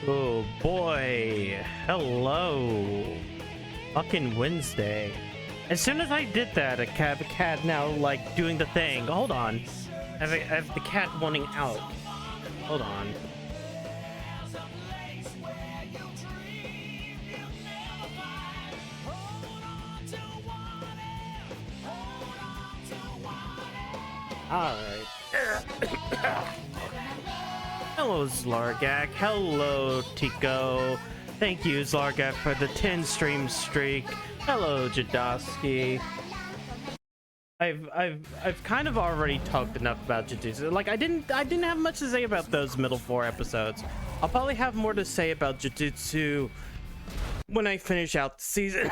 Oh boy, hello. Fucking Wednesday. As soon as I did that, a cat now like doing the thing. Hold on. I have the cat wanting out. Hold on. Alright. Hello, Zlargak. Hello, Tico. Thank you, Zlargak, for the 10 stream streak. Hello, Jadowski. I've kind of already talked enough about Jujutsu. Like I didn't have much to say about those middle 4 episodes. I'll probably have more to say about Jujutsu when I finish out the season.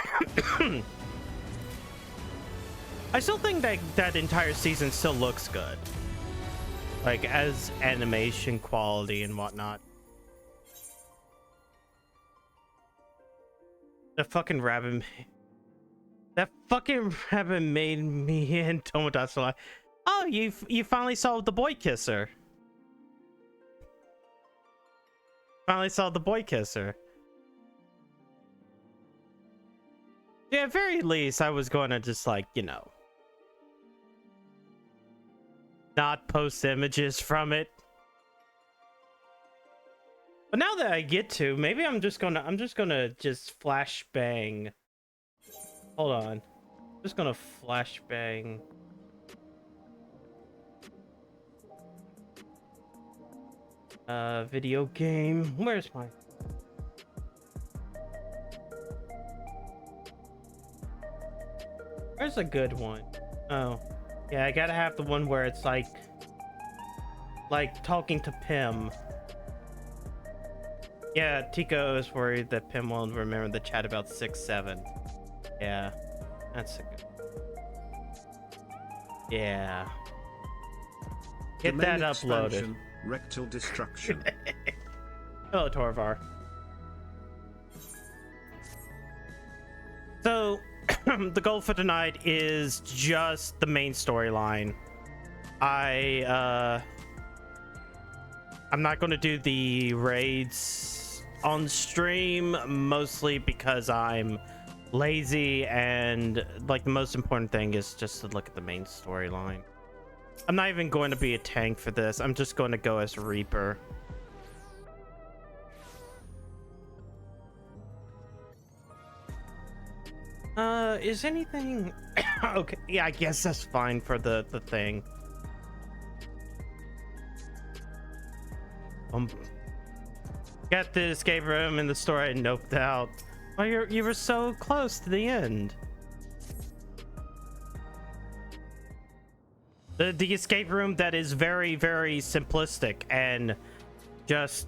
I still think that entire season still looks good, like as animation quality and whatnot. The fucking rabbit. That fucking rabbit made me and Tomodachi like, oh, you finally solved the boy kisser. Finally solved the boy kisser. Yeah, at very least, I was going to just like, you know, not post images from it. But now that I get to, maybe I'm just gonna flashbang. Hold on. I'm just gonna flashbang. Video game. Where's my... Where's a good one? Oh. Yeah, I gotta have the one where it's like talking to Pim. Yeah, Tico is worried that Pim won't remember the chat about 6-7. Yeah, that's a good. Yeah. Get that uploaded. Rectal destruction. Hello, Torvar. So, the goal for tonight is just the main storyline. I'm not going to do the raids on stream, mostly because I'm lazy, and like the most important thing is just to look at the main storyline. I'm not even going to be a tank for this. I'm just going to go as Reaper. Is anything okay? Yeah, I guess that's fine for the thing. Got the escape room in the store and noped out. Oh, you were so close to the end. The escape room that is very, very simplistic and just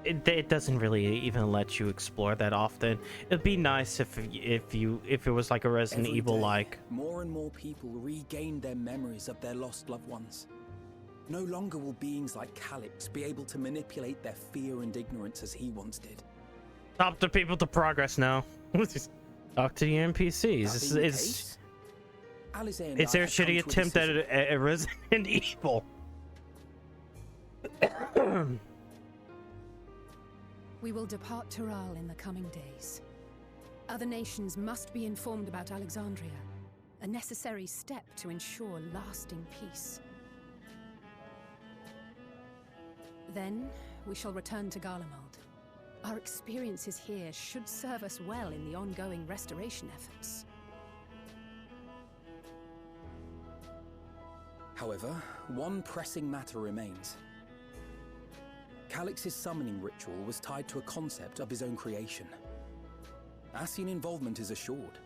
it doesn't really even let you explore that often. It'd be nice if it was like a Resident Evil like. More and more people regain their memories of their lost loved ones. No longer will beings like Calyx be able to manipulate their fear and ignorance as he once did. Talk to people to progress now. Talk to the NPCs. It's their shitty attempt at a Resident Evil. We will depart Tural in the coming days. Other nations must be informed about Alexandria, a necessary step to ensure lasting peace. Then we shall return to Garlemald. Our experiences here should serve us well in the ongoing restoration efforts. However, one pressing matter remains. Calyx's summoning ritual was tied to a concept of his own creation. Ascian involvement is assured,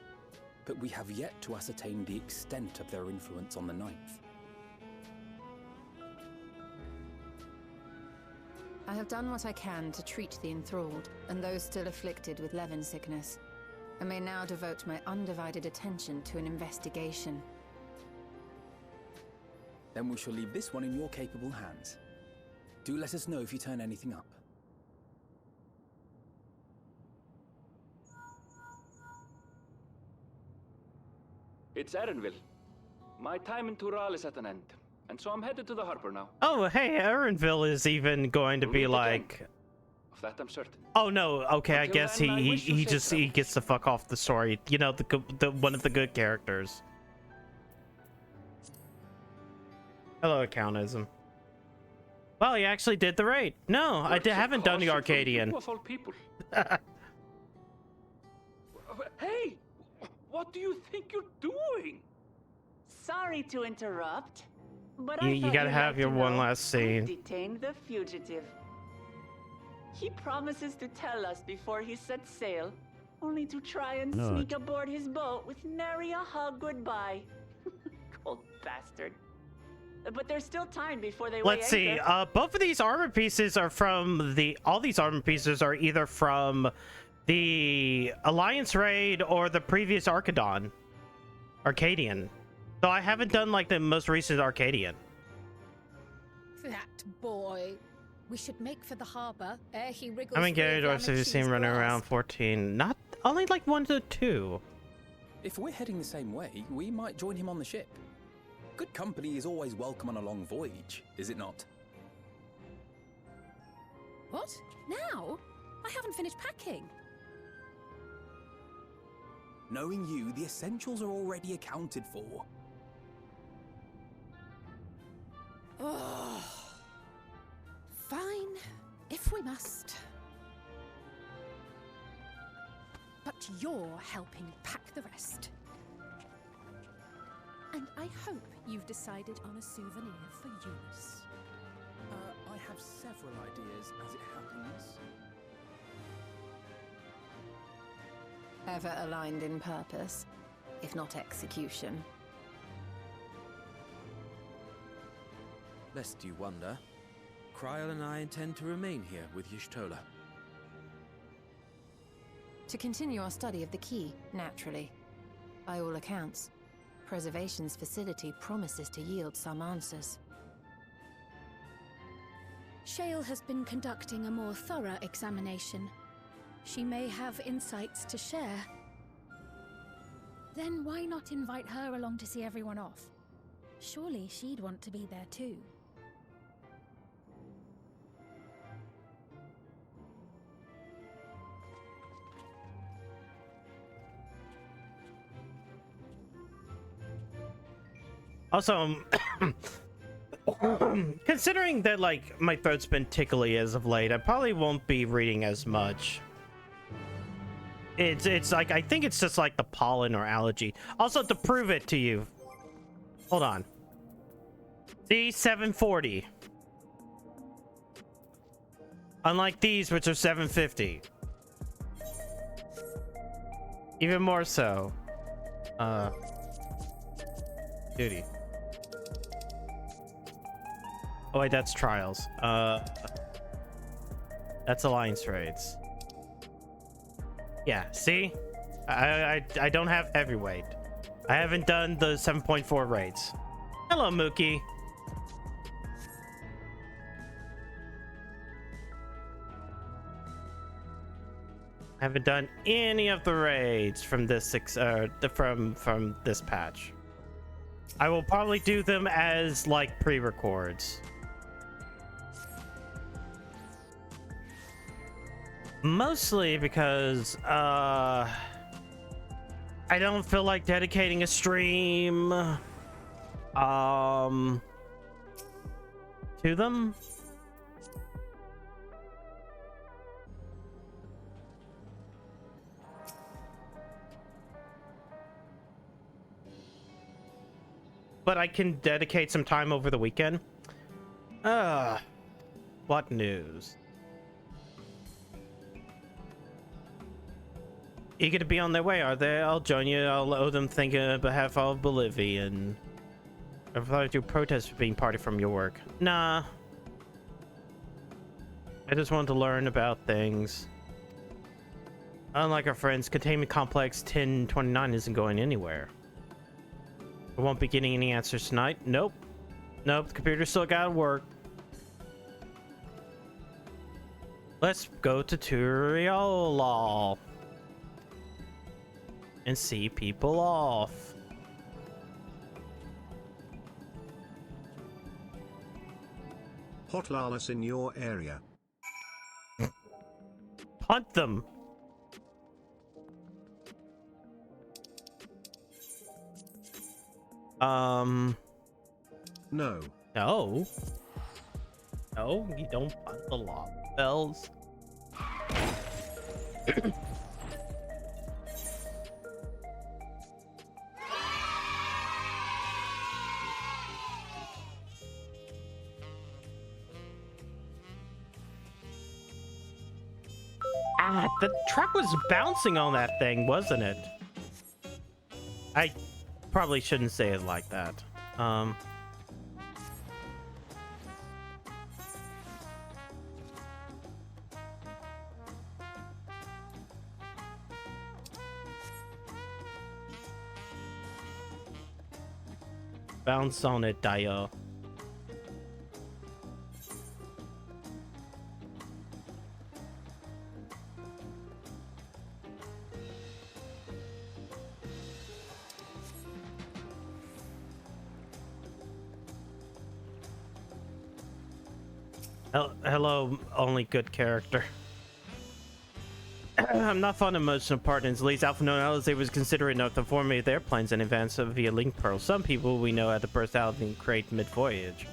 but we have yet to ascertain the extent of their influence on the Ninth. I have done what I can to treat the enthralled and those still afflicted with Levin sickness. I may now devote my undivided attention to an investigation. Then we shall leave this one in your capable hands. Do let us know if you turn anything up. It's Erenville. My time in Tural is at an end, and so I'm headed to the harbor now. Oh, hey, Erenville is even going to be like Of that I'm certain. Oh no, okay, I Until guess then, I wish you he safe just he travels. gets to fuck off the story. You know, the one of the good characters. Hello, accountism. Well, he actually did the raid. No, haven't done the Caution from Arcadian. you of all people. Hey! What do you think you're doing? Sorry to interrupt, but You I thought gotta you'd have like your to one know last who scene. detained the fugitive. He promises to tell us before he sets sail, only to try and sneak aboard his boat with nary a hug goodbye. Cold bastard. But there's still time before they weigh Let's see. anchor. Both of these armor pieces are from the. All these armor pieces are either from the Alliance raid or the previous Arcadian. So I haven't done like the most recent Arcadian. That boy. We should make for the harbor ere he wriggles. How many free of Gyarados have you seen Yamachi's running around? grasp. 14. Not only like 1 to 2. If we're heading the same way, we might join him on the ship. Good company is always welcome on a long voyage, is it not? What? Now? I haven't finished packing. Knowing you, the essentials are already accounted for. Oh. Fine, if we must. But you're helping pack the rest. And I hope you've decided on a souvenir for Eunice. I have several ideas, as it happens. Ever aligned in purpose, if not execution. Lest you wonder, Kryl and I intend to remain here with Y'shtola. To continue our study of the key, naturally. By all accounts, Preservation's facility promises to yield some answers. Shale has been conducting a more thorough examination. She may have insights to share. Then why not invite her along to see everyone off? Surely she'd want to be there too. Also, considering that like my throat's been tickly as of late, I probably won't be reading as much. It's like I think it's just like the pollen or allergy. Also, to prove it to you, hold on. See, 740. Unlike these, which are 750. Even more so. Duty. Oh wait, that's trials. That's alliance raids. Yeah, see? I don't have heavyweight. I haven't done the 7.4 raids. Hello, Mookie. I haven't done any of the raids from this from this patch. I will probably do them as like pre-records. Mostly because I don't feel like dedicating a stream to them. But I can dedicate some time over the weekend. What news? Eager to be on their way, are they? I'll join you. I'll owe them thinking on behalf of Bolivian. I thought you protest for being parted from your work. Nah. I just want to learn about things. Unlike our friends, Containment Complex 1029 isn't going anywhere. I won't be getting any answers tonight. Nope. Nope, the computer still gotta work. Let's go to Turiol and see people off. Hot Lalas in your area. Punt them. No. No. No, you don't punt the lava bells. Ah, the truck was bouncing on that thing, wasn't it? I probably shouldn't say it like that. Bounce on it, Dio. Hello, only good character. I'm not fond of most of partners. At least Alpha known Alizé was considering enough to formulate their plans in advance of via Link Pearl. Some people we know had to burst out and create mid-voyage.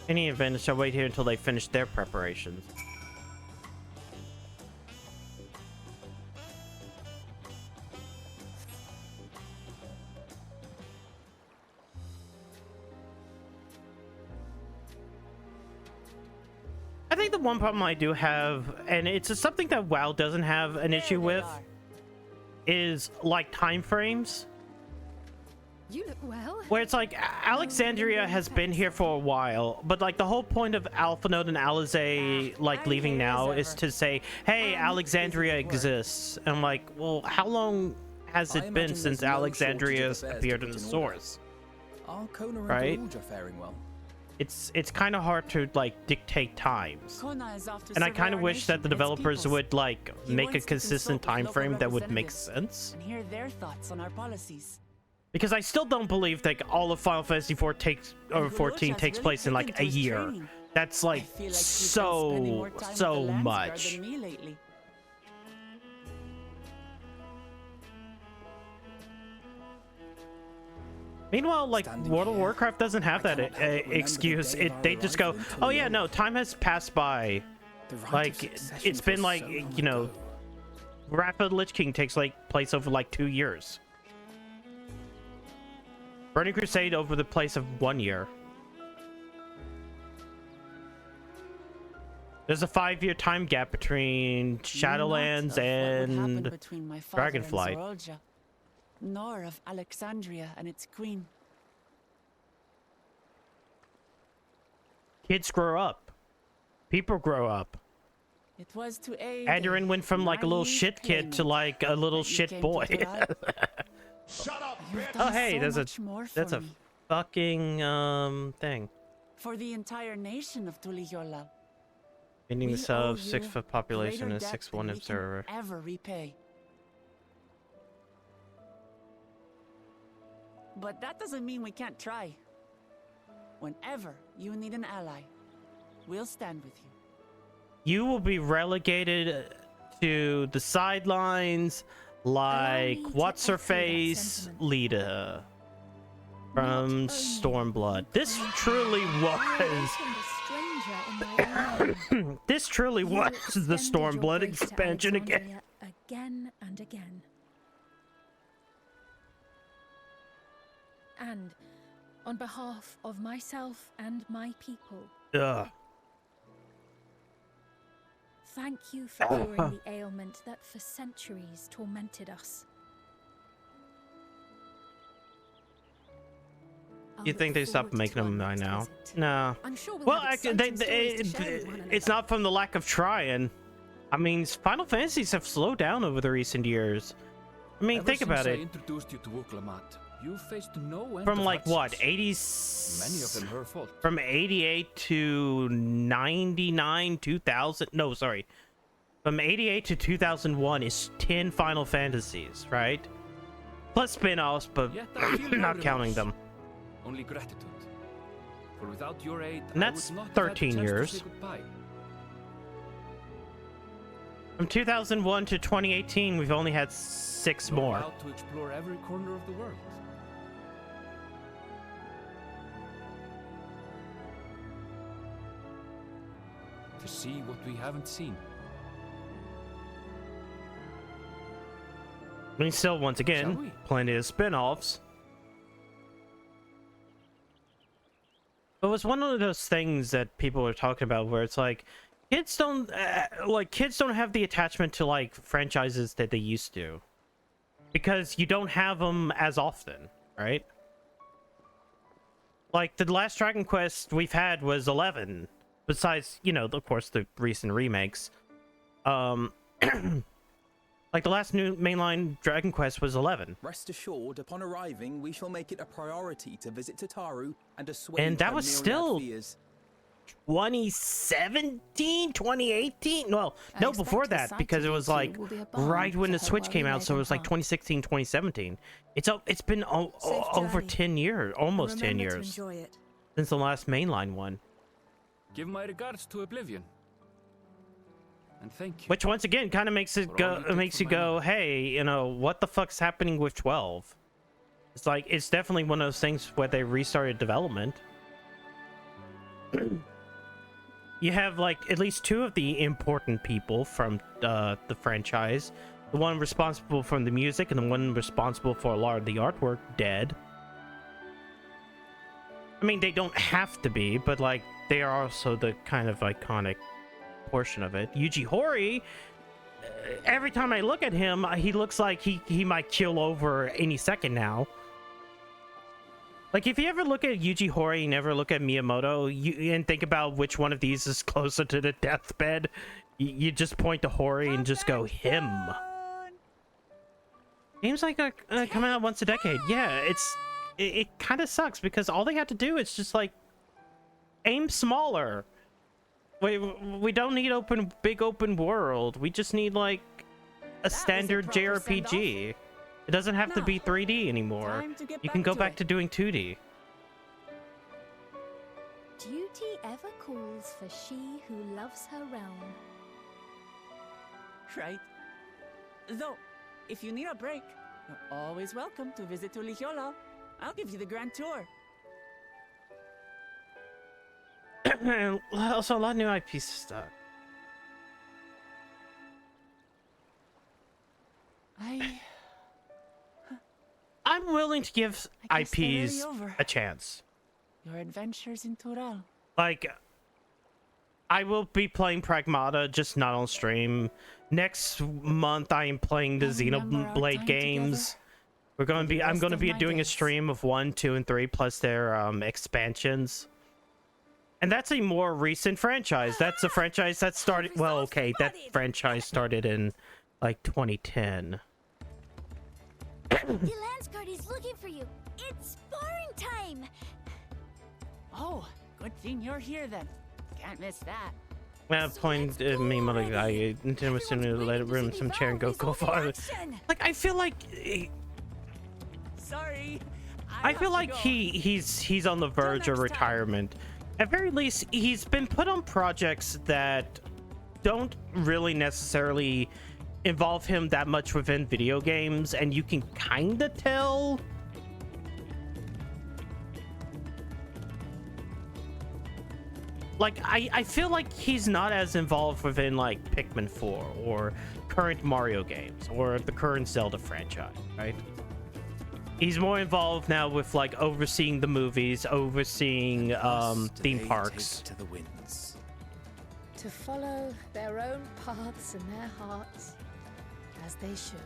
Any event shall wait here until they finish their preparations. I think the one problem I do have, and it's something that WoW doesn't have an issue with, is like time frames. You look well. Where it's like Alexandria has been here for a while, but like the whole point of Alpha Node and Alizé like leaving now is to say, hey, Alexandria exists. And I'm like, well, how long has it been since Alexandria's appeared in the source? Right? It's kind of hard to like dictate times, and I kind of wish that the developers would like make a consistent time frame that would make sense. And hear their thoughts on our policies. Because I still don't believe that all of Final Fantasy 14 takes place in like a year. That's like so much. Meanwhile, like World of Warcraft doesn't have that excuse. They just go, oh yeah, no, time has passed by. Like it's been like, you know, Wrath of the Lich King takes like place over like 2 years. Burning Crusade over the place of 1 year. There's a 5-year time gap between Shadowlands and Dragonflight. Nor of Alexandria and its queen. Kids grow up. People grow up. It was to aid Aderin went from like a little shit kid to like a little shit boy. Shut up, Oh hey, there's a me. fucking thing. For the entire nation of Tuliyola. Meaning the We sub owe 6 you foot population greater and debt 6'1" than we can observer. ever repay. But that doesn't mean we can't try. Whenever you need an ally, we'll stand with you. You will be relegated to the sidelines like what's her face Lita from Stormblood. This truly was this truly was the Stormblood expansion again. Again and again. And on behalf of myself and my people, Ugh. thank you for curing the ailment that for centuries tormented us. You think they stopped making them by now? No. I'm sure Well, it's not from the lack of trying. I mean, Final Fantasies have slowed down over the recent years. I mean, think about it. Introduced you to Uklamat. You faced no end From of like what, hardships. 80s? Many of them her fault. From 88 to 99, 2000. No, sorry. From 88 to 2001 is 10 Final Fantasies, right? Plus spin-offs, but Yet I feel no not counting remorse. them. Only gratitude. For without your aid, And I that's would not have had the 13 chance to years. say goodbye. From 2001 to 2018, we've only had 6 You're more. allowed to explore every corner of the world. To see what we haven't seen. I mean, still, once Shall again, we? plenty of spin-offs. But it was one of those things that people were talking about where it's like, kids don't have the attachment to like franchises that they used to, because you don't have them as often, right? Like the last Dragon Quest we've had was 11, besides, you know, of course, the recent remakes. Like the last new mainline Dragon Quest was 11. Rest assured, upon arriving, we shall make it a priority to visit Tataru and assuage And that her was myriad still fears. 2017, 2018. Well, I no, expect before the that, sight because of it you was two like will be a balm right when to the her Switch came out, so it worry-laden was like heart. 2016, 2017. It's been Safe over journey. 10 years, almost 10 Remember to years enjoy it. since the last mainline one. Give my regards to Oblivion. And thank you. Which once again kind of makes it For all go, you it did makes for you my go, mother. hey, you know, what the fuck's happening with 12? It's like, it's definitely one of those things where they restarted development. You have like at least 2 of the important people from the franchise, the one responsible for the music and the one responsible for a lot of the artwork, dead. I mean, they don't have to be, but like they are also the kind of iconic portion of it. Yuji Horii, every time I look at him, he looks like he might kill over any second now. Like, if you ever look at Yuji Horii and ever look at Miyamoto, and think about which one of these is closer to the deathbed, you just point to Horii and just go, him. Games like coming out once a decade. Yeah, it kind of sucks because all they have to do is just like aim smaller. We don't need big open world. We just need like a standard proper JRPG. It doesn't have to be 3D anymore. time to get You can back go to back it. to doing 2D. Duty ever calls for she who loves her realm. Right. Though, if you need a break, you're always welcome to visit Tulihiola. I'll give you the grand tour. And also a lot of new IP stuff. I'm willing to give I guess they're really IPs over. a chance. Your adventures in Tural. Like, I will be playing Pragmata, just not on stream. Next month, I am playing the remember our Xenoblade time games. together. I'm the going rest to of be my doing a days. stream of 1, 2, and 3 plus their expansions. And that's a more recent franchise. That's a franchise that started. Well, okay, that franchise started in like 2010. The Landsguard is looking for you. It's sparring time. Oh, good thing you're here then. Can't miss that. Well, point me, mother guy. Nintendo was to let it room some chair and go farther. Like, I feel like Sorry. I feel like he's on the verge of next time. retirement. At very least, he's been put on projects that don't really necessarily involve him that much within video games, and you can kind of tell. Like, I feel like he's not as involved within like Pikmin 4 or current Mario games or the current Zelda franchise, right? He's more involved now with like overseeing the movies, overseeing Thus do theme they parks. take to the winds. To follow their own paths in their hearts, as they should.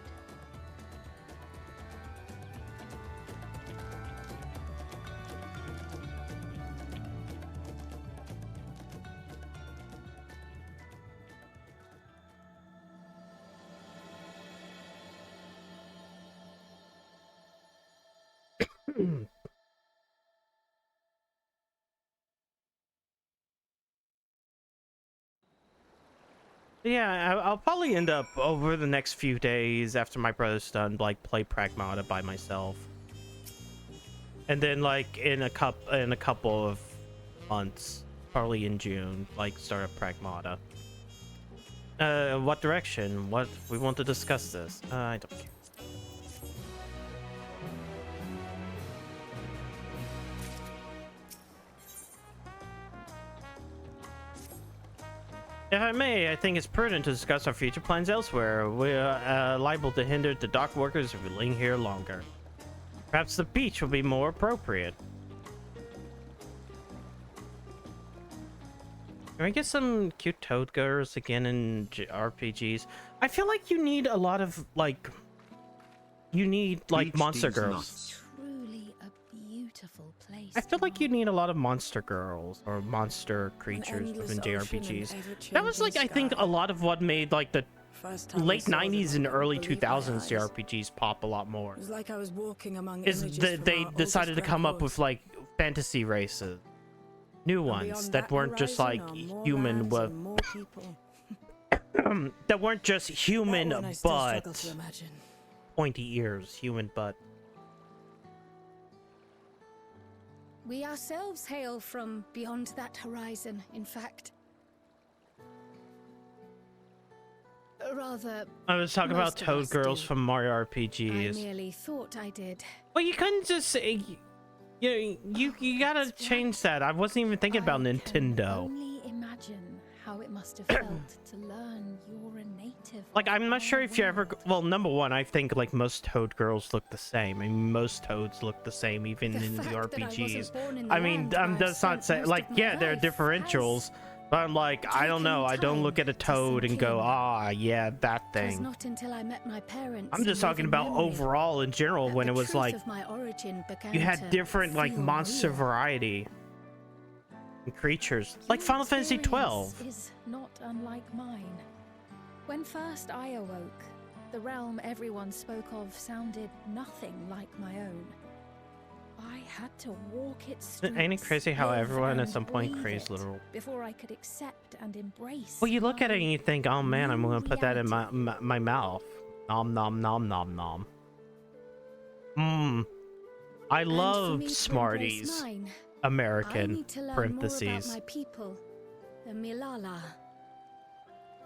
Yeah, I'll probably end up over the next few days after my brother's done, like play Pragmata by myself, and then like in a couple of months, probably in June, like start a Pragmata. What direction? What we want to discuss this? I don't care. If I may, I think it's prudent to discuss our future plans elsewhere. We're liable to hinder the dock workers if we linger here longer. Perhaps the beach will be more appropriate. Can we get some cute toad girls again in RPGs? I feel like you need a lot of, like... You need, like, Beach monster these girls. nuts. Truly a beautiful place. I feel like you need a lot of monster girls or monster creatures within JRPGs. That was like I think a lot of what made like the late 90s and early 2000s JRPGs pop a lot more. It was like I was walking among Is images that from they our decided to oldest come up records. with like fantasy races, new And ones beyond that weren't just like horizon are more human lands with and more people. that weren't just human That one I still struggle but to imagine. pointy ears, human butt. We ourselves hail from beyond that horizon, in fact. Rather, I was talking about most of toad us girls do. from Mario I RPGs. merely thought I did. Well, you couldn't just say, you gotta change that. I wasn't even thinking about I can Nintendo. only imagine how it must have felt to learn you're a native. Like, I'm not of sure our if you ever. world. Well, number one, I think like most toad girls look the same. I mean, most toads look the same, even The in the fact that I wasn't RPGs. born in the I mean, land where I've that's not spent saying most like, of my yeah, there are life differentials, but I'm like, I don't know. I don't look at a to toad sink and go, in. ah, yeah, that It was thing. not until I met my parents. I'm just in talking living about memory overall in general that when the it was truth like of my origin began you to had different like feel monster real. variety and creatures, like Your Final Fantasy experience 12. is not unlike mine. When first I awoke, the realm everyone spoke of sounded nothing like my own. I had to walk its streets. Ain't it crazy how live everyone at and some point breathe craves it literal? before I could accept and embrace. Well, you look at it and you think, oh man, I'm new gonna put that in my reality. my mouth. Nom nom nom nom nom. Mmm. I And for love me to embrace Smarties. mine, I American need to learn parentheses. more about my people, the Milala.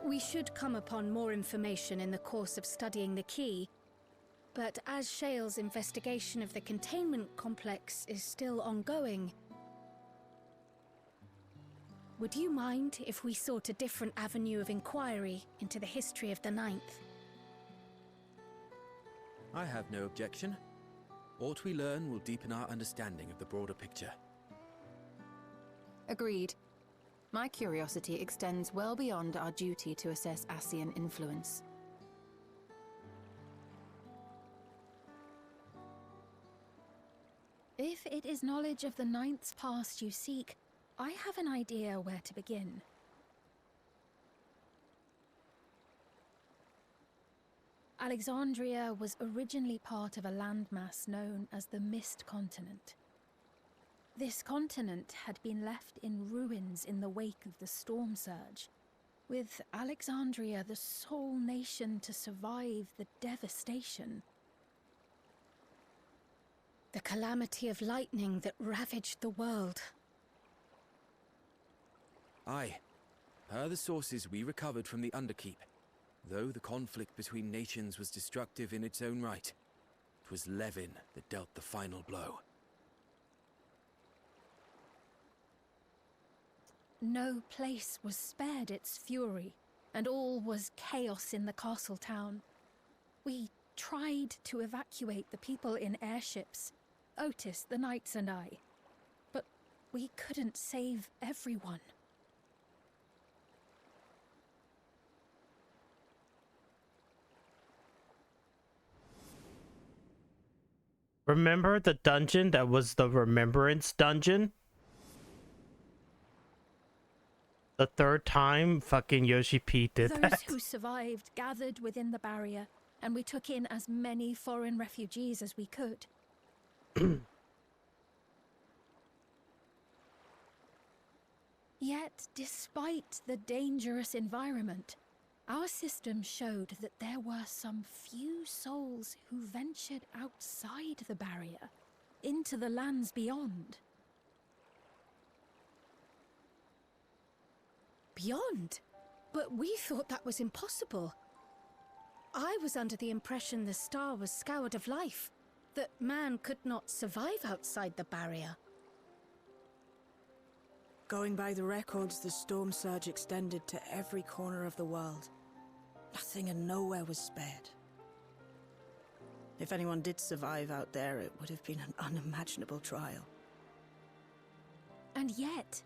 We should come upon more information in the course of studying the key, but as Shale's investigation of the containment complex is still ongoing, would you mind if we sought a different avenue of inquiry into the history of the Ninth? I have no objection. What we learn will deepen our understanding of the broader picture. Agreed. My curiosity extends well beyond our duty to assess Ascian influence. If it is knowledge of the Ninth's past you seek, I have an idea where to begin. Alexandria was originally part of a landmass known as the Mist Continent. This continent had been left in ruins in the wake of the storm surge, with Alexandria the sole nation to survive the devastation. The calamity of lightning that ravaged the world. Aye. Per the sources we recovered from the Underkeep, though the conflict between nations was destructive in its own right, it was Levin that dealt the final blow. No place was spared its fury, and all was chaos in the castle town. We tried to evacuate the people in airships, Otis, the knights and I, but we couldn't save everyone. Remember the dungeon that was the Remembrance Dungeon? The third time fucking Yoshi P did Those that. who survived gathered within the barrier, and we took in as many foreign refugees as we could. Yet, despite the dangerous environment, our system showed that there were some few souls who ventured outside the barrier, into the lands beyond. Beyond? But we thought that was impossible. I was under the impression the star was scoured of life, that man could not survive outside the barrier. Going by the records, the storm surge extended to every corner of the world. Nothing and nowhere was spared. If anyone did survive out there, it would have been an unimaginable trial. And yet,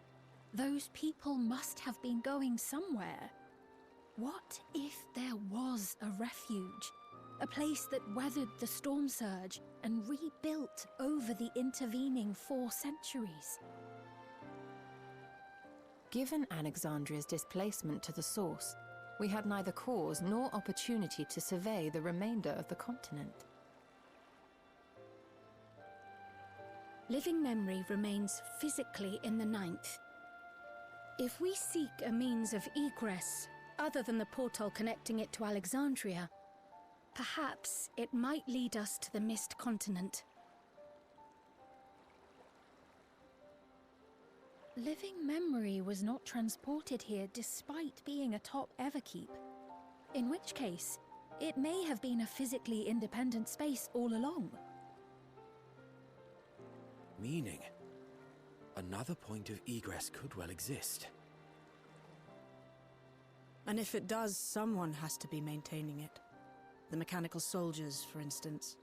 those people must have been going somewhere. What if there was a refuge? A place that weathered the storm surge and rebuilt over the intervening 4 centuries? Given Alexandria's displacement to the source, we had neither cause nor opportunity to survey the remainder of the continent. Living memory remains physically in the 9th. If we seek a means of egress other than the portal connecting it to Alexandria, perhaps it might lead us to the Mist Continent. Living memory was not transported here despite being a top Everkeep, in which case it may have been a physically independent space all along. Meaning, another point of egress could well exist. And if it does, someone has to be maintaining it. The mechanical soldiers, for instance.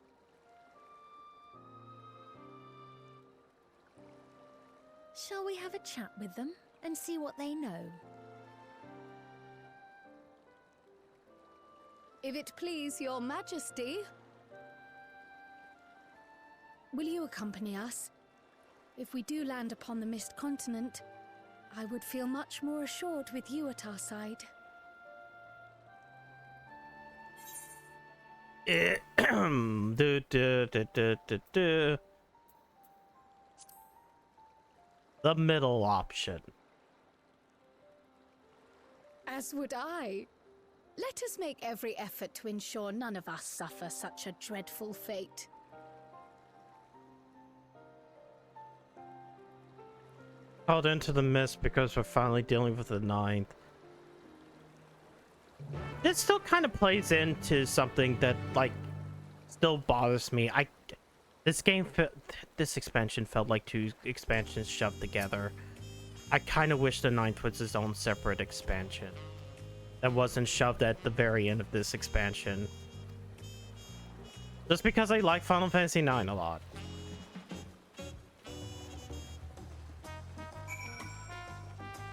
Shall we have a chat with them and see what they know? If it please your majesty. Will you accompany us? If we do land upon the Mist Continent, I would feel much more assured with you at our side. The middle option. As would I. Let us make every effort to ensure none of us suffer such a dreadful fate. Called into the mist because we're finally dealing with the 9th. It still kind of plays into something that, like, still bothers me. This expansion felt like 2 expansions shoved together. I kind of wish the 9th was its own separate expansion that wasn't shoved at the very end of this expansion. Just because I like Final Fantasy IX a lot.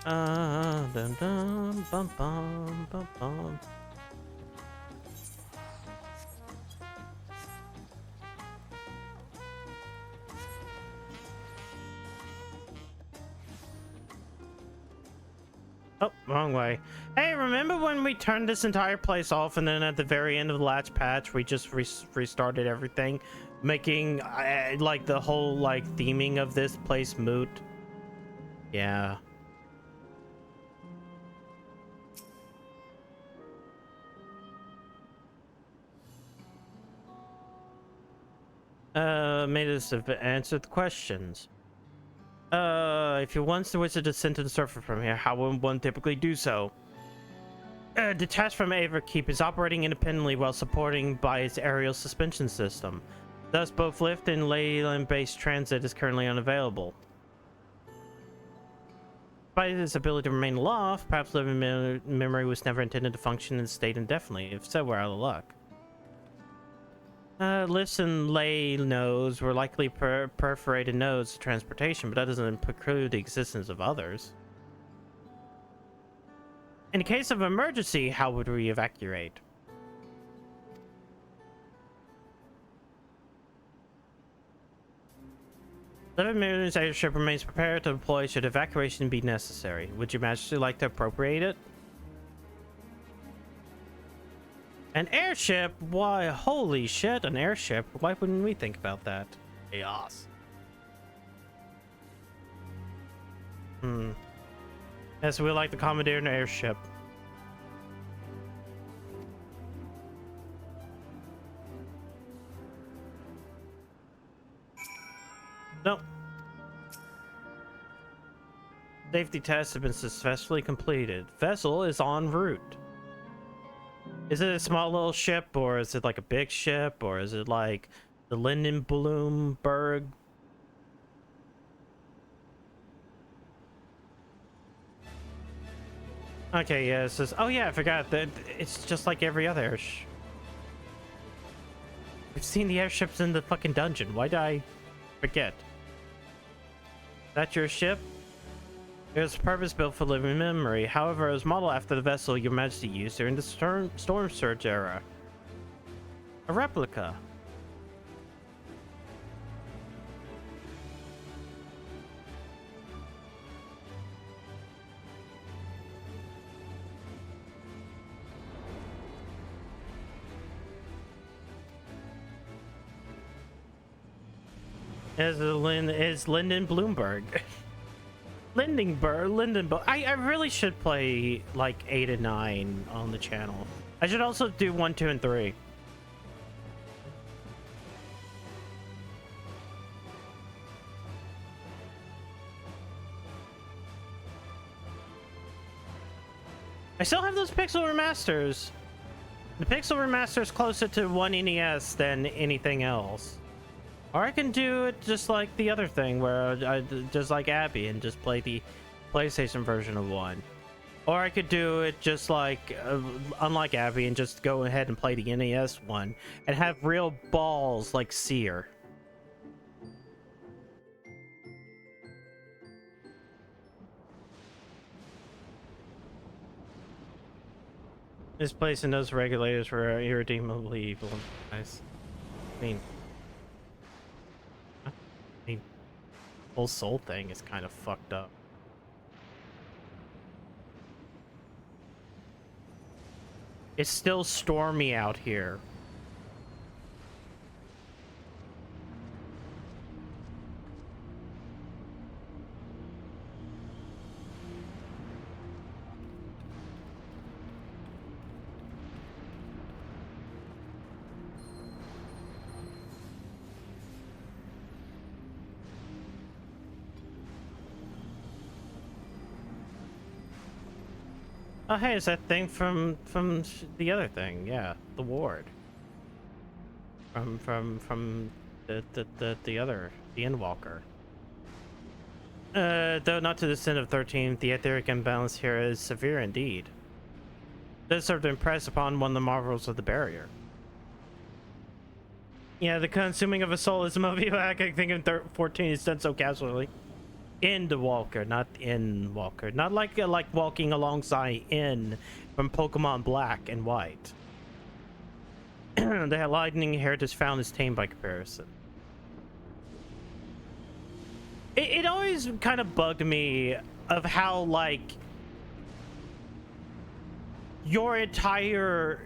Dun, dun, bum, bum, bum, bum. Oh, wrong way. Hey, remember when we turned this entire place off and then at the very end of the last patch we just restarted everything, making like the whole like theming of this place moot? Yeah. Made us answer the questions. If you want the wizard to descend to the surface from here, how would one typically do so? Detached from Everkeep is operating independently while supporting by its aerial suspension system. Thus, both lift and leyland-based transit is currently unavailable. Despite its ability to remain aloft, perhaps living memory was never intended to function in this state indefinitely. If so, we're out of luck. Lifts and ley nodes were likely perforated nodes of transportation, but that doesn't preclude the existence of others. In case of emergency, how would we evacuate? Living Mirror's airship remains prepared to deploy should evacuation be necessary. Would your majesty like to appropriate it? An airship? Why, holy shit, an airship. Why wouldn't we think about that? Chaos. Yes, we like to commandeer an airship. No. Safety tests have been successfully completed. Vessel is en route. Is it a small little ship, or is it like a big ship, or is it like the Lindenblumberg? Okay, yeah, it says, oh yeah, I forgot that it's just like every other airship. We've seen the airships in the fucking dungeon. Why did I forget? That's your ship? It was purpose-built for living memory. However, it was modeled after the vessel Your Majesty used during the Storm Surge era. A replica. Is Lyndon Bloomberg. Lindenberg. I really should play like 8 and 9 on the channel. I should also do 1, 2, and 3. I still have those pixel remasters. The pixel remaster is closer to 1 NES than anything else. Or I can do it just like the other thing, where I just like Abby and just play the PlayStation version of 1. Or I could do it just like, unlike Abby, and just go ahead and play the NES one and have real balls like Seer. Misplacing those regulators were irredeemably evil. Nice. I mean, whole soul thing is kind of fucked up. It's still stormy out here. Oh, hey, it's that thing from the other thing, yeah, the ward. From the other, the Endwalker. Though not to the extent of 13, the etheric imbalance here is severe indeed. This served to impress upon one of the marvels of the barrier. Yeah, the consuming of a soul is a movie I can think of 14 is done so casually. Endwalker, not Endwalker. Not like walking alongside In from Pokemon Black and White. The lightning heritage found is tame by comparison. It always kind of bugged me of how, like, your entire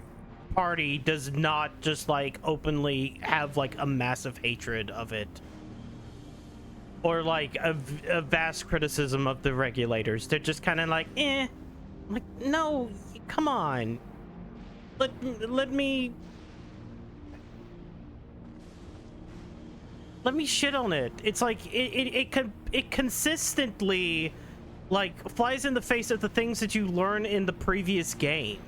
party does not just, like, openly have, like, a massive hatred of it. Or like a vast criticism of the regulators. They're just kind of like, eh. I'm like, no, come on. Let me shit on it. It's like it consistently like flies in the face of the things that you learn in the previous game.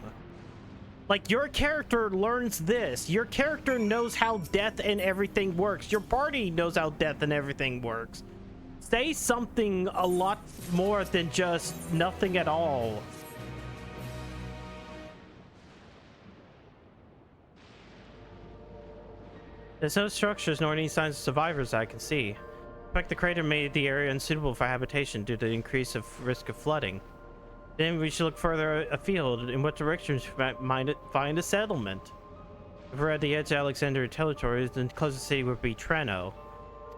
Like, your character learns this. Your character knows how death and everything works. Your party knows how death and everything works. Say something a lot more than just nothing at all. There's no structures nor any signs of survivors I can see. In fact, the crater made the area unsuitable for habitation due to the increase of risk of flooding. Then we should look further afield. In what direction should we find a settlement? If we're at the edge of Alexandria territory, then the closest city would be Treno.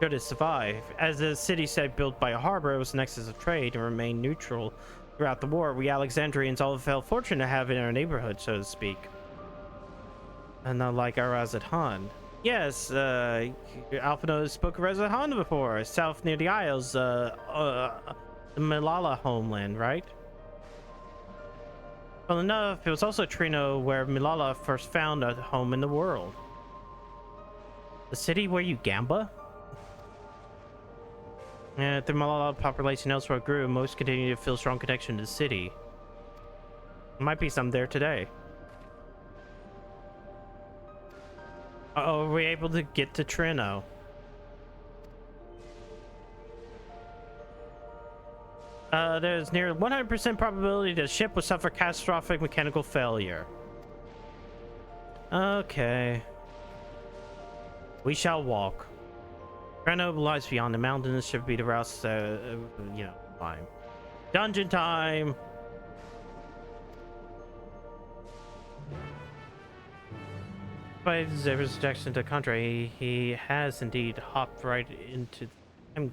Good to survive. As a city site built by a harbor, it was a nexus of trade and remained neutral throughout the war. We Alexandrians all felt fortunate to have it in our neighborhood, so to speak. And not like our Razad-Han. Yes, Alphino spoke of Razad-Han before. South near the Isles, the Milala homeland, right? Well enough, it was also Treno where Milala first found a home in the world. The city where you gamba? The Malala population elsewhere grew. Most continue to feel strong connection to the city. Might be some there today. Are we able to get to Trino? There's near 100% probability the ship will suffer catastrophic mechanical failure. Okay. We shall walk. Trino lies beyond the mountains. Should be the route, you know, fine. Dungeon time! Despite Xavier's rejection to the contrary, he has indeed hopped right into... I'm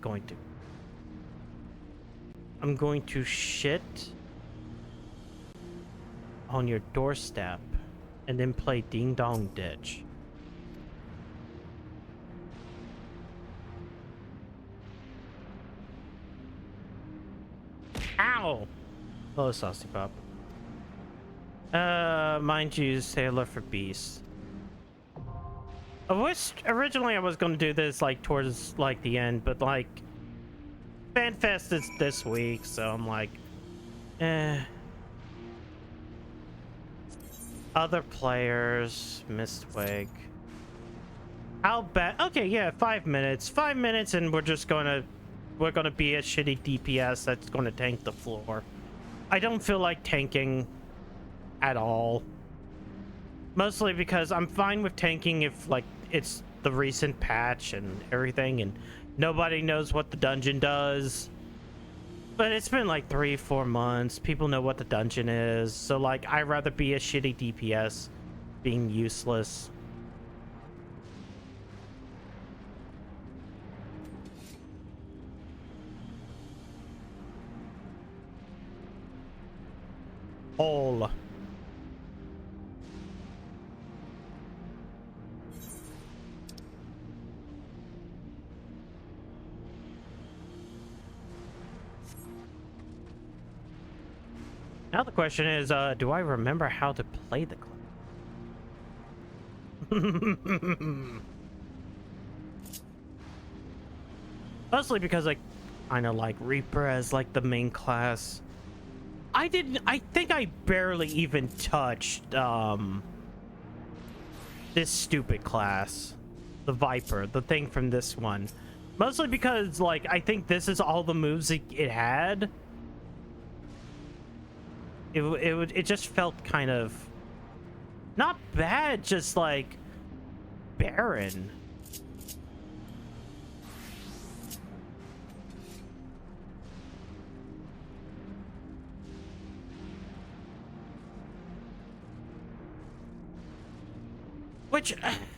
going to shit on your doorstep and then play Ding Dong Ditch. Ow! Hello, Saucy Pop. Mind you, say alert for beasts. I wish originally I was going to do this like towards like the end, but like FanFest is this week, so I'm like, Other players, Mistwig. How bad? Okay, yeah, 5 minutes. 5 minutes, and we're gonna be a shitty DPS that's gonna tank the floor. I don't feel like tanking at all. Mostly because I'm fine with tanking if like it's the recent patch and everything and nobody knows what the dungeon does. But it's been like 3-4 months. People know what the dungeon is. So like I'd rather be a shitty DPS being useless. All. Now the question is, do I remember how to play the class? Mostly because I kind of like Reaper as like the main class. I think I barely even touched this stupid class, the Viper, the thing from this one. Mostly because like I think this is all the moves it had. It just felt kind of not bad, just like barren. Which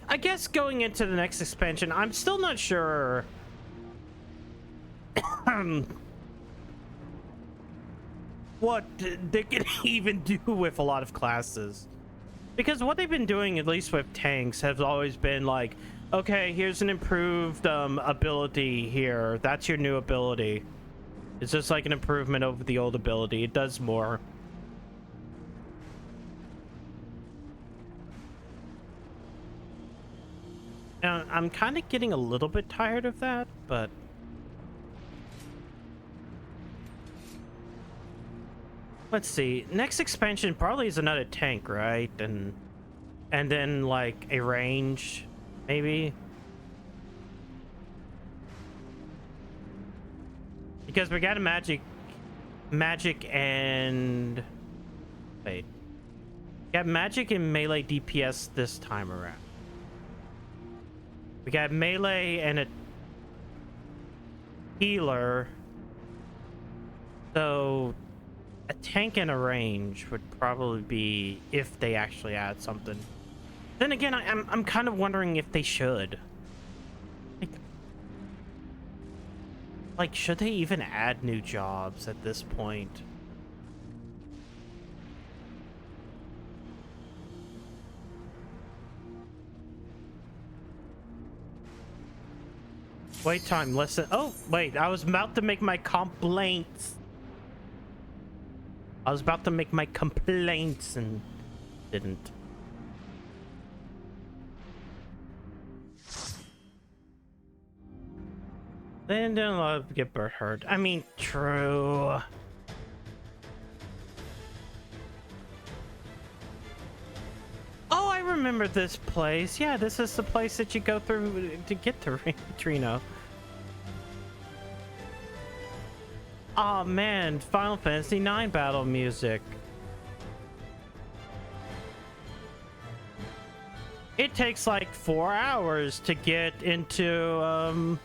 I guess going into the next expansion, I'm still not sure what they can even do with a lot of classes, because what they've been doing, at least with tanks, has always been like, okay, here's an improved ability here, that's your new ability. It's just like an improvement over the old ability. It does more. And I'm kind of getting a little bit tired of that, but let's see. Next expansion probably is another tank, right? And then like a range, maybe. Because we got a magic and wait. We got magic and melee DPS this time around. We got melee and a healer. So a tank and a range would probably be if they actually add something. Then again, I'm kind of wondering if they should. Like, should they even add new jobs at this point? Wait time, listen. Oh, wait, I was about to make my complaints. I was about to make my complaints and didn't. They didn't get hurt. I mean, true. Oh, I remember this place. Yeah, this is the place that you go through to get to Trino. Oh man, Final Fantasy IX battle music. It takes like 4 hours to get into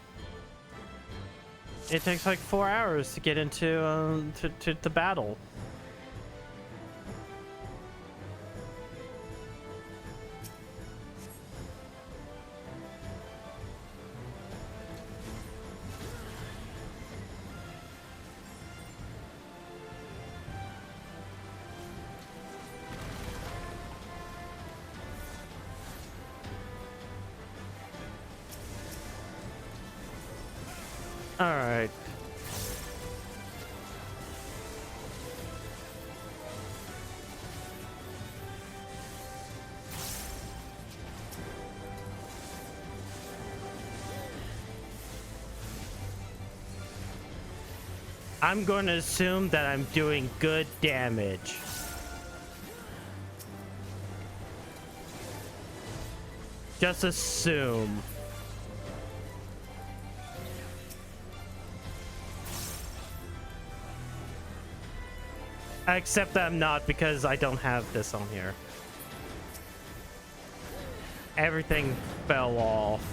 it takes like 4 hours to get into to the battle. All right. I'm going to assume that I'm doing good damage. Just assume. Except that I'm not, because I don't have this on here. Everything fell off.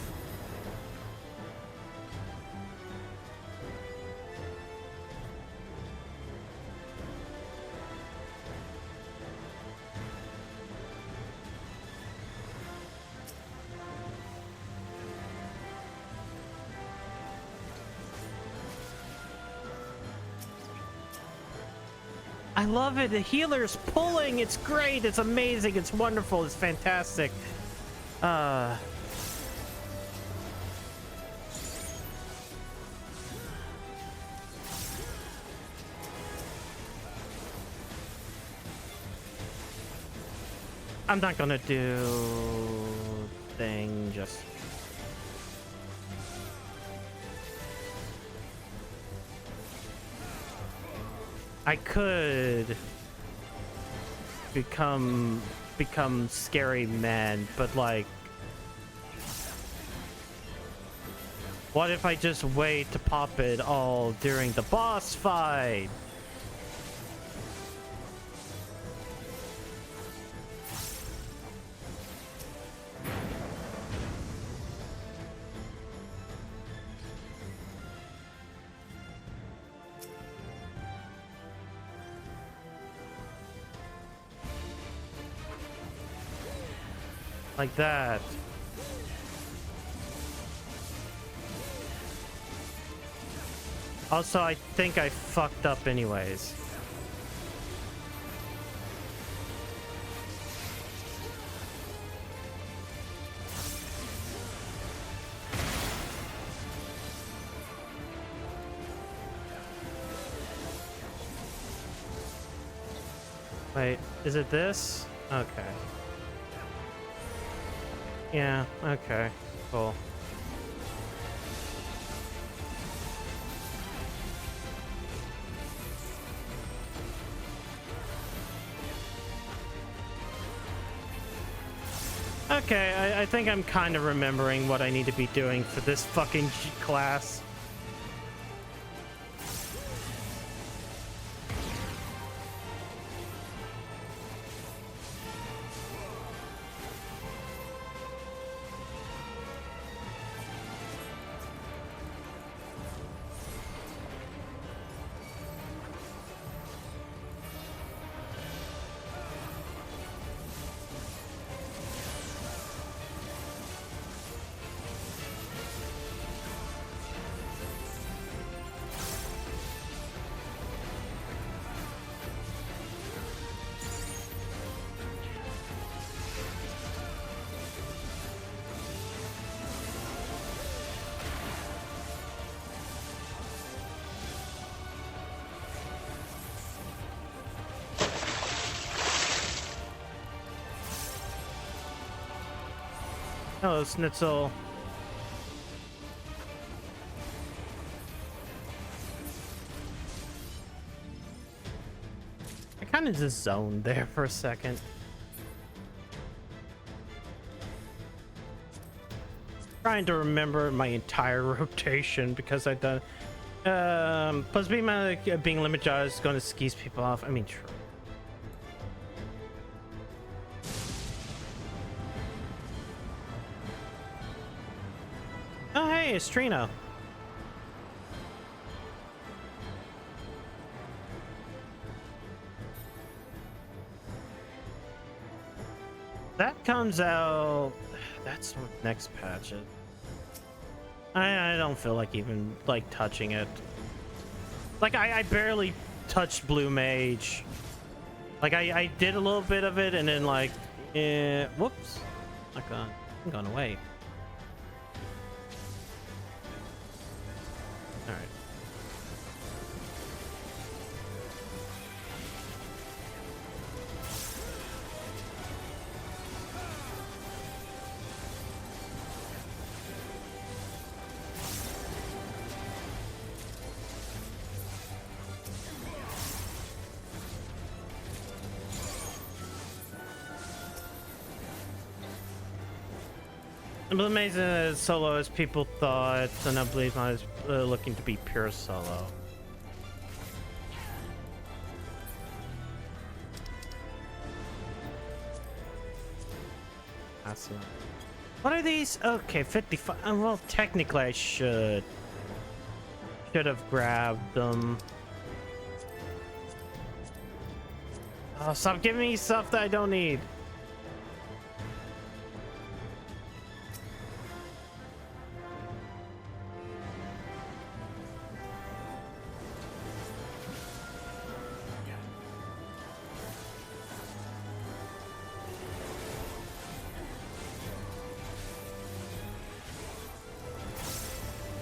I love it. The healer's pulling. It's great. It's amazing. It's wonderful. It's fantastic. I'm not gonna do thing. Just I could become scary man, but like, what if I just wait to pop it all during the boss fight? Like that. Also, I think I fucked up anyways. Wait, is it this? Okay. Yeah, okay, cool. Okay, I think I'm kind of remembering what I need to be doing for this fucking class. Hello, Schnitzel. kind of just zoned there for a second. Trying to remember my entire rotation because I've done. Plus, being limited is going to skis people off. I mean, true. Oh, hey, it's Trina. That comes out. That's what next patch is. I don't feel like even like touching it. Like I barely touched Blue Mage. Like I did a little bit of it and then like, whoops, I'm gone away. All right. I'm amazing as solo as people thought, and I believe I was looking to be pure solo. Awesome. What are these? Okay, 55. Well, technically, I should have grabbed them. Oh, stop giving me stuff that I don't need.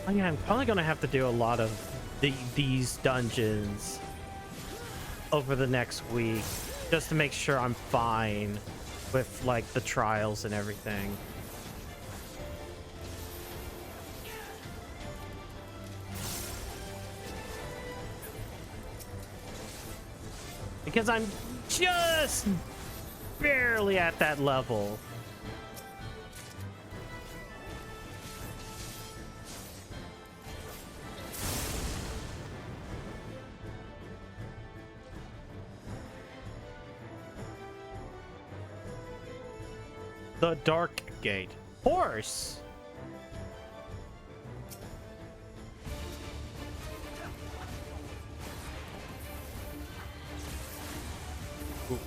Oh yeah, I'm probably gonna have to do a lot of these dungeons over the next week just to make sure I'm fine with like the trials and everything. Because I'm just barely at that level. The Dark Gate. Horse! Ooh.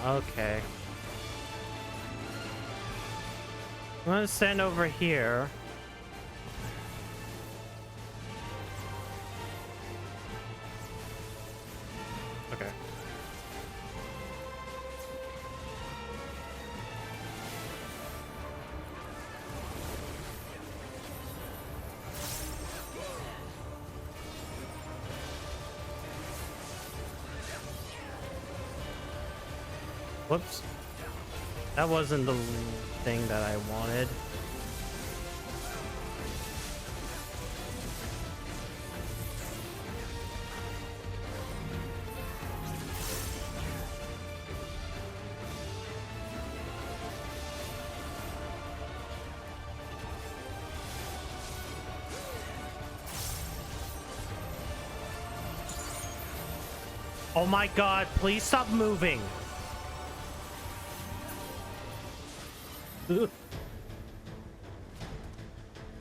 Okay. I'm gonna stand over here. Okay. Whoops. That wasn't the thing that I wanted. Oh my god, please stop moving.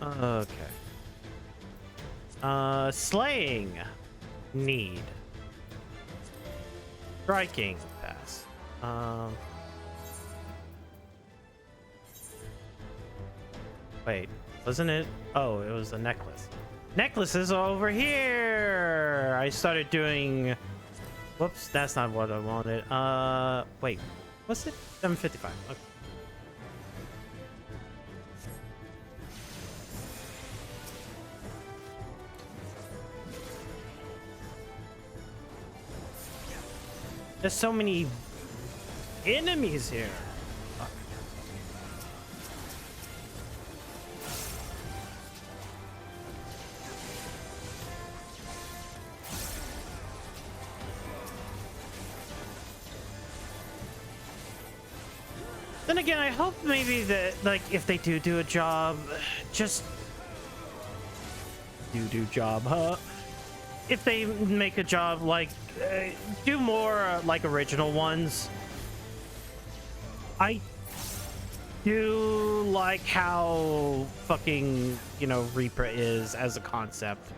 Okay. Slaying. Need. Striking. Pass. Wait, wasn't it? Oh, it was a necklace. Necklace is over here. I started doing. Whoops, that's not what I wanted. Wait, what's it? 755. Okay. There's so many enemies here. Then again, I hope maybe that, like, if they do a job, just do job, huh? If they make a job, like, do more like original ones. I do like how fucking, you know, Reaper is as a concept.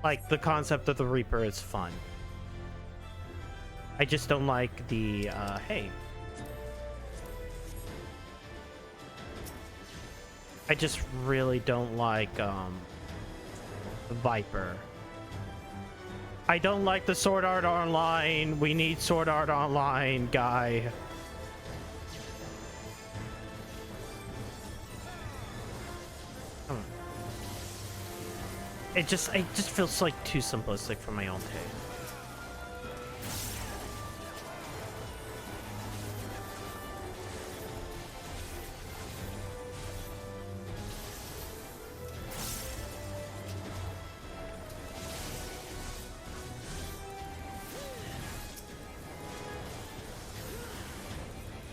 Like, the concept of the Reaper is fun. I just don't like the, hey. I just really don't like, the Viper. I don't like the Sword Art Online. We need Sword Art Online guy. It just feels like too simplistic for my own taste.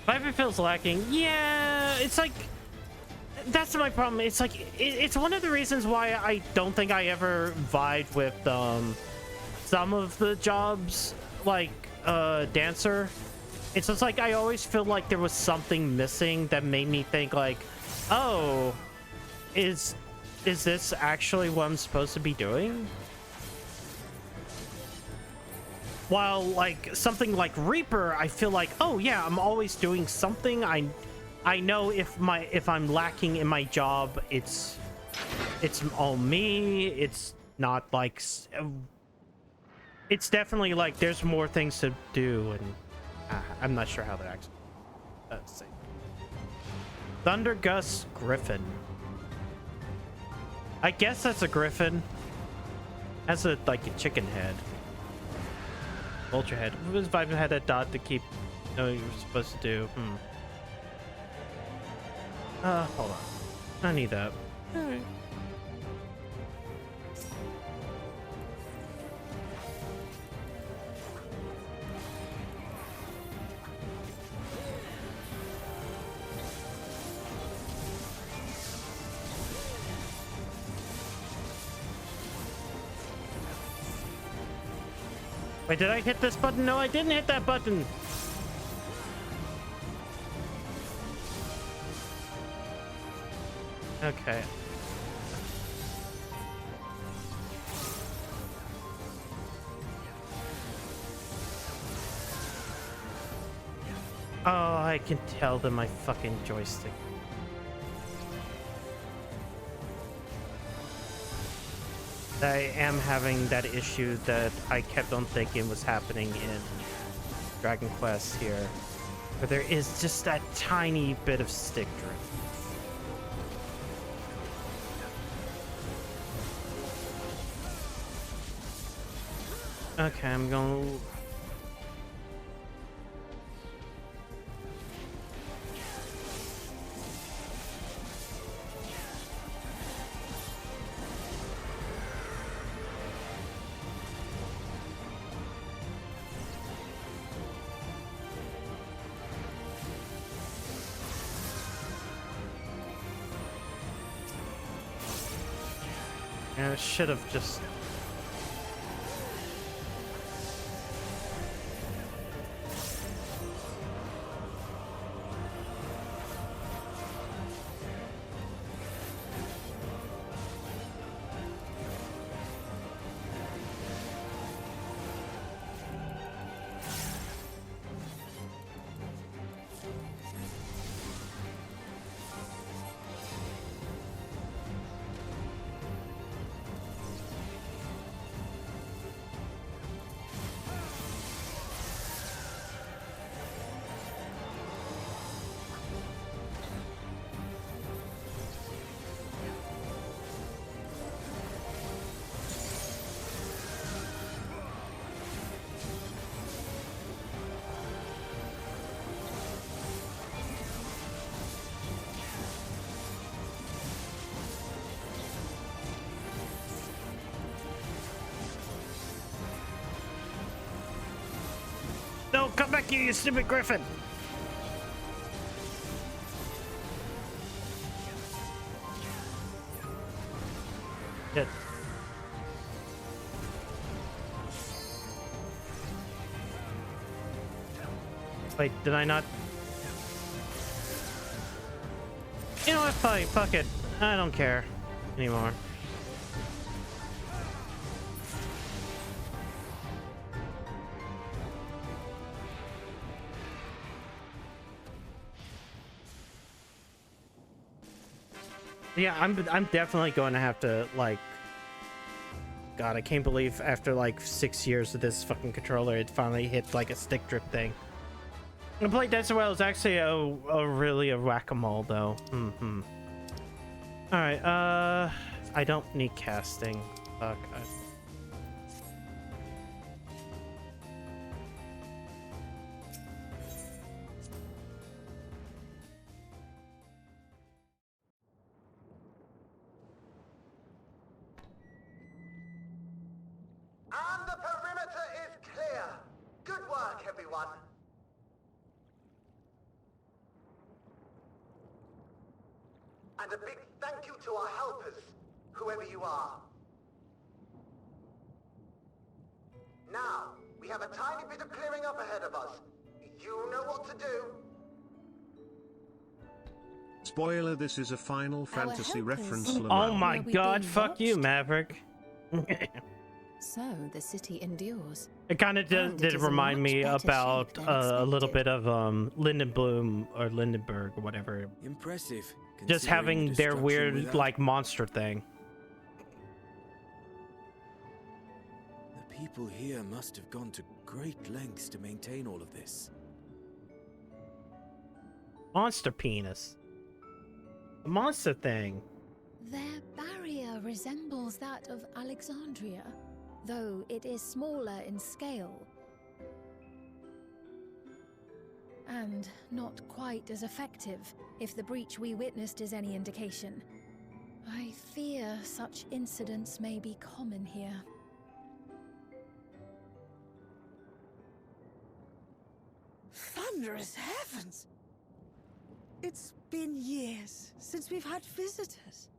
Viper feels lacking. Yeah, it's like, that's my problem. It's like, it's one of the reasons why I don't think I ever vibed with some of the jobs, like Dancer. It's just like, I always feel like there was something missing that made me think like, oh, is this actually what I'm supposed to be doing? While like something like Reaper, I feel like, oh yeah, I'm always doing something. I know if I'm lacking in my job, it's all me. It's not like, it's definitely like there's more things to do, and I'm not sure how that actually. Let's see. Thundergust Griffin. I guess that's a griffin. Has a like a chicken head. Vulture head. What was Viper had that dot to keep? No, you were supposed to do. Hold on. I need that. All right. Wait, did I hit this button? No, I didn't hit that button. Okay. Oh, I can tell that my fucking joystick. I am having that issue that I kept on thinking was happening in Dragon Quest here, where there is just that tiny bit of stick drift. Okay, I'm going. I should have just. Come back here, you stupid griffin! Good. Wait, did I not? You know what? Fuck it. I don't care anymore. Yeah, I'm definitely going to have to, like, God, I can't believe after like 6 years of this fucking controller, it finally hit like a stick drift thing. I played Dead Well is actually a really a whack-a-mole though. All right, I don't need casting. Fuck. And the perimeter is clear. Good work, everyone. And a big thank you to our helpers, whoever you are. Now, we have a tiny bit of clearing up ahead of us. You know what to do. Spoiler, this is a Final Fantasy reference. Oh my god, fuck you, Maverick. So the city endures. It kind of did remind me about a little bit of Lindenbloom or Lindenberg or whatever. Impressive. Just having their weird like monster thing. The people here must have gone to great lengths to maintain all of this. Monster penis. The monster thing. Their barrier resembles that of Alexandria, though it is smaller in scale. And not quite as effective, if the breach we witnessed is any indication. I fear such incidents may be common here. Thunderous heavens! It's been years since we've had visitors.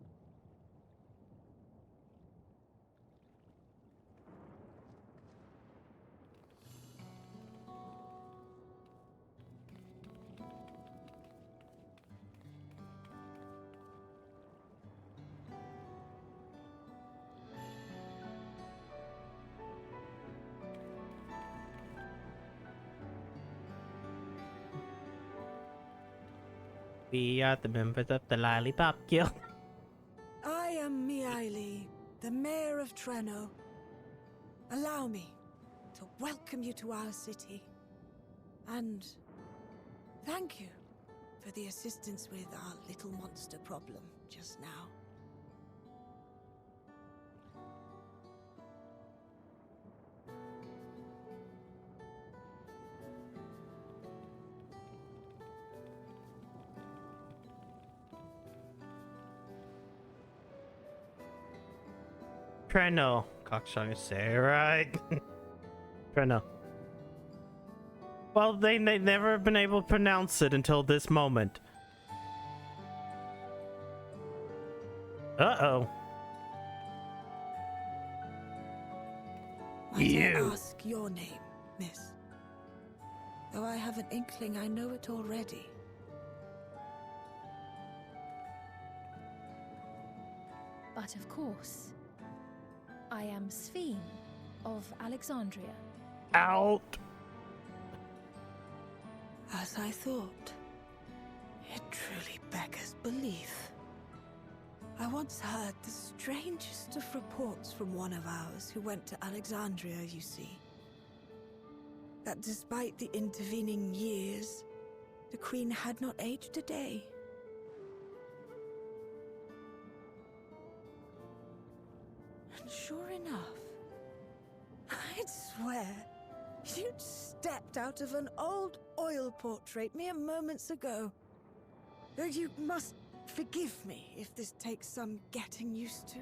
We are the members of the Lollipop Guild. I am Miaili, the mayor of Treno. Allow me to welcome you to our city. And thank you for the assistance with our little monster problem just now. Treno. Cockshunger, say it right. Treno. Well, they never have been able to pronounce it until this moment. Uh-oh. Might I ask your name, miss? Though I have an inkling I know it already. But of course, I am Sphene of Alexandria. Out. As I thought. It truly beggars belief. I once heard the strangest of reports from one of ours who went to Alexandria, you see. That despite the intervening years, the Queen had not aged a day. And sure enough, I'd swear, you'd stepped out of an old oil portrait mere moments ago. Though you must forgive me if this takes some getting used to.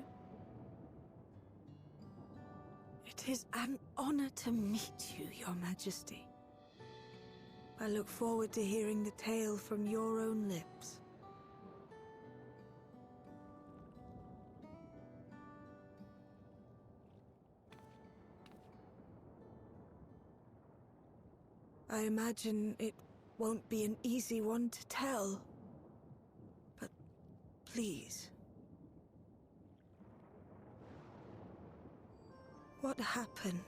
It is an honor to meet you, Your Majesty. I look forward to hearing the tale from your own lips. I imagine it won't be an easy one to tell. But please. What happened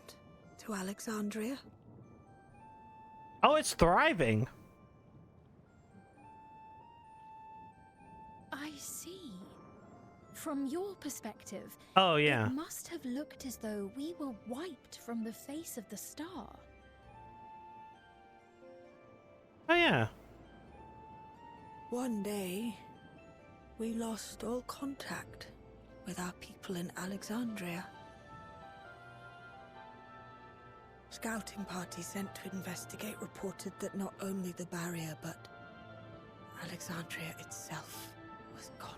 to Alexandria? Oh, it's thriving. I see. From your perspective, Oh, yeah. it must have looked as though we were wiped from the face of the star. Oh, yeah. One day, we lost all contact with our people in Alexandria. Scouting party sent to investigate reported that not only the barrier, but Alexandria itself was gone.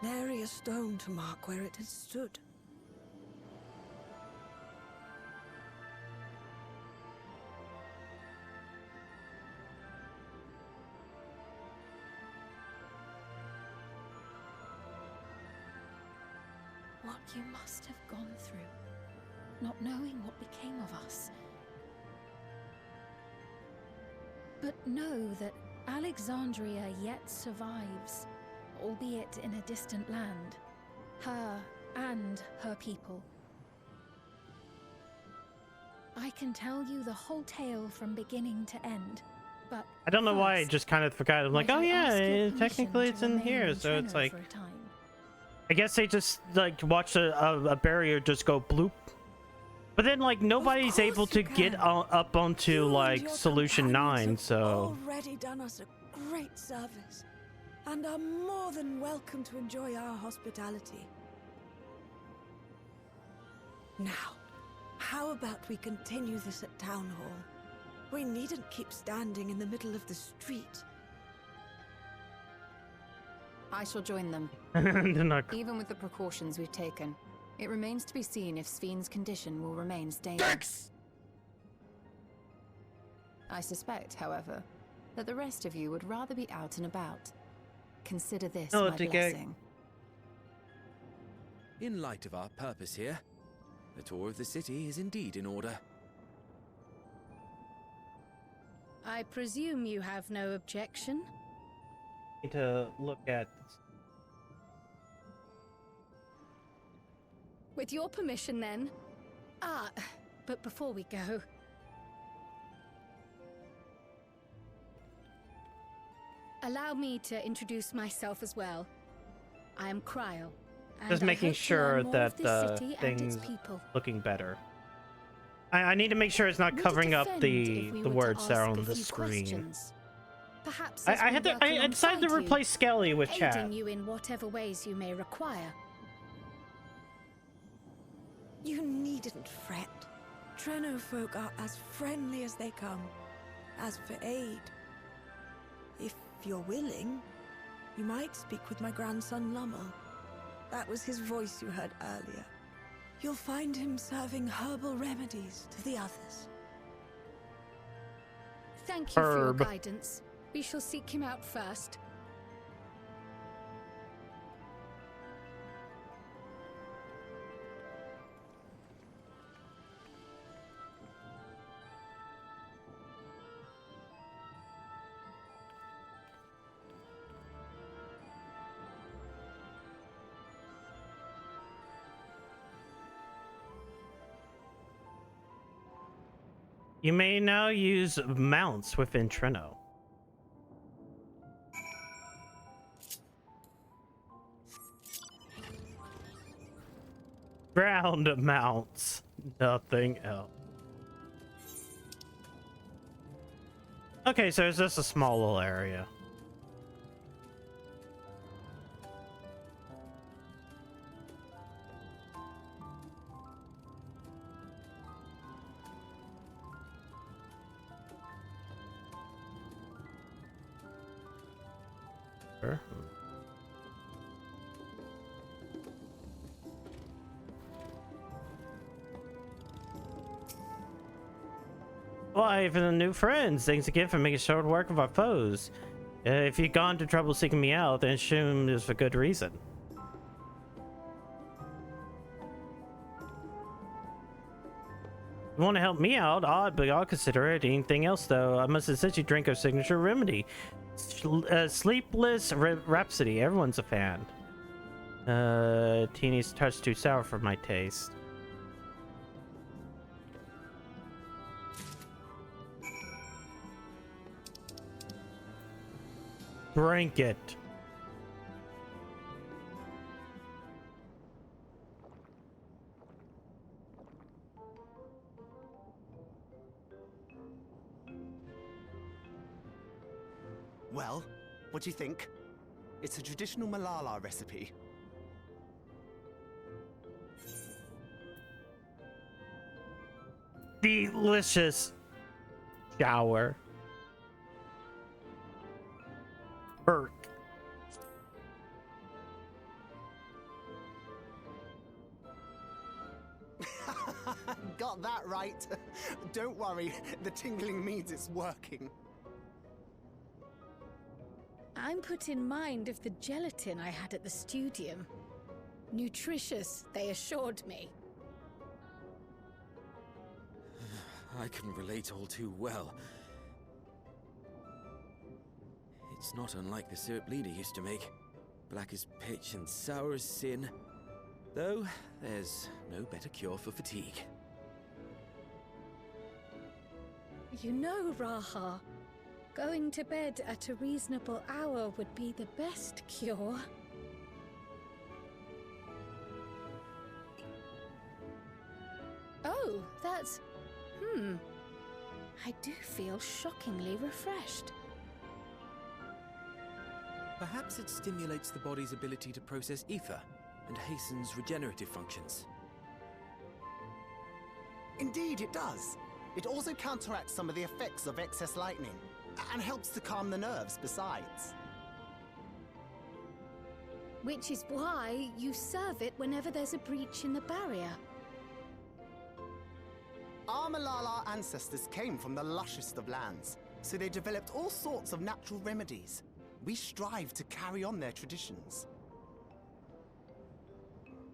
Nary a stone to mark where it had stood. What you must have gone through, not knowing what became of us. But know that Alexandria yet survives, albeit in a distant land. Her and her people. I can tell you the whole tale from beginning to end, but I don't know why I first, just kind of forgot. I'm like, might oh I yeah, ask your technically permission it's to in remain here, so it's Treno like, for a time? I guess they just like watched a barrier just go bloop. But then like nobody's able to get up onto You and like your solution companions 9, have so already done us a great service, and are more than welcome to enjoy our hospitality. Now, how about we continue this at Town Hall? We needn't keep standing in the middle of the street. I shall join them. they're not. Even with the precautions we've taken, it remains to be seen if Sven's condition will remain stable. I suspect, however, that the rest of you would rather be out and about. Consider this Oh, my to get- blessing. In light of our purpose here, the tour of the city is indeed in order. I presume you have no objection? Need to look at. With your permission, then. Ah, but before we go... Allow me to introduce myself as well. I am Cryle. Just and I making hope to sure learn more that of this the city and its thing's people. looking better. I need to make sure it's not Would it covering up offend the if we the were to words that are ask on a the few screen. questions? Perhaps I as we had to. work I decided to alongside you, replace Skelly with chat. aiding you in whatever ways you may require. You needn't fret. Treno folk are as friendly as they come. As for aid, if you're willing, you might speak with my grandson Lummel. That was his voice you heard earlier. You'll find him serving herbal remedies to the others. Thank you for your Herb. guidance. We shall seek him out first. You may now use mounts within Treno. Ground mounts, nothing else. Okay, so it's just a small little area. Sure. Why, for the new friends, thanks again for making short work of our foes. If you've gone to trouble seeking me out, then assume it's for good reason. You want to help me out? Odd, but I'll consider it. Anything else, though? I must essentially drink our signature remedy. Sleepless Rhapsody. Everyone's a fan. Teeny's touch too sour for my taste. Drink it. Well, what do you think? It's a traditional Malala recipe. Delicious. Shower. Burk. Got that right. Don't worry, the tingling means it's working. I'm put in mind of the gelatin I had at the studium. Nutritious, they assured me. I can relate all too well. It's not unlike the syrup Leader used to make. Black as pitch and sour as sin. Though, there's no better cure for fatigue. You know, Raha, going to bed at a reasonable hour would be the best cure. Oh, that's... I do feel shockingly refreshed. Perhaps it stimulates the body's ability to process ether and hastens regenerative functions. Indeed, it does. It also counteracts some of the effects of excess lightning, and helps to calm the nerves besides. Which is why you serve it whenever there's a breach in the barrier. Our Malala ancestors came from the lushest of lands, so they developed all sorts of natural remedies. We strive to carry on their traditions.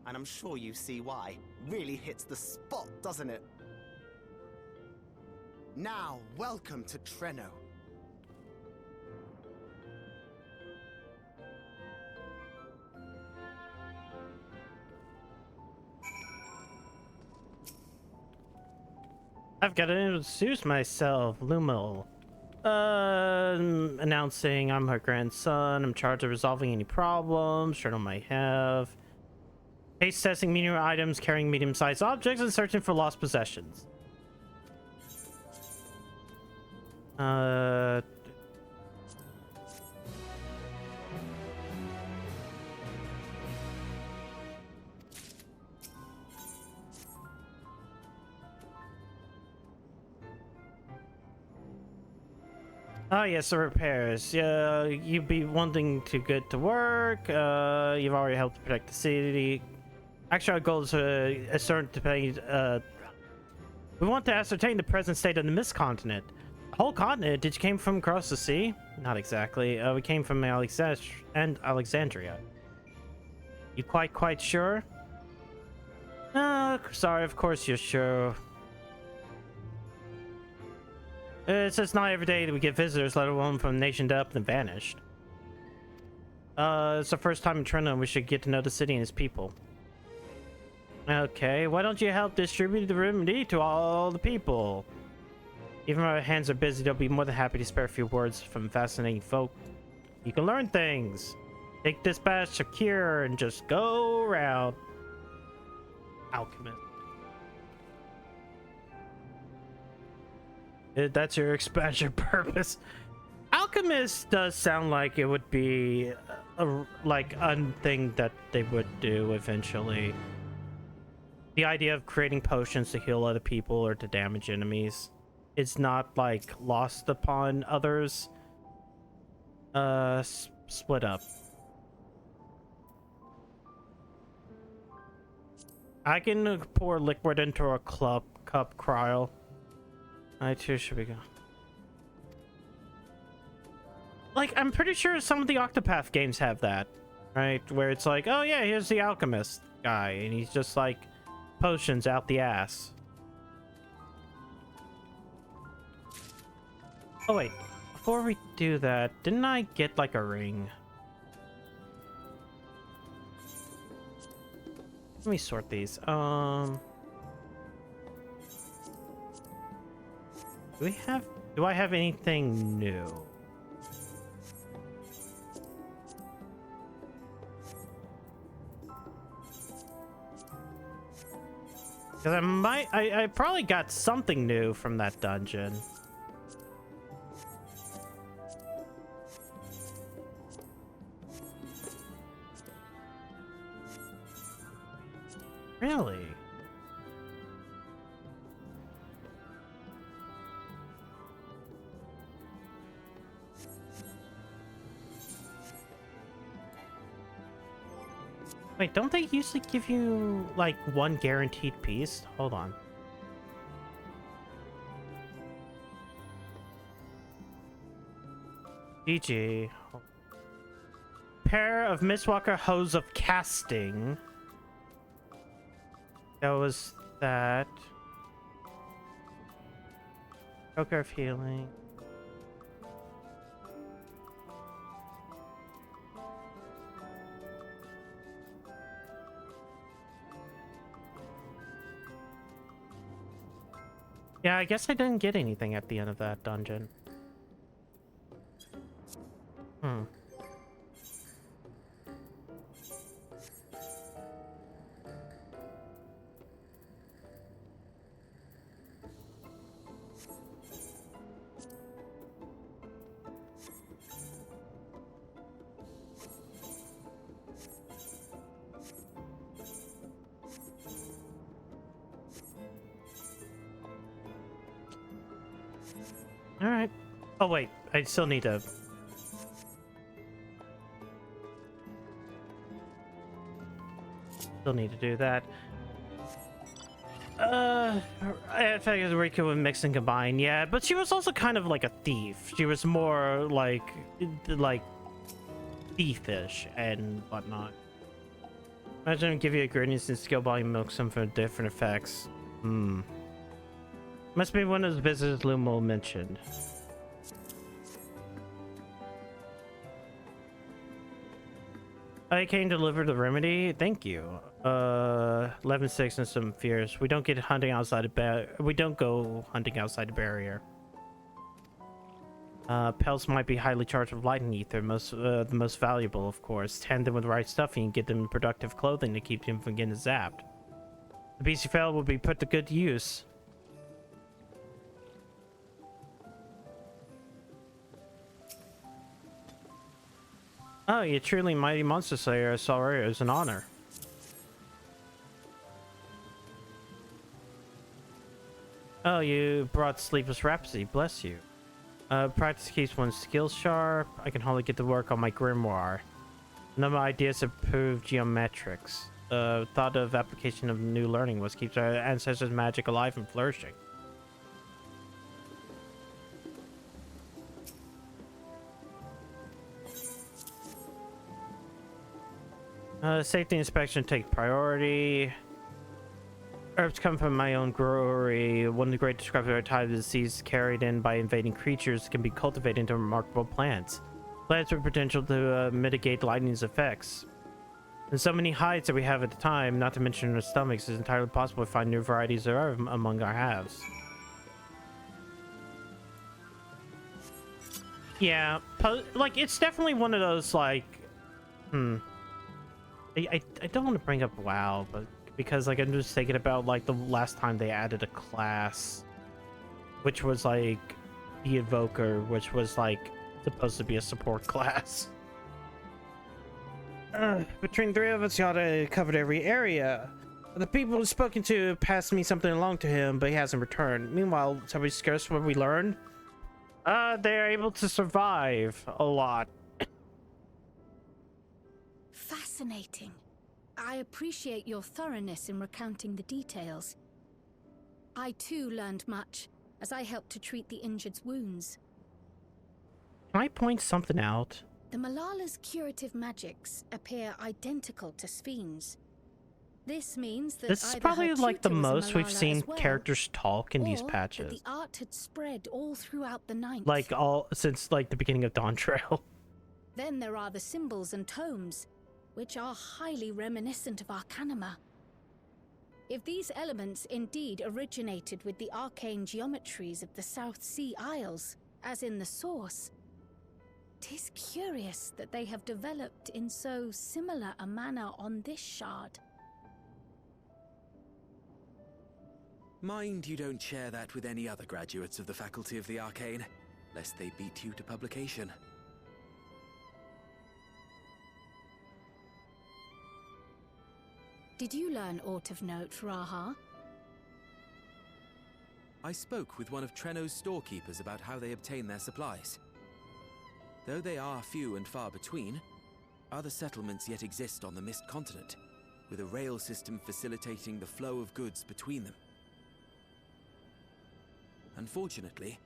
And I'm sure you see why. Really hits the spot, doesn't it? Now, welcome to Treno. I've got to introduce myself, Lumil. Announcing I'm her grandson. I'm charged of resolving any problems Treno might have. Taste testing medium items, carrying medium-sized objects, and searching for lost possessions. Oh yes, the repairs. You'd be wanting to get to work. You've already helped protect the city. Actually, our goal is we want to ascertain the present state of the Mist Continent. The whole continent? Did you came from across the sea? Not exactly. We came from Alexandria. You quite sure? Sorry, of course you're sure. It's just not every day that we get visitors, let alone from nation up and vanished. It's the first time in Treno, and we should get to know the city and its people. Okay, why don't you help distribute the remedy to all the people? Even if our hands are busy, they'll be more than happy to spare a few words from fascinating folk. You can learn things. Take this batch of cure and just go around. Alchemist. That's your expansion purpose. Alchemist does sound like it would be a thing that they would do eventually. The idea of creating potions to heal other people or to damage enemies is not like lost upon others. Split up. I can pour liquid into a cup, cryo. I too should be gone. Like, I'm pretty sure some of the Octopath games have that, right? Where it's like, oh yeah, here's the alchemist guy, and he's just like potions out the ass. Oh wait, before we do that, didn't I get like a ring? Let me sort these. Do I have anything new? Because I probably got something new from that dungeon. Really? Wait, don't they usually give you, like, one guaranteed piece? Hold on. GG. Pair of Mistwalker Hose of Casting. That was that. Choker of Healing. Yeah, I guess I didn't get anything at the end of that dungeon. All right. Oh wait, I still need to. Still need to do that. I figured Rika would mix and combine, yeah, but she was also kind of like a thief. She was more like thiefish and whatnot. Imagine I give you ingredients and skill buying milk some for different effects. Must be one of the visitors Lumo mentioned. I came to deliver the remedy. Thank you. 11-6 and some fears. We don't get hunting outside we don't go hunting outside the barrier. Pelts might be highly charged with lightning ether, the most valuable, of course. Tend them with the right stuff and you can get them productive clothing to keep them from getting zapped. The beast you fell will be put to good use. Oh, you're truly mighty monster slayer, Sorry, it was an honor. Oh, you brought Sleepless Rhapsody, bless you. Practice keeps one's skills sharp. I can hardly get to work on my grimoire. None of my ideas improve geometrics. Thought of application of new learning was keeps our ancestors' magic alive and flourishing. Safety inspection take priority. Herbs come from my own growery. One of the great descriptors of type of disease carried in by invading creatures can be cultivated into remarkable plants. Plants with potential to mitigate lightning's effects. And so many hides that we have at the time, not to mention our stomachs, it's entirely possible to find new varieties of herb among our halves. Yeah, like it's definitely one of those like, I don't want to bring up WoW, but because like I'm just thinking about like the last time they added a class, which was like the Invoker, which was like supposed to be a support class. Between three of us, y'all covered every area. The people we've spoken to passed me something along to him, but he hasn't returned. Meanwhile, so we scarce what we learned. They're able to survive a lot. Fascinating. I appreciate your thoroughness in recounting the details. I too learned much, as I helped to treat the injured's wounds. Can I point something out? The Malala's curative magics appear identical to Sphne's. This means that This is either probably her like the tutor was a most we've Malala seen as well, characters talk in these or patches. that the art had spread all throughout the Ninth. Like all since like the beginning of Dawntrail. Then there are the symbols and tomes, which are highly reminiscent of Arcanima. If these elements indeed originated with the arcane geometries of the South Sea Isles, as in the source, 'tis curious that they have developed in so similar a manner on this shard. Mind you don't share that with any other graduates of the Faculty of the Arcane, lest they beat you to publication. Did you learn aught of note, Raha? I spoke with one of Treno's storekeepers about how they obtain their supplies. Though they are few and far between, other settlements yet exist on the Mist Continent, with a rail system facilitating the flow of goods between them. Unfortunately,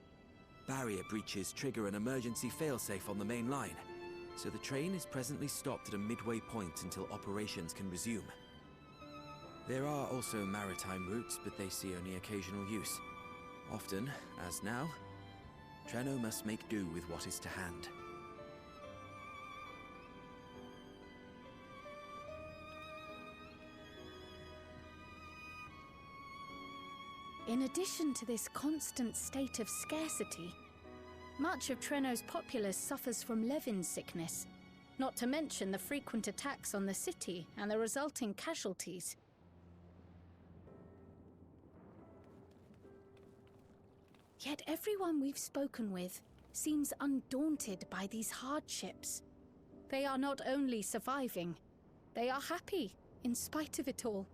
barrier breaches trigger an emergency failsafe on the main line, so the train is presently stopped at a midway point until operations can resume. There are also maritime routes, but they see only occasional use. Often, as now, Treno must make do with what is to hand. In addition to this constant state of scarcity, much of Treno's populace suffers from Levin sickness, not to mention the frequent attacks on the city and the resulting casualties. Yet everyone we've spoken with seems undaunted by these hardships. They are not only surviving, they are happy in spite of it all.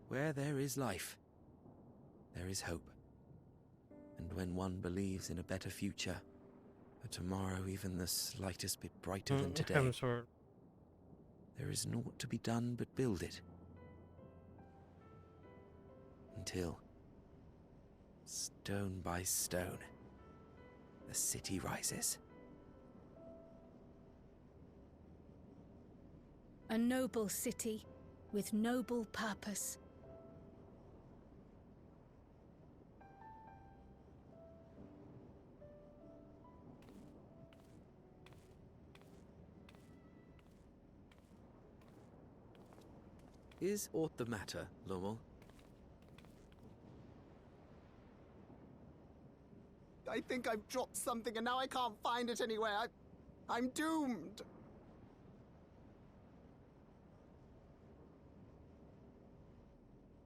Where there is life, there is hope. And when one believes in a better future, a tomorrow even the slightest bit brighter than today, there is naught to be done but build it. Until, stone by stone, the city rises. A noble city with noble purpose. Is aught the matter, Lowell? I think I've dropped something and now I can't find it anywhere. I'm doomed.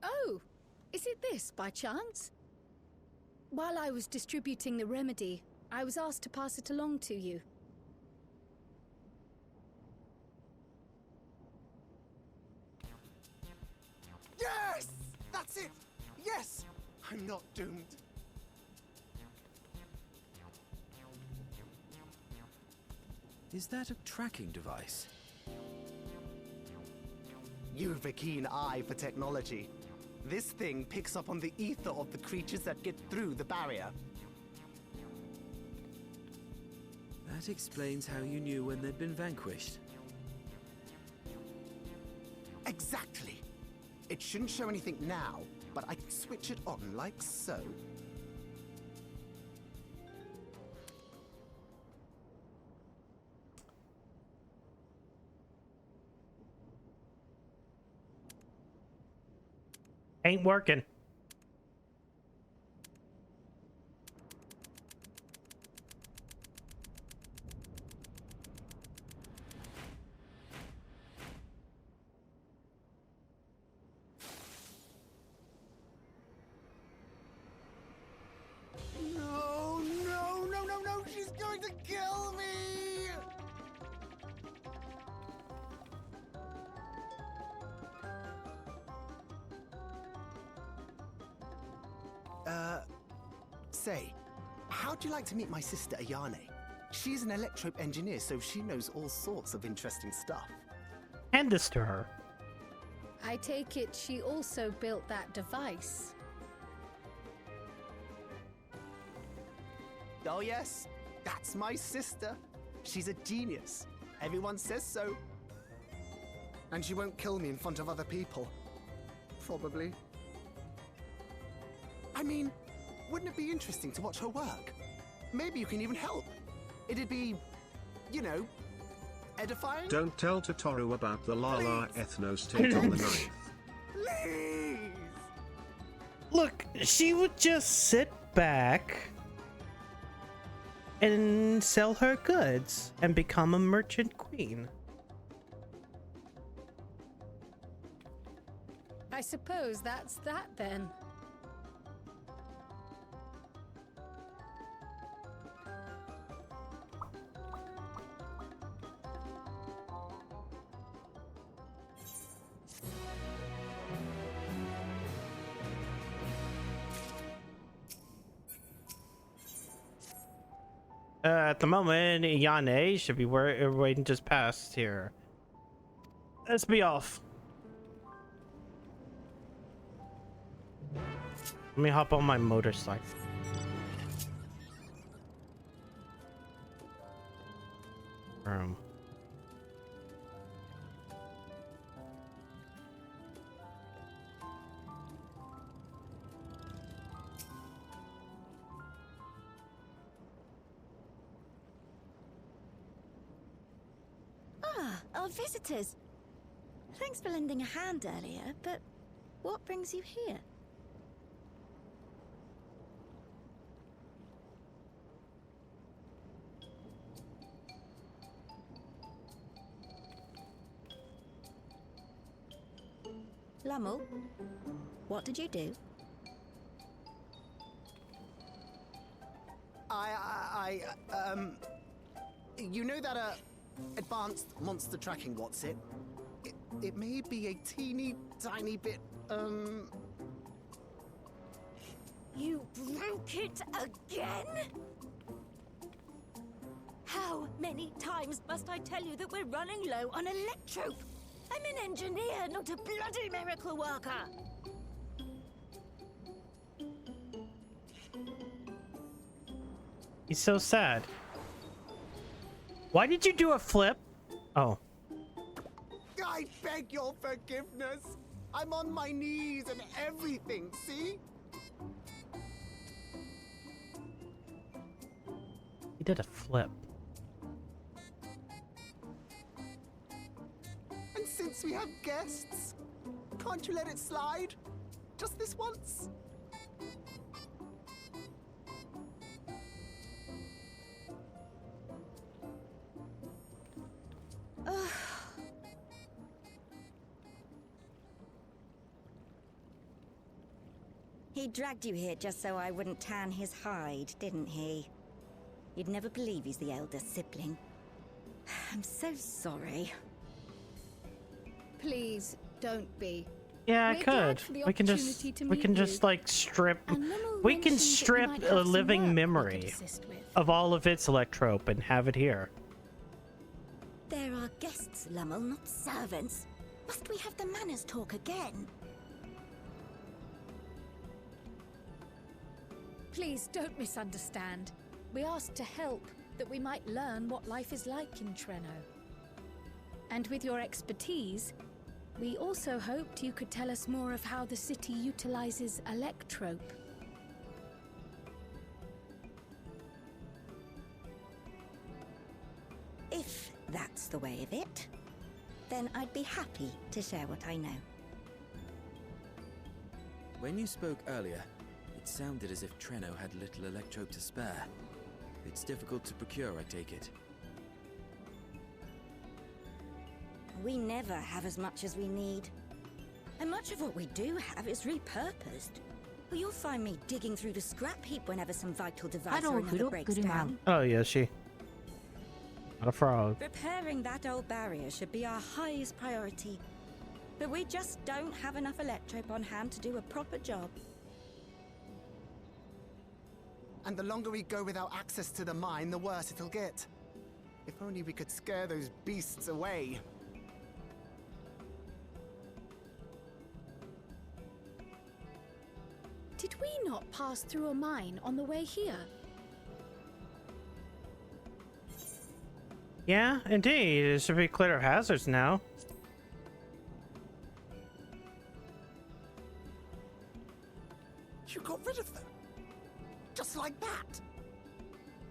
Oh, is it this by chance? While I was distributing the remedy, I was asked to pass it along to you. Yes! That's it! Yes! I'm not doomed. Is that a tracking device? You've a keen eye for technology. This thing picks up on the ether of the creatures that get through the barrier. That explains how you knew when they'd been vanquished. Exactly. It shouldn't show anything now, but I can switch it on like so. Ain't working. No, no, no, no, no! She's going to kill me! Say, how'd you like to meet my sister Ayane? She's an electrope engineer, so she knows all sorts of interesting stuff. Hand this to her. I take it she also built that device. Oh yes, that's my sister. She's a genius. Everyone says so. And she won't kill me in front of other people. Probably. I mean, wouldn't it be interesting to watch her work? Maybe you can even help. It'd be, you know, edifying. Don't tell Totoro about the Lala Ethnos take on the 9th. Please! Look, she would just sit back and sell her goods and become a merchant queen. I suppose that's that then. At the moment, Yane should be waiting just past here. Let's be off. Let me hop on my motorcycle. Our visitors. Thanks for lending a hand earlier, but what brings you here? Lummel, what did you do? You know that, advanced monster tracking, what's it? It may be a teeny tiny bit, You broke it again? How many times must I tell you that we're running low on electrope? I'm an engineer, not a bloody miracle worker. He's so sad. Why did you do a flip? Oh. I beg your forgiveness. I'm on my knees and everything, see? He did a flip. And since we have guests, can't you let it slide? Just this once? He dragged you here just so I wouldn't tan his hide, didn't he? You'd never believe he's the elder sibling. I'm so sorry. Please, don't be. Yeah, I We're glad could. for the We can opportunity to meet just you. like strip. And Lummel We can mentioned that you strip might a have some living work we memory could assist with. of all of its electrope and have it here. There are guests, Lummel, not servants. Must we have the manners talk again? Please don't misunderstand. We asked to help, that we might learn what life is like in Treno. And with your expertise, we also hoped you could tell us more of how the city utilizes electrope. If that's the way of it, then I'd be happy to share what I know. When you spoke earlier, it sounded as if Treno had little electrope to spare. It's difficult to procure, I take it. We never have as much as we need. And much of what we do have is repurposed. Well, you'll find me digging through the scrap heap whenever some vital device or another breaks down. Oh, Yoshi. Not a frog. Repairing that old barrier should be our highest priority. But we just don't have enough electrope on hand to do a proper job. And the longer we go without access to the mine, the worse it'll get. If only we could scare those beasts away. Did we not pass through a mine on the way here? Yeah, indeed. It should be clear of hazards now. You got rid of them? Just like that?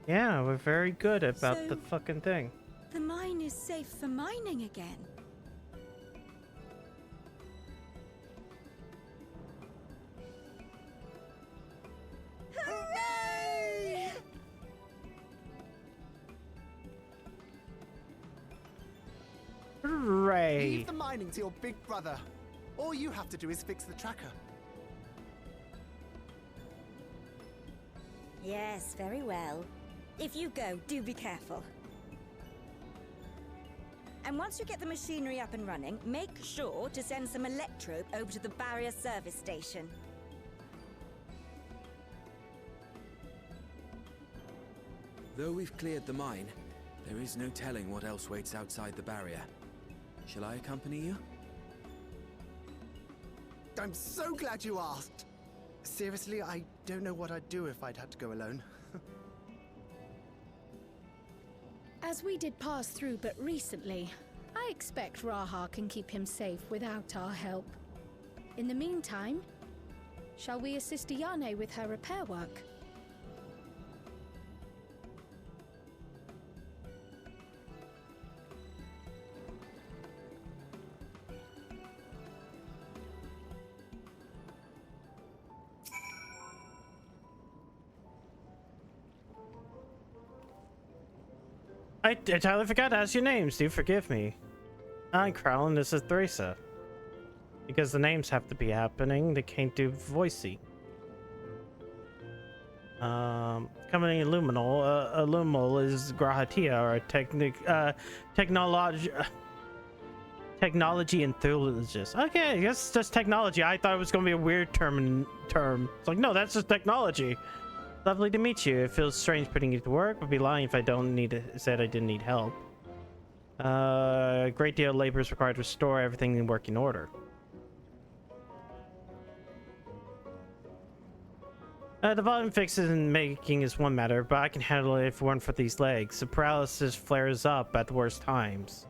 Yeah, we're very good about So- the fucking thing. The mine is safe for mining again. Hooray! Hooray! Leave the mining to your big brother. All you have to do is fix the tracker. Yes, very well. If you go, do be careful. And once you get the machinery up and running, make sure to send some electrobe over to the barrier service station. Though we've cleared the mine, there is no telling what else waits outside the barrier. Shall I accompany you? I'm so glad you asked. Seriously, I don't know what I'd do if I'd had to go alone. As we did pass through but recently, I expect Raha can keep him safe without our help. In the meantime, shall we assist Ayane with her repair work? I entirely forgot to ask your names. Do forgive me. I'm Crown, this is Theresa. Because the names have to be happening, they can't do voicey. Coming in Luminal, Luminal is Grahatia, or a technology enthusiast. Okay, I guess it's just technology. I thought it was going to be a weird term. It's like, no, that's just technology. Lovely to meet you. It feels strange putting you to work, but be lying if I said I didn't need help. A great deal of labor is required to restore everything in working order. The volume fixes and making is one matter, but I can handle it if it weren't for these legs. The paralysis flares up at the worst times.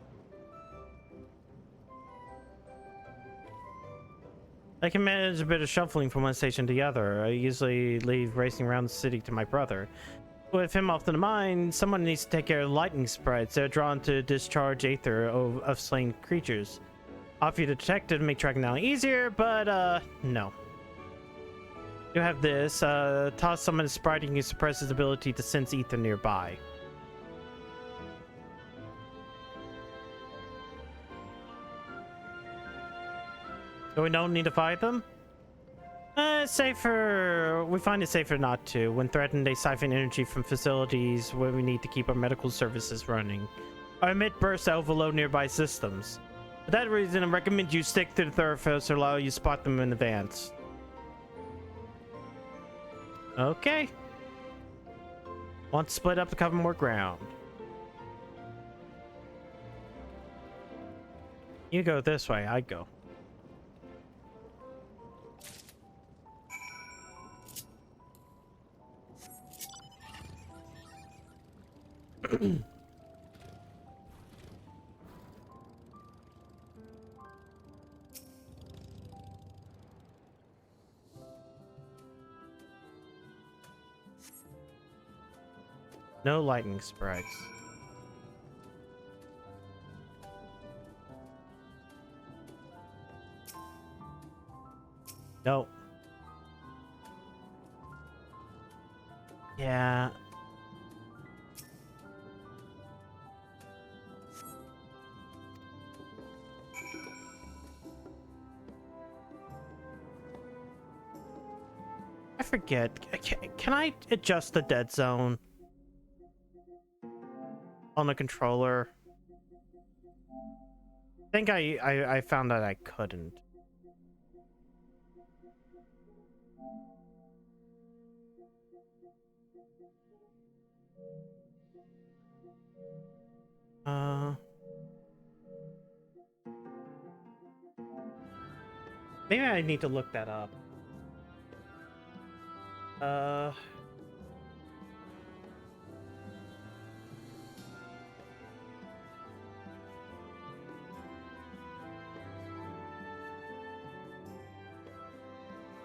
I can manage a bit of shuffling from one station to the other. I usually leave racing around the city to my brother. With him off to the mine, someone needs to take care of the lightning sprites. They're drawn to discharge aether of slain creatures. Offer you to detect it to make tracking down easier, but no. You have this. Toss someone a sprite and you suppress his ability to sense ether nearby. So we don't need to fight them? Safer. We find it safer not to. When threatened, they siphon energy from facilities where we need to keep our medical services running, or emit bursts that overload nearby systems. For that reason, I recommend you stick to the thoroughfares to allow you to spot them in advance. Okay. Want to split up to cover more ground. You go this way, I go. No lightning sprites. No. Yeah. I forget. Can I adjust the dead zone on the controller? I think I found that I couldn't. Maybe I need to look that up.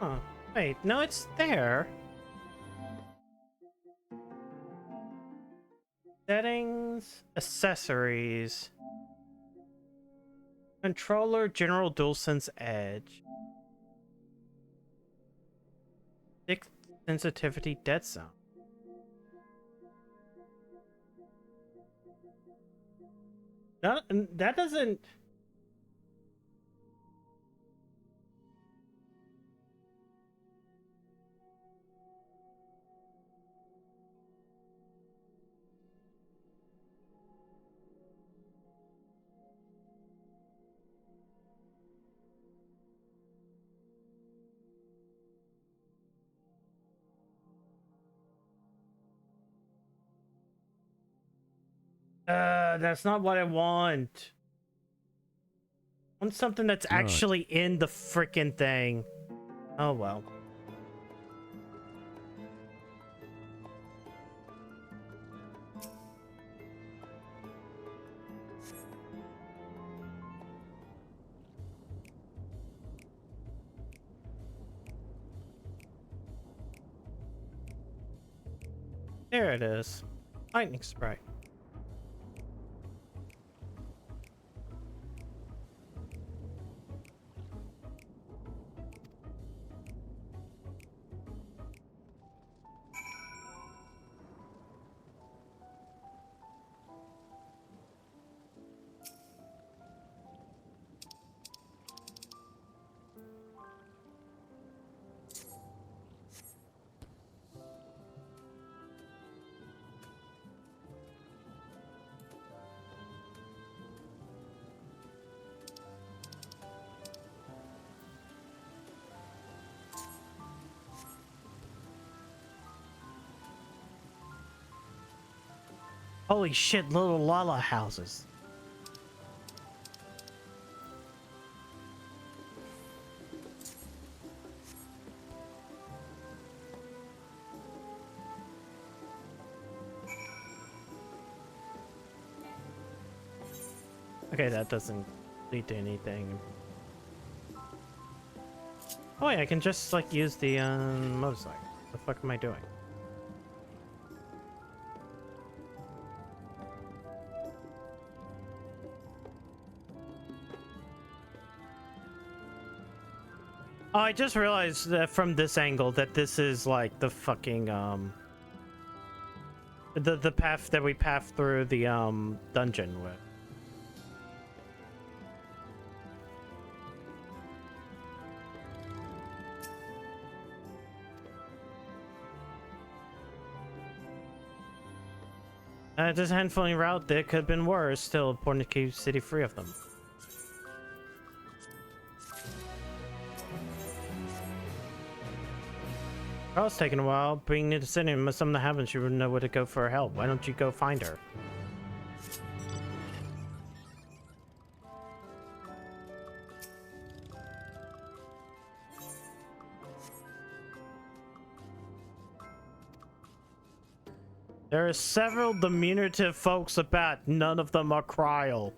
Huh. Wait, no, it's there. Settings, accessories, controller, general DualSense Edge, stick sensitivity, dead zone. That doesn't. That's not what I want. I want something that's actually in the freaking thing. Oh well. There it is. Lightning spray. Holy shit, little Lala houses. Okay, that doesn't lead to anything. Oh wait, I can just like use the motorcycle. What the fuck am I doing? Oh, I just realized that from this angle that this is like the fucking the path that we passed through the dungeon with. This handfully route that could have been worse. Still important to keep city free of them. Carl's taking a while. Being near the city, unless something happens, she wouldn't know where to go for help. Why don't you go find her? There are several diminutive folks about. None of them are Kryl.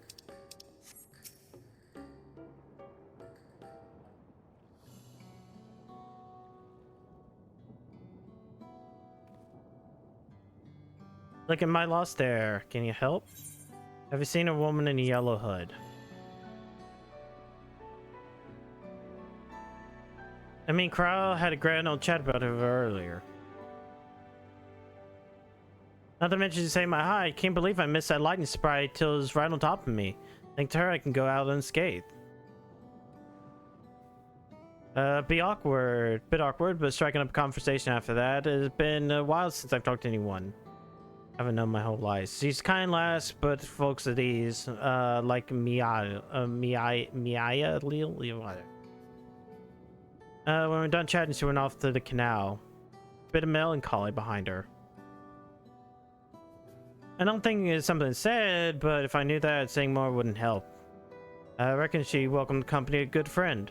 Look at my lost there. Can you help? Have you seen a woman in a yellow hood? I mean, Kryl had a grand old chat about her earlier. Not to mention, you say my hi. Can't believe I missed that lightning spray till it was right on top of me. Thanks to her, I can go out unscathed. Bit awkward, but striking up a conversation after that. It's been a while since I've talked to anyone. I haven't known my whole life. She's kind lass, but folks at ease, like Mia, when we're done chatting, she went off to the canal. Bit of melancholy behind her. I don't think it's something said, but if I knew that, saying more wouldn't help. I reckon she welcomed the company of a good friend.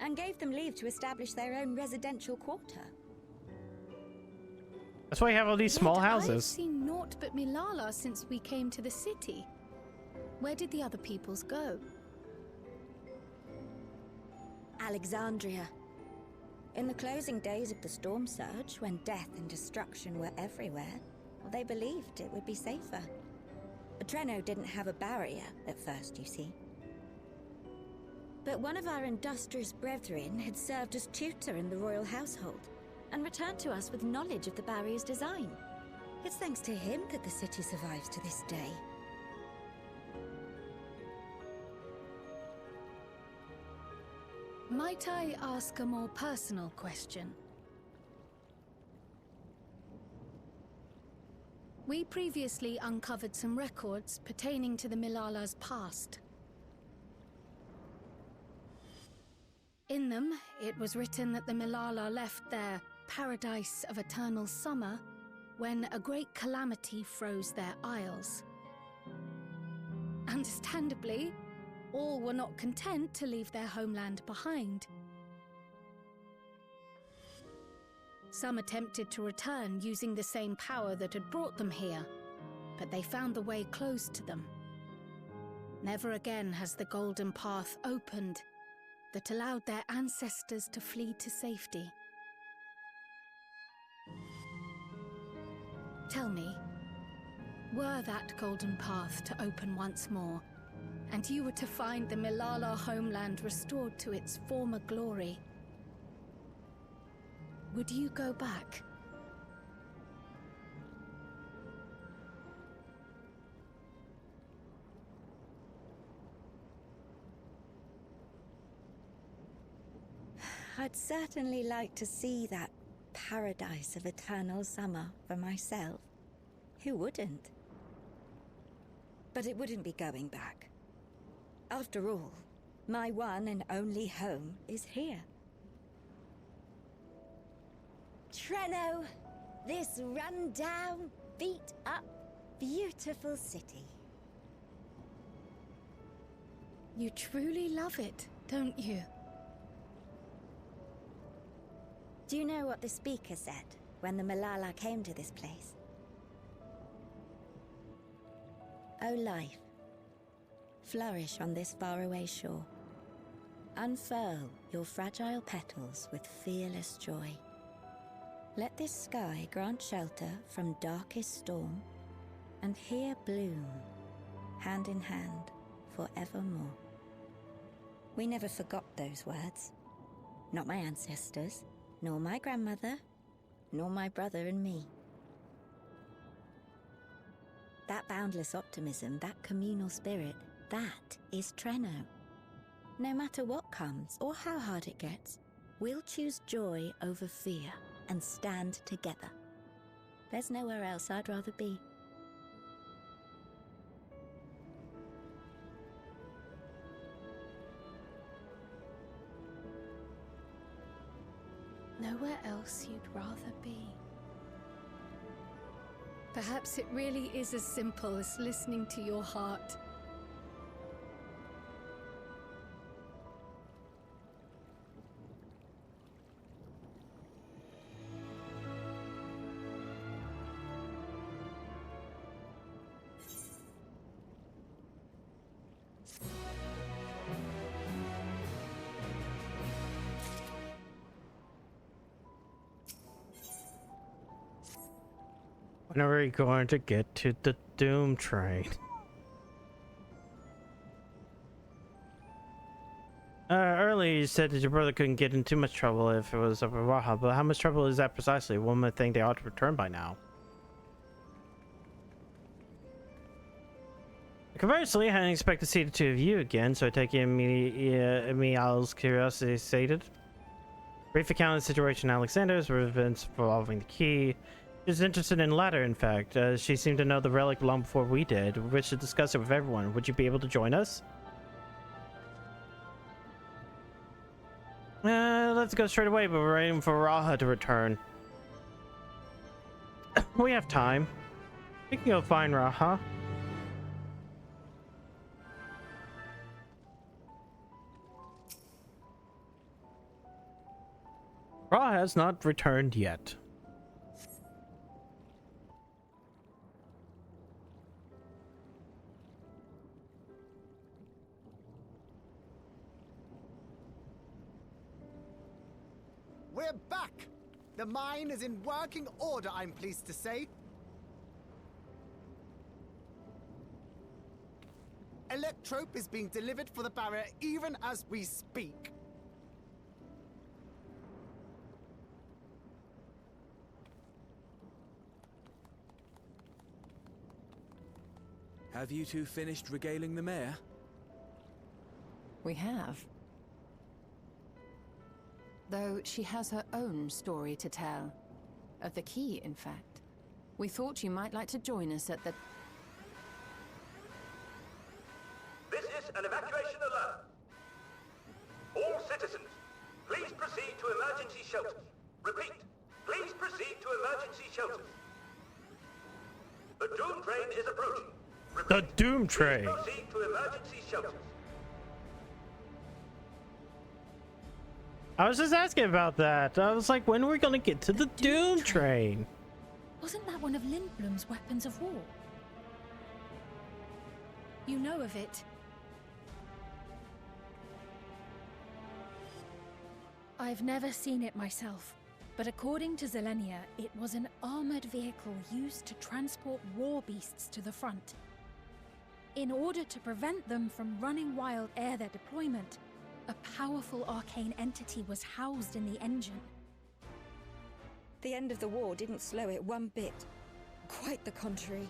and gave them leave to establish their own residential quarter. That's why you have all these small Yet I've houses. seen naught but Milala since we came to the city. Where did the other peoples go? Alexandria. In the closing days of the Storm Surge, when death and destruction were everywhere, they believed it would be safer. Treno didn't have a barrier at first, you see. But one of our industrious brethren had served as tutor in the royal household and returned to us with knowledge of the barrier's design. It's thanks to him that the city survives to this day. Might I ask a more personal question? We previously uncovered some records pertaining to the Milala's past. In them, it was written that the Milala left their paradise of eternal summer when a great calamity froze their isles. Understandably, all were not content to leave their homeland behind. Some attempted to return using the same power that had brought them here, but they found the way closed to them. Never again has the golden path opened that allowed their ancestors to flee to safety. Tell me, were that golden path to open once more, and you were to find the Milala homeland restored to its former glory, would you go back? I'd certainly like to see that paradise of eternal summer for myself. Who wouldn't? But it wouldn't be going back. After all, my one and only home is here. Treno, this run-down, beat-up, beautiful city. You truly love it, don't you? Do you know what the speaker said when the Milala came to this place? O life, flourish on this faraway shore. Unfurl your fragile petals with fearless joy. Let this sky grant shelter from darkest storm, and here bloom, hand in hand, forevermore. We never forgot those words. Not my ancestors, nor my grandmother, nor my brother and me. That boundless optimism, that communal spirit, that is Treno. No matter what comes or how hard it gets, we'll choose joy over fear and stand together. There's nowhere else I'd rather be. Nowhere else you'd rather be. Perhaps it really is as simple as listening to your heart. When are we going to get to the Doom train? Earlier you said that your brother couldn't get in too much trouble if it was over Raha, but how much trouble is that precisely? One would think they ought to return by now. Conversely, I didn't expect to see the two of you again, so I take it Mial's curiosity sated. Brief account of the situation Alexander's were events involving the key. She was interested in the latter, in fact. She seemed to know the relic long before we did. We wish to discuss it with everyone. Would you be able to join us? Let's go straight away, but we're waiting for Raha to return. We have time. We can go find Raha. Ra has not returned yet. We're back! The mine is in working order, I'm pleased to say. Electrope is being delivered for the barrier even as we speak. Have you two finished regaling the mayor? We have. Though she has her own story to tell. Of the key, in fact. We thought you might like to join us at the... This is an evacuation alert. All citizens, please proceed to emergency shelters. Repeat, please proceed to emergency shelters. The Doom train is approaching. Repeat, the Doom train. Please proceed to emergency shelters. I was just asking about that. I was like, when are we gonna get to the Doom train? Wasn't that one of Lindblom's weapons of war? You know of it. I've never seen it myself, but according to Zelenia, it was an armored vehicle used to transport war beasts to the front. In order to prevent them from running wild ere their deployment, a powerful arcane entity was housed in the engine. The end of the war didn't slow it one bit. Quite the contrary.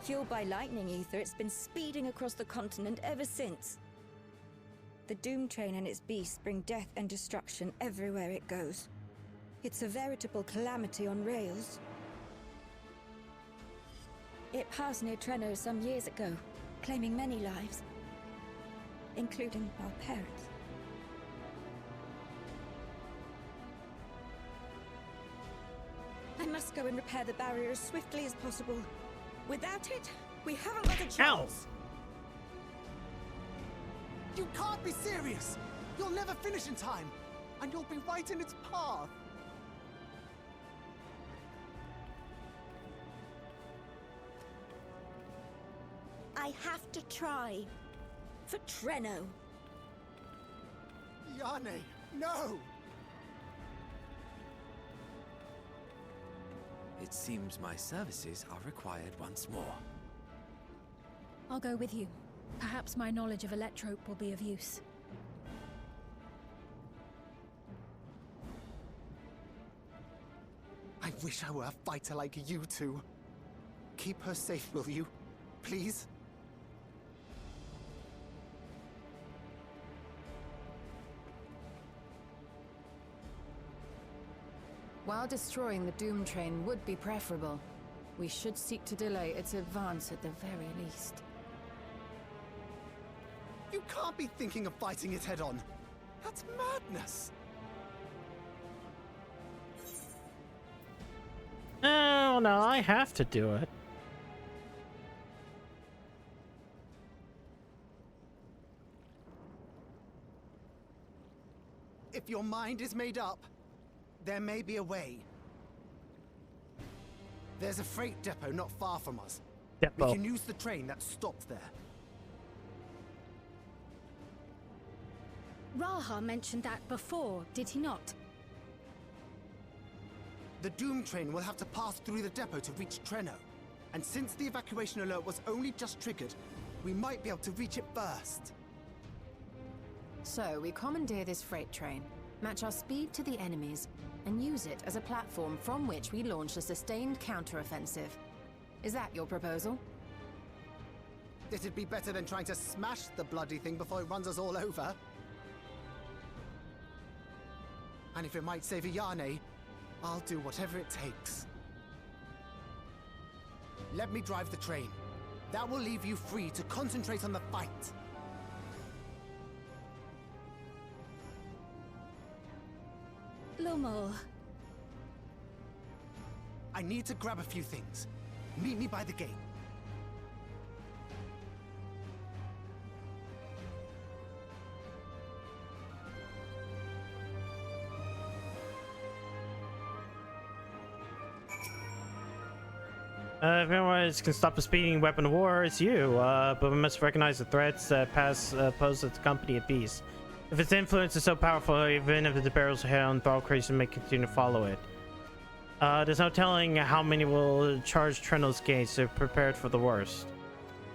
Fueled by lightning ether, it's been speeding across the continent ever since. The Doom train and its beasts bring death and destruction everywhere it goes. It's a veritable calamity on rails. It passed near Trenno some years ago, claiming many lives, including our parents. I must go and repair the barrier as swiftly as possible. Without it, we haven't got a chance. You can't be serious! You'll never finish in time, and you'll be right in its path. I have to try. For Trenno. Yane, no! It seems my services are required once more. I'll go with you. Perhaps my knowledge of Electrope will be of use. I wish I were a fighter like you two. Keep her safe, will you? Please? While destroying the Doom train would be preferable, we should seek to delay its advance at the very least. You can't be thinking of fighting it head-on. That's madness. Oh, no, I have to do it. If your mind is made up, there may be a way. There's a freight depot not far from us. Depot. We can use the train that stopped there. Raha mentioned that before, did he not? The Doom train will have to pass through the depot to reach Trenno. And since the evacuation alert was only just triggered, we might be able to reach it first. So we commandeer this freight train, match our speed to the enemy's, and use it as a platform from which we launch a sustained counteroffensive. Is that your proposal? It'd be better than trying to smash the bloody thing before it runs us all over. And if it might save Yane, I'll do whatever it takes. Let me drive the train. That will leave you free to concentrate on the fight. Lumel. I need to grab a few things. Meet me by the gate. If anyone can stop the speeding weapon of war, it's you. But we must recognize the threats that pose to the company of peace. If its influence is so powerful, even if the barrels of hell and thrall creation may continue to follow it. There's no telling how many will charge Trenel's gates, so prepared for the worst.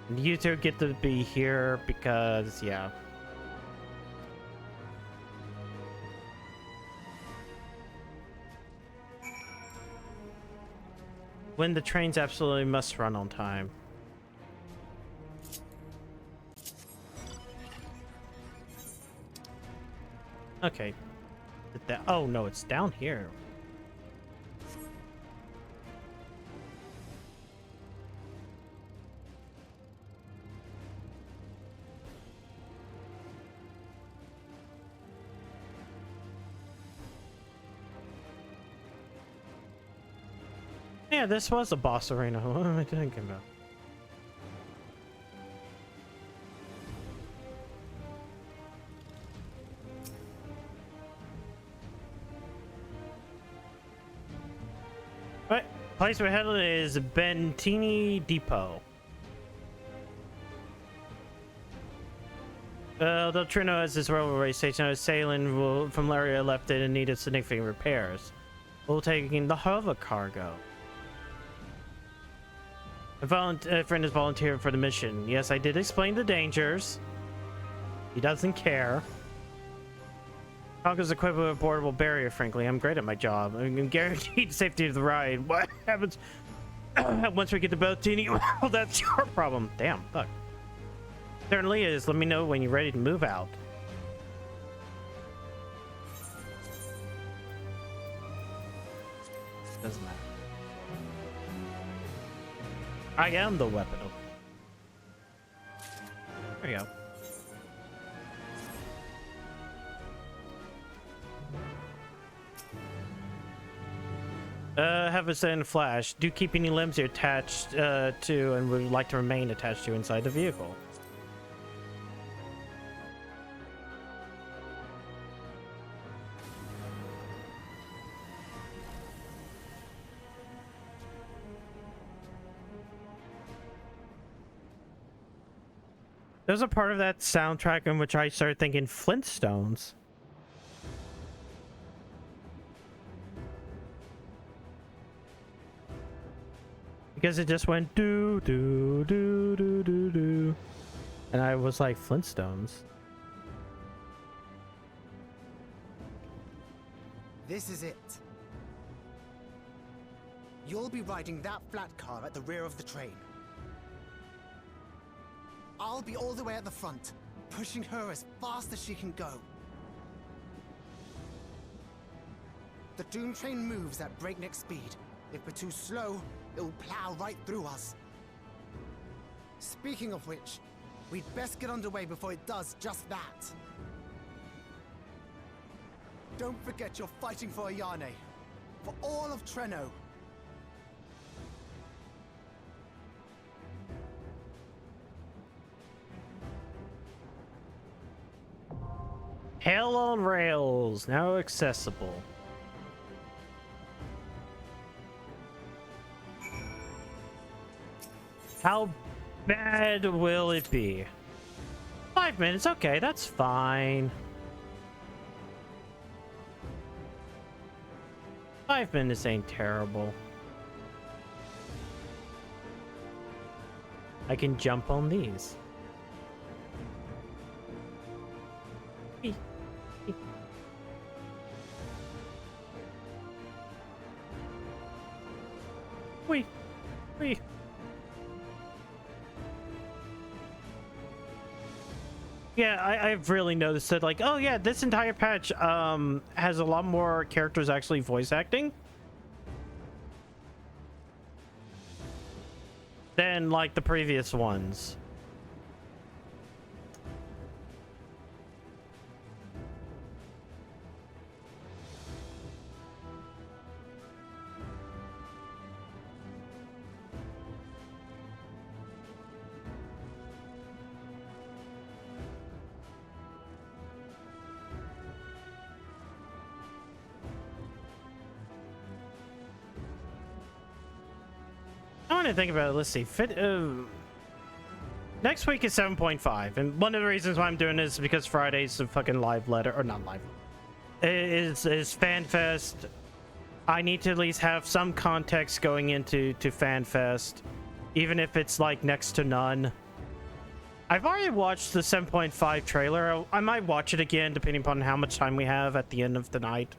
And you two get to be here because, yeah. When the trains absolutely must run on time. Okay. Oh no, it's down here. Yeah, this was a boss arena. What am I thinking about? Right, place we're headed is Bentini Depot. Though Trino has this railway station, sailing from Laria left it and needed significant repairs. We'll taking the hover cargo. A friend has volunteered for the mission. Yes, I did explain the dangers. He doesn't care. Cargo's equipped with a portable barrier, frankly. I'm great at my job. I'm guaranteed safety of the ride. What happens once we get to Belltini? Well, that's your problem. Damn, fuck. Certainly is. Let me know when you're ready to move out. Doesn't matter. I am the weapon. There you go. Have a sudden flash. Do keep any limbs you're attached to and would like to remain attached to inside the vehicle. There's a part of that soundtrack in which I started thinking Flintstones. Because it just went do do do do do do, and I was like Flintstones. This is it. You'll be riding that flat car at the rear of the train. I'll be all the way at the front, pushing her as fast as she can go. The Doom train moves at breakneck speed. If we're too slow, it'll plow right through us. Speaking of which, we'd best get underway before it does just that. Don't forget you're fighting for Ayane, for all of Treno. Hell on Rails, now accessible. How bad will it be? 5 minutes, okay, that's fine. 5 minutes ain't terrible. I can jump on these. Wait, wait. Yeah, I've really noticed that, like, oh yeah, this entire patch has a lot more characters actually voice acting than like the previous ones. trying to think about it. Let's see. Next week is 7.5, and one of the reasons why I'm doing this is because Friday's a fucking live letter, or not live. Is FanFest. I need to at least have some context going into FanFest, even if it's like next to none. I've already watched the 7.5 trailer. I might watch it again depending upon how much time we have at the end of the night,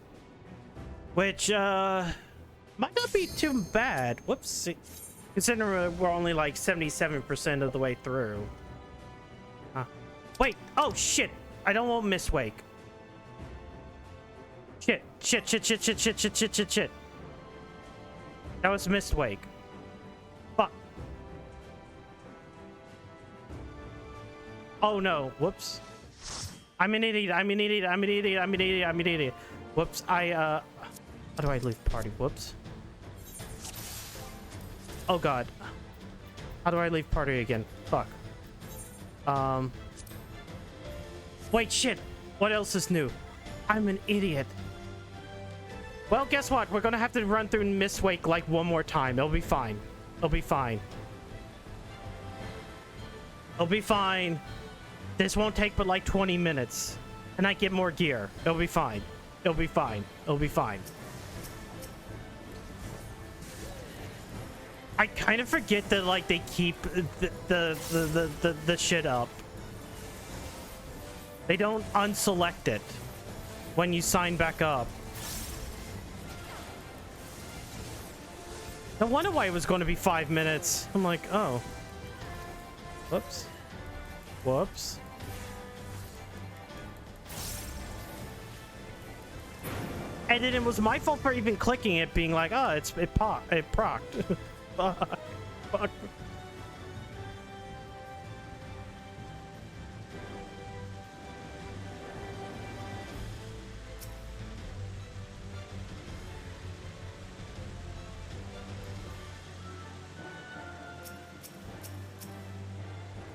which might not be too bad. Whoops. Considering we're only like 77% of the way through. Wait. Oh, shit. I don't want Miss Wake. Shit. That was Miss Wake. Fuck. Oh, no. Whoops. I'm an idiot. Whoops. How do I leave party? Whoops. Oh god. How do I leave party again? Fuck. Wait, shit. What else is new? I'm an idiot. Well, guess what? We're gonna have to run through Miss Wake like one more time. It'll be fine. It'll be fine. It'll be fine. This won't take but like 20 minutes. And I get more gear. It'll be fine. It'll be fine. It'll be fine. I kind of forget that like they keep the shit up. They don't unselect it when you sign back up. I wonder why it was going to be 5 minutes. I'm like, oh. Whoops. Whoops. And then it was my fault for even clicking it, being like, oh, it procced. Fuck. Fuck.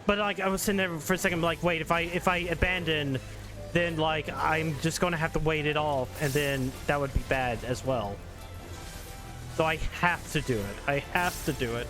But like I was sitting there for a second, like, wait, if I abandon, then like I'm just gonna have to wait it off, and then that would be bad as well. So I have to do it. I have to do it.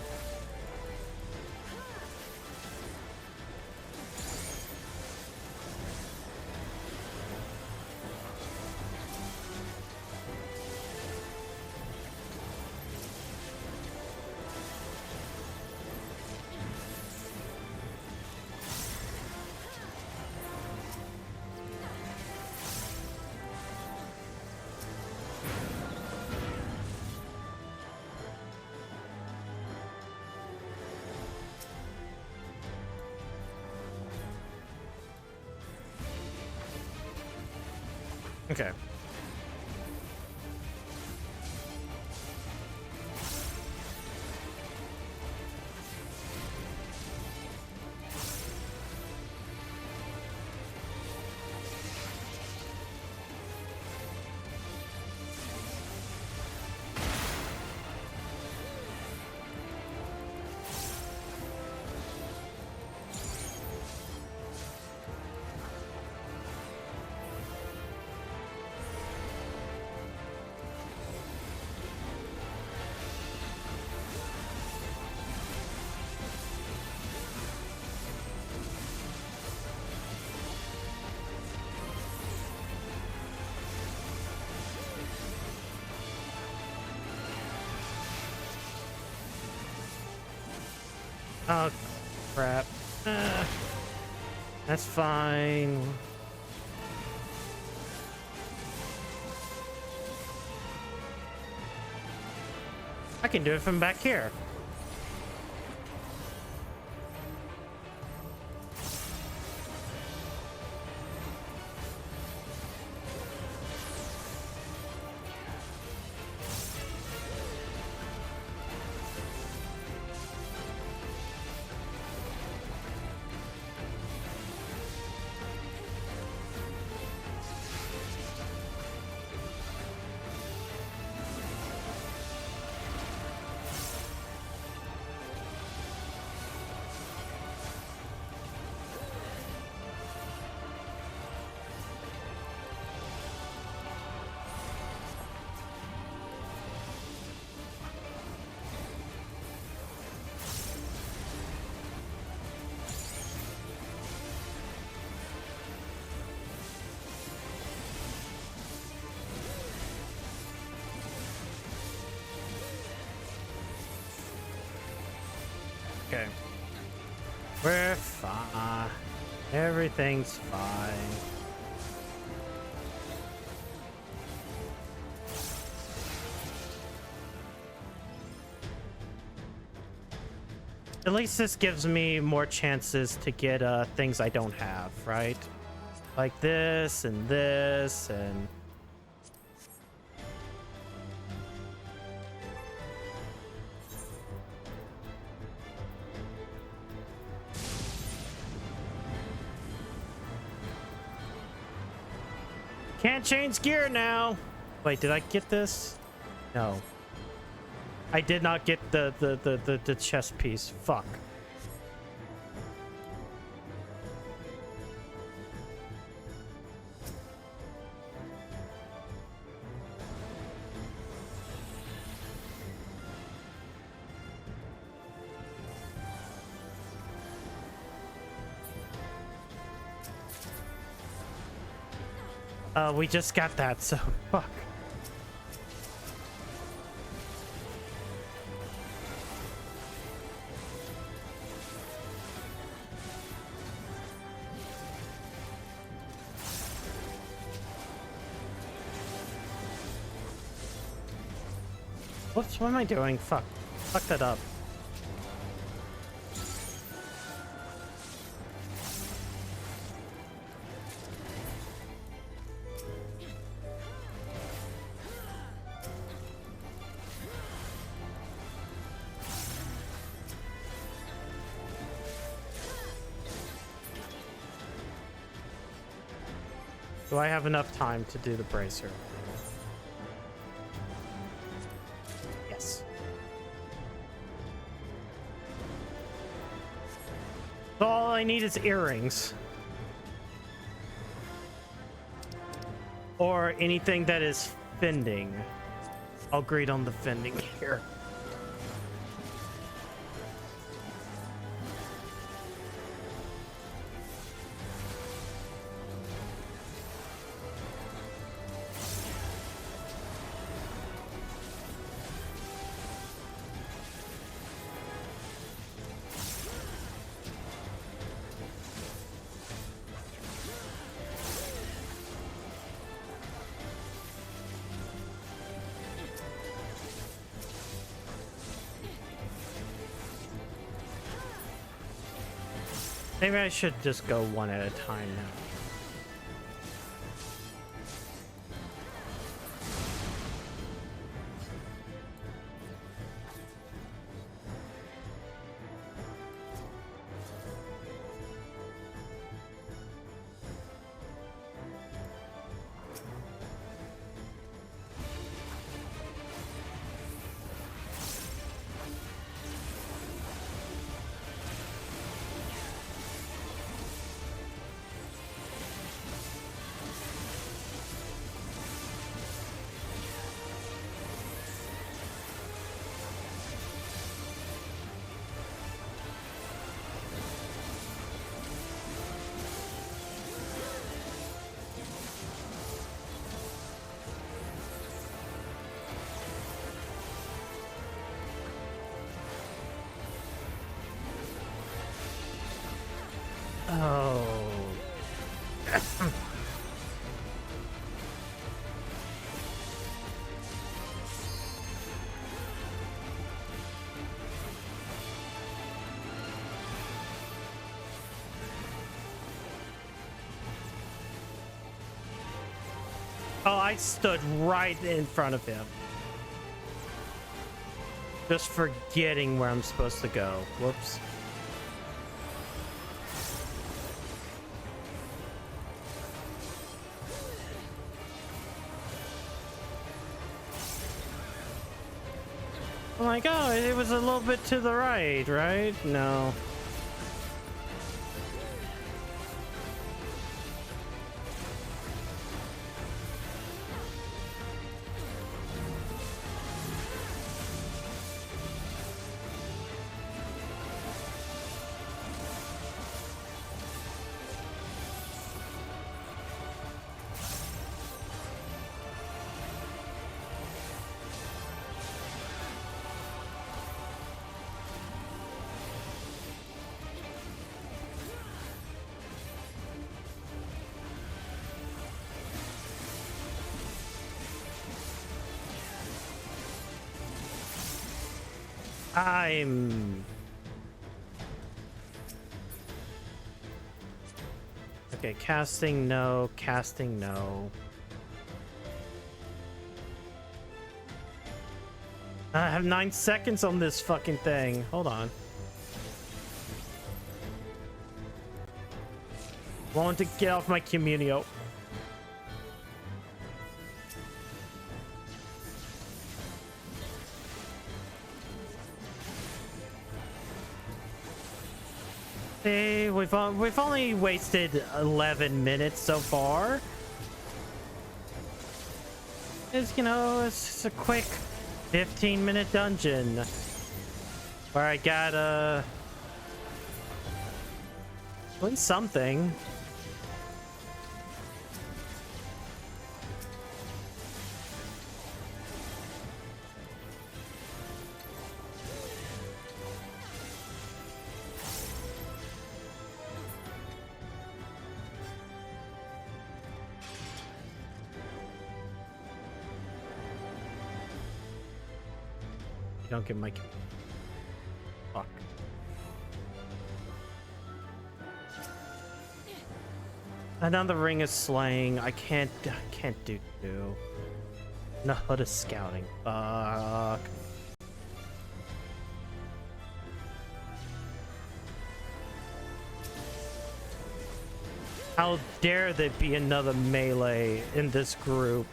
Okay. Oh, crap. That's fine. I can do it from back here. Okay. We're fine. Everything's fine. At least this gives me more chances to get things I don't have, right? Like this and this and... Can't change gear now. Wait, did I get this? No. I did not get the chest piece. Fuck. We just got that, so fuck. Whoops, what am I doing? Fuck. Fuck that up. Do I have enough time to do the bracer? Yes. So all I need is earrings. Or anything that is fending. I'll grade on the fending here. Maybe I should just go one at a time now. Oh. Oh, I stood right in front of him. Just forgetting where I'm supposed to go. Whoops. I'm like, oh, it was a little bit to the right, right? No. I'm... Okay, casting no, casting no. I have 9 seconds on this fucking thing. Hold on. Want to get off my Communio. See, we've only wasted 11 minutes so far. It's, you know, it's a quick 15-minute dungeon where I gotta win something. You don't get my... Fuck. Another ring of slaying. I can't do two. No, hood of scouting. Fuck. How dare there be another melee in this group?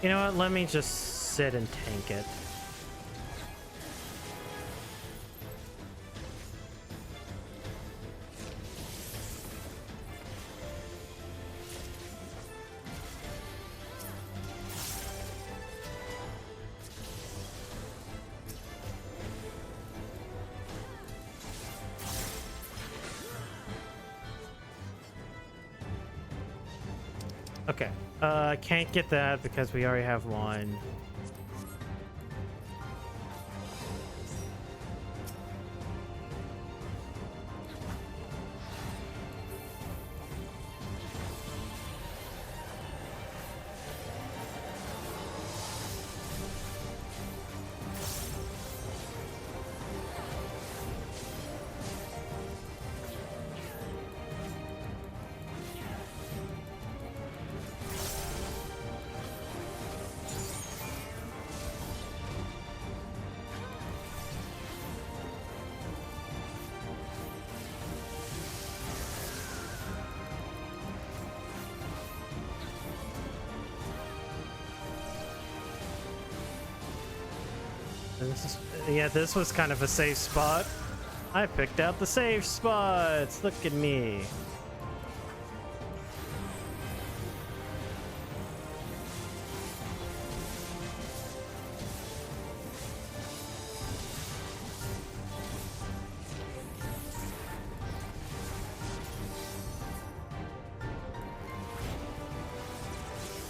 You know what? Let me just sit and tank it. Okay. I can't get that because we already have one. Yeah, this was kind of a safe spot. I picked out the safe spots. Look at me.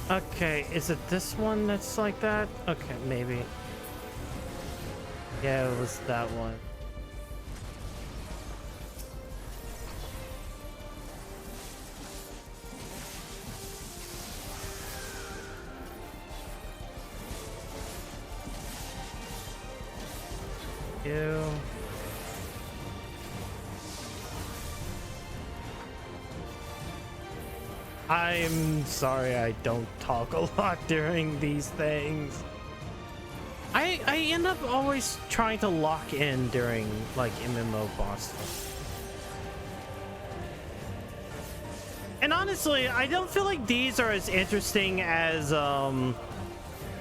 Okay, is it this one that's like that? Okay, maybe. Yeah, it was that one. Ew. I'm sorry I don't talk a lot during these things. I end up always trying to lock in during like MMO boss stuff. And honestly, I don't feel like these are as interesting as the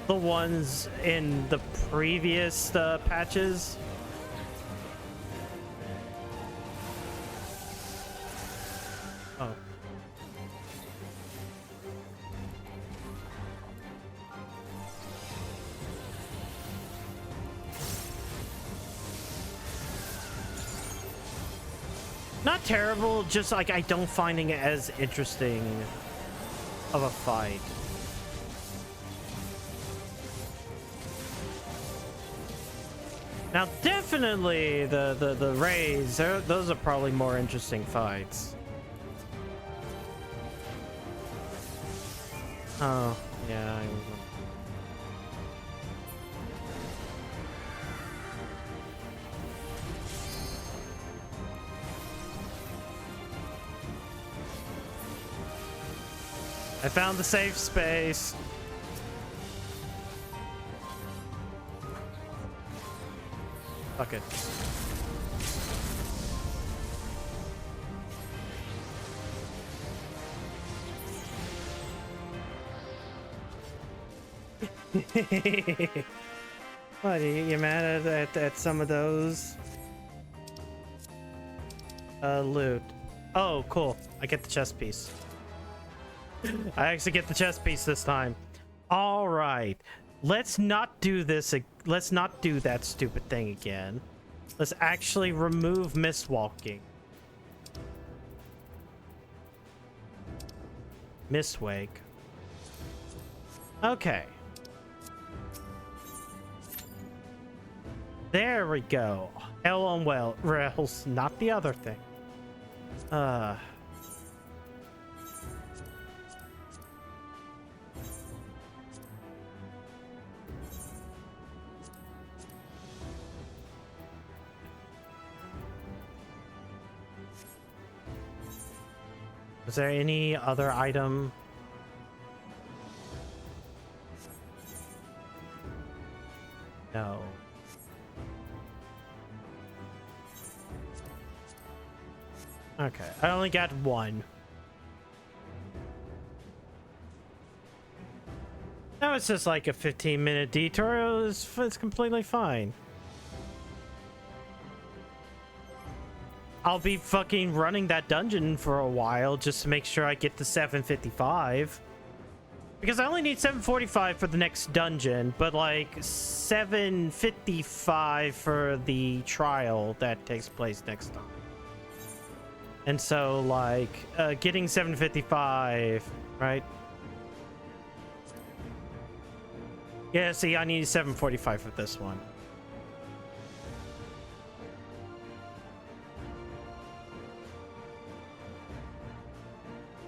ones in the previous patches. Oh. Not terrible, just like I don't finding it as interesting of a fight. Now, definitely the raids, those are probably more interesting fights. Oh, yeah. I found the safe space. Fuck it. What, you mad at some of those? Loot. Oh, cool. I get the chest piece. I actually get the chest piece this time. All right. Let's not do this. Let's not do that stupid thing again. Let's actually remove mistwalking. Mistwake. Okay. There we go. Hell on rails, not the other thing. Is there any other item? No. Okay, I only got one. That was just like a 15-minute detour. It's completely fine. I'll be fucking running that dungeon for a while just to make sure I get to 755. Because I only need 745 for the next dungeon, but like 755 for the trial that takes place next time. And so like getting 755, right? Yeah, see, I need 745 for this one.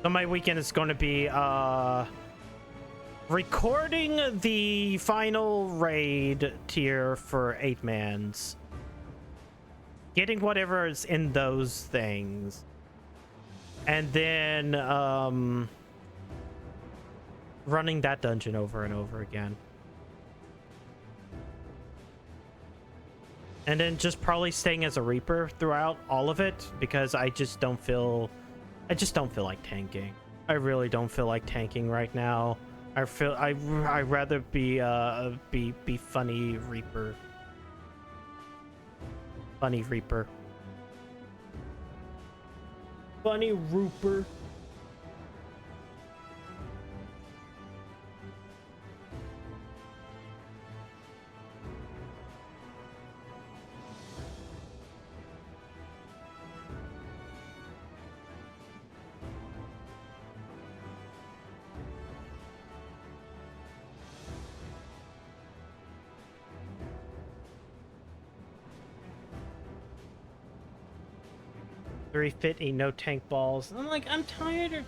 So my weekend is going to be recording the final raid tier for 8-mans. Getting whatever is in those things. And then running that dungeon over and over again. And then just probably staying as a Reaper throughout all of it, because I just don't feel like tanking. I really don't feel like tanking right now. I'd rather be funny Reaper. Funny Reaper. Funny Rooper. $350, no tank balls. I'm like, I'm tired of...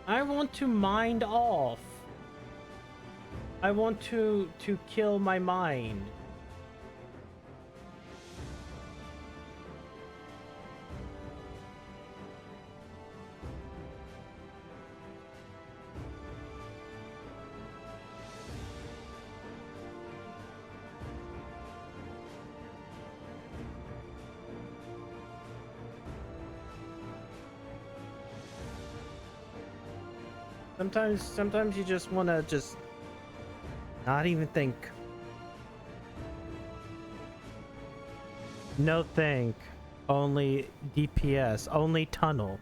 I want to mind off. I want to kill my mind. Sometimes you just want to just not even think. No think. Only DPS. Only tunnel.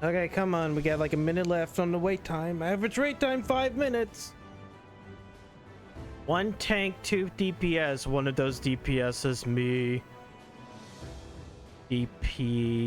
Okay, come on. We got like a minute left on the wait time. Average wait time 5 minutes. 1 tank, 2 DPS. One of those DPS is me. DPS.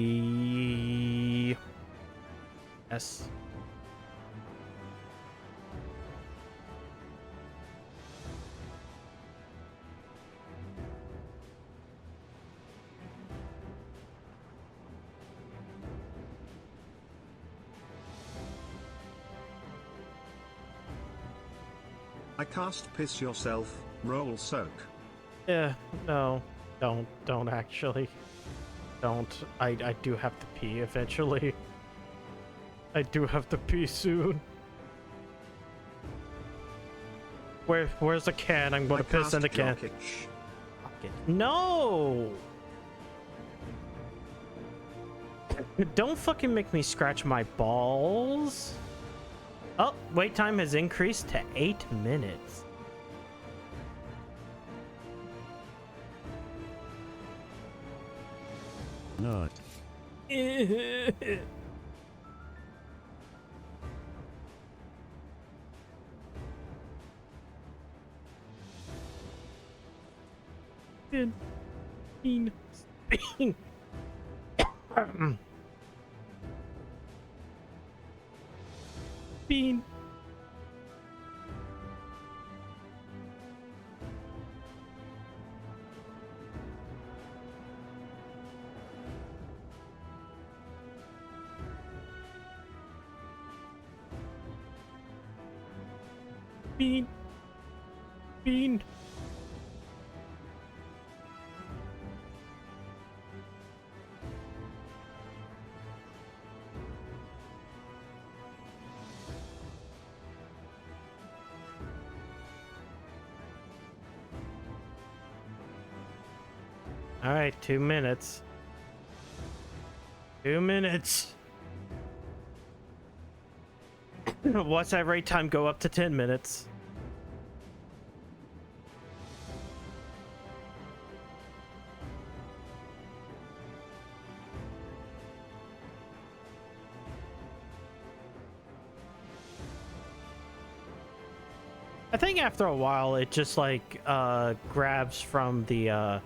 I cast Piss Yourself, roll soak. Yeah, no, don't actually. Don't. I do have to pee eventually. I do have to pee soon. Where's the can? I'm gonna piss in the can. Fuck it. No! Don't fucking make me scratch my balls. Oh, wait time has increased to 8 minutes. Not. Bean. Bean. Bean. Bean. All right, 2 minutes. 2 minutes. Watch that rate time go up to 10 minutes. I think after a while it just like grabs from the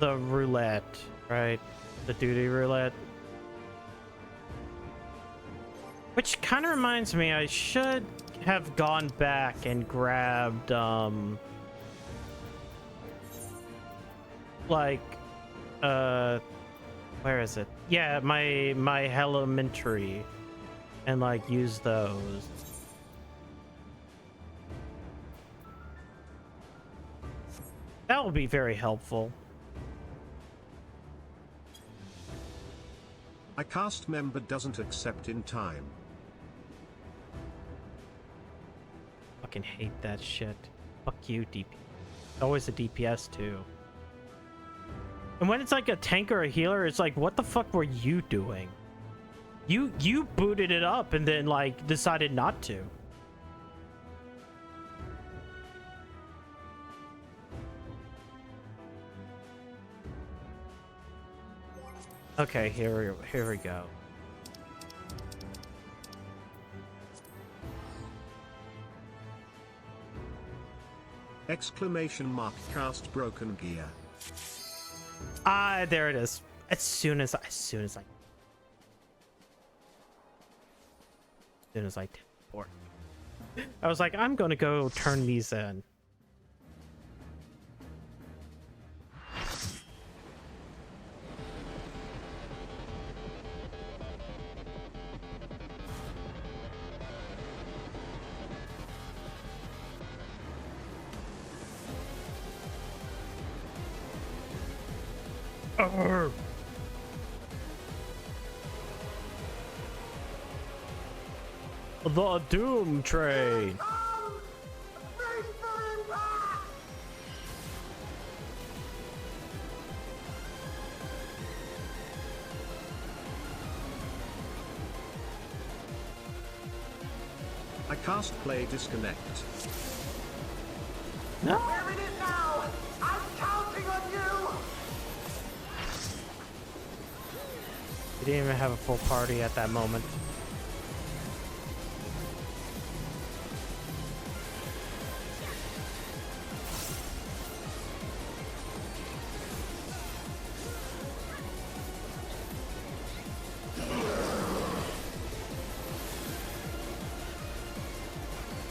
roulette, right? The duty roulette. Which kind of reminds me, I should have gone back and grabbed like where is it? Yeah, my elementary, and like use those. That will be very helpful. I cast member doesn't accept in time. Fucking hate that shit. Fuck you, DP. Always a DPS too. And when it's like a tank or a healer, it's like, what the fuck were you doing? You booted it up and then like decided not to. Okay, here we go. Exclamation mark cast broken gear. Ah, there it is. As soon as I teleport. I was like, I'm gonna go turn these in. The Doom Train. I cast play disconnect. No. Where it is now! I'm counting on you! didn't even have a full party at that moment.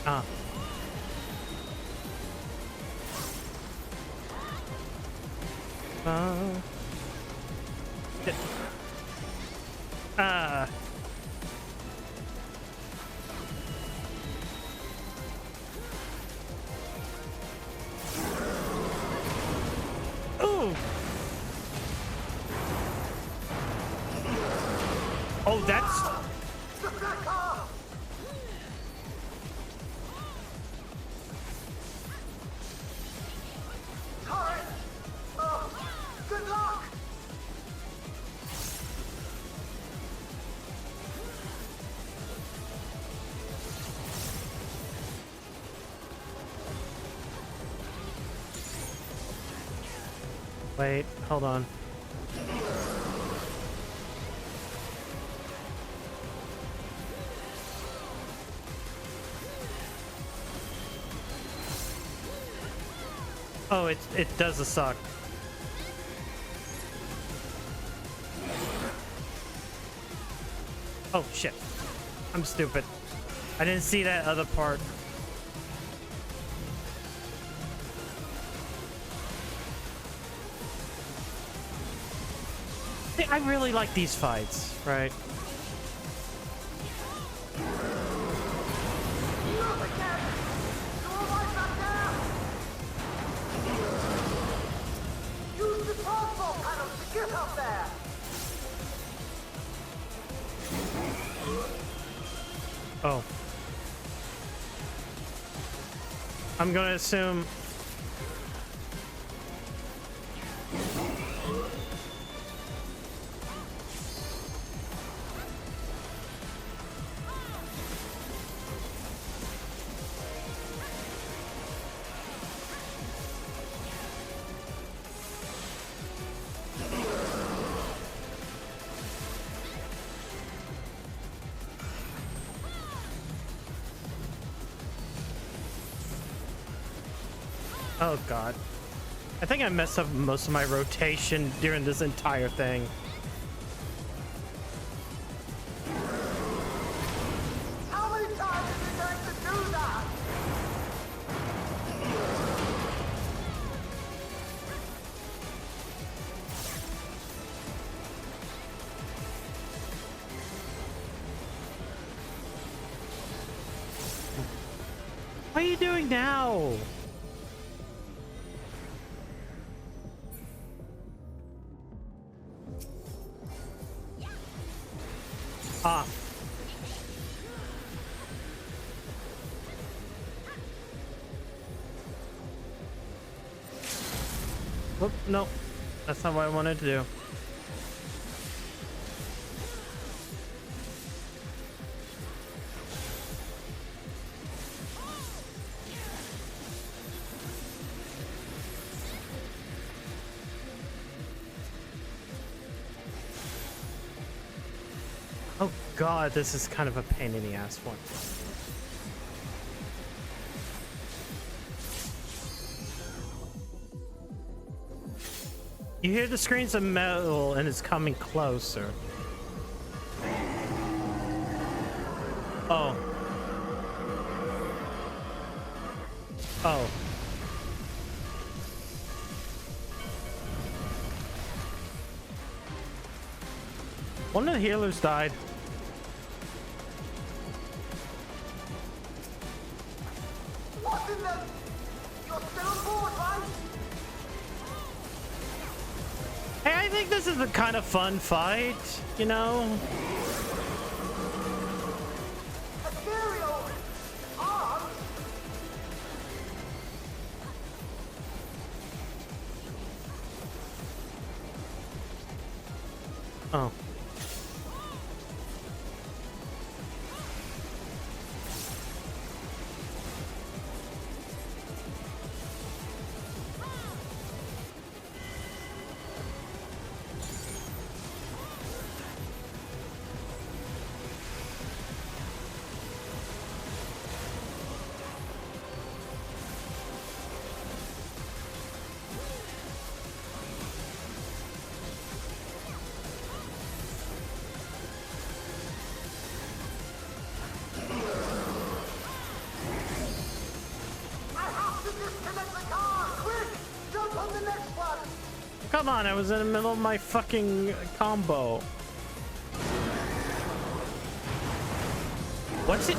Ah. Shit. Ooh. Oh, that's... Good luck! Wait, hold on. Oh, it does suck. Oh shit. I'm stupid. I didn't see that other part. I really like these fights, right? Use the transport panels to get up there! Oh. I'm gonna assume... Oh god. I think I messed up most of my rotation during this entire thing. How many times is it going to do that? What are you doing now? Ah. Whoop, no. That's not what I wanted to do. Oh god, this is kind of a pain in the ass one. You hear the screams of metal and it's coming closer. Oh. Oh. One of the healers died. What's in the... You're still on board, right? Hey, I think this is a kind of fun fight, you know? Ethereal! Arms? Oh. Come on, I was in the middle of my fucking combo. What's it?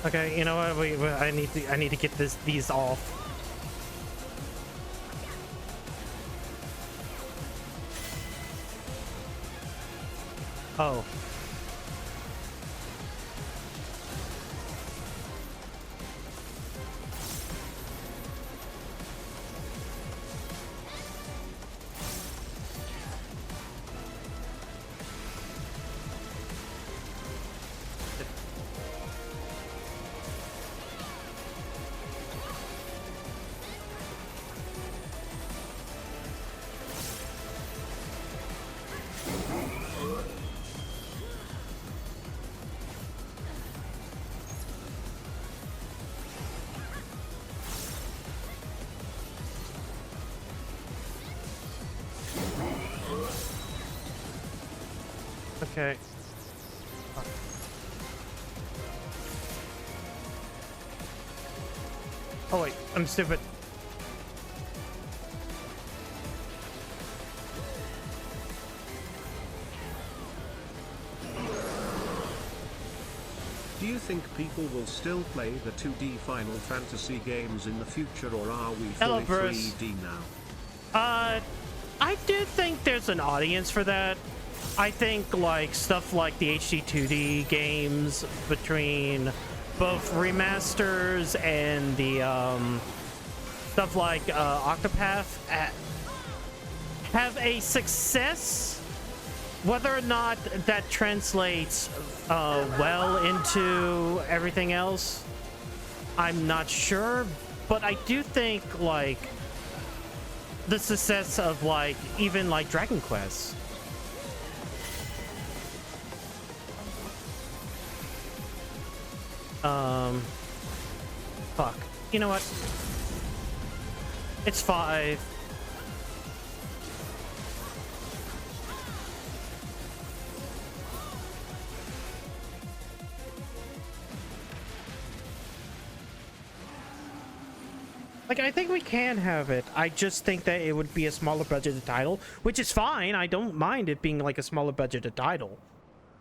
Okay, you know what? I need to get these off. Oh. Okay. Oh wait, I'm stupid. Do you think people will still play the 2D Final Fantasy games in the future, or are we fully 3D now? I do think there's an audience for that. I think like stuff like the HD 2D games, between both remasters and the stuff like Octopath, have a success. Whether or not that translates well into everything else, I'm not sure, but I do think like the success of like even like Dragon Quest. Fuck. You know what? It's 5. Like, I think we can have it. I just think that it would be a smaller budgeted title, which is fine. I don't mind it being like a smaller budgeted title.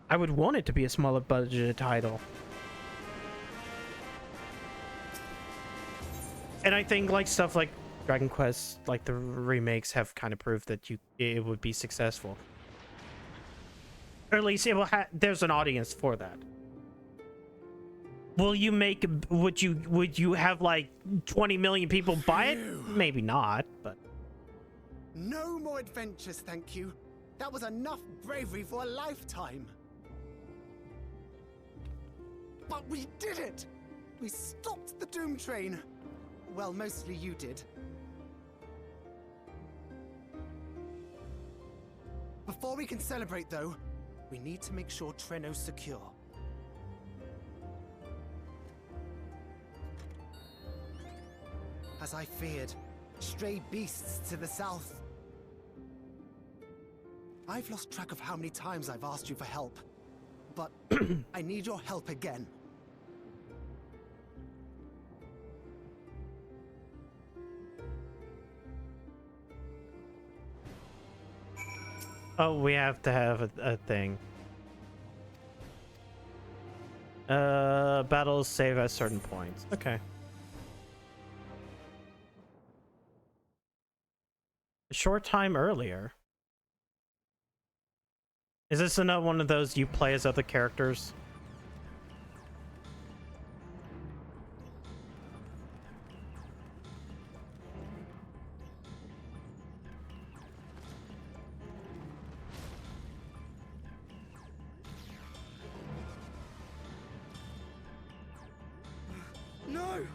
I would want it to be a smaller budgeted title. And I think like stuff like Dragon Quest, like the remakes, have kind of proved that it would be successful. Or at least it will there's an audience for that. Will you make, would you have like 20 million people buy it? Maybe not, but no more adventures, thank you. That was enough bravery for a lifetime. But we did it! We stopped the Doom Train. Well, mostly you did. Before we can celebrate, though, we need to make sure Treno's secure. As I feared, stray beasts to the south. I've lost track of how many times I've asked you for help, but I need your help again. oh, we have to have a thing. Battles save at certain points. Okay. A short time earlier. Is this another one of those you play as other characters? No!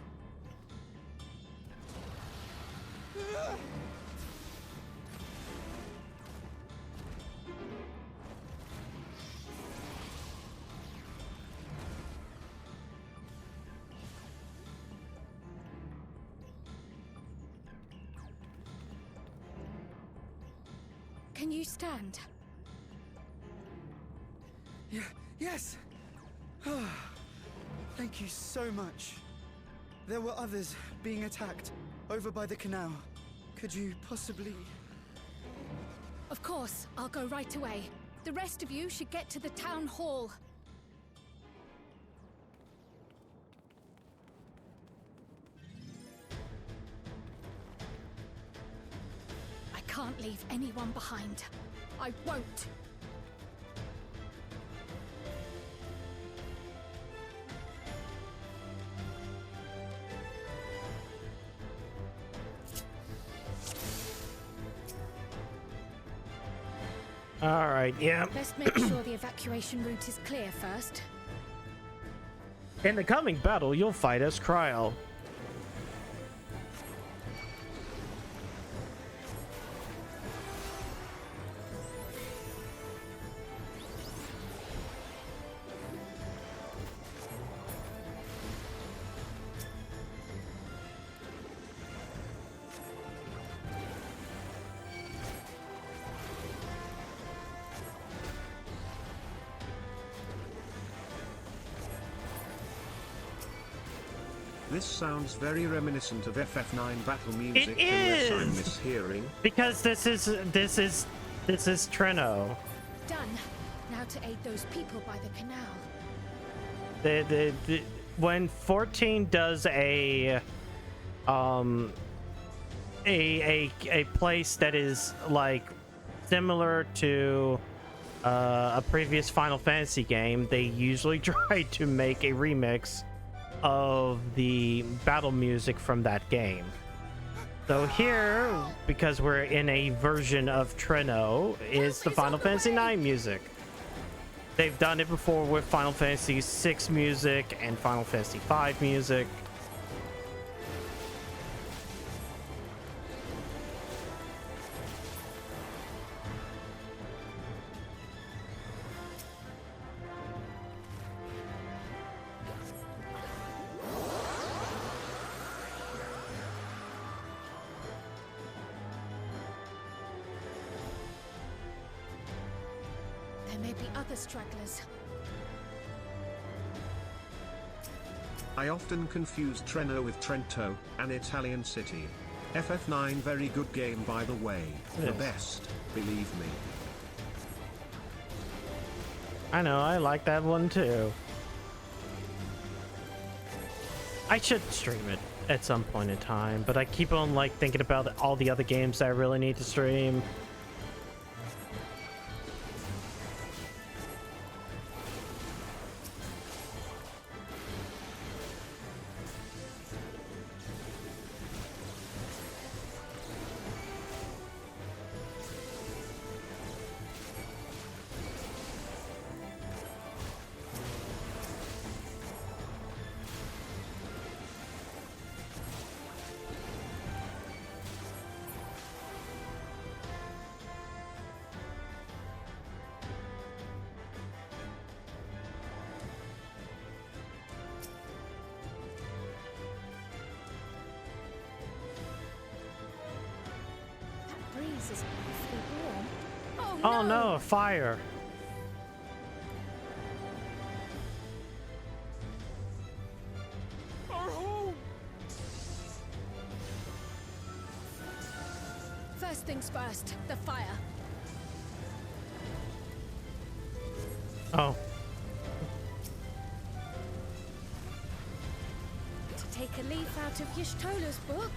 Can you stand? Yes. Thank you so much. There were others being attacked over by the canal. Could you possibly... Of course, I'll go right away. The rest of you should get to the town hall. I can't leave anyone behind. I won't. All right, yeah. Let's make sure the evacuation route is clear first. In the coming battle, you'll fight as Kryl. This sounds very reminiscent of FF9 battle music, It unless I'm is! mishearing. Because this is Trino. Done. Now to aid those people by the canal. When 14 does a place that is like similar to a previous Final Fantasy game, they usually try to make a remix of the battle music from that game. So here, because we're in a version of Trino, is the Final Fantasy IX music. They've done it before with Final Fantasy VI music and Final Fantasy V music. There may be other stragglers. I often confuse Treno with Trento, an Italian city. FF9 very good game by the way. The Yes. best, believe me. I know, I like that one too. I should stream it at some point in time, but I keep on like thinking about all the other games that I really need to stream. Breeze is awfully warm. Oh no, a fire. Our home. First things first, the fire. Oh. To take a leaf out of Y'shtola's book.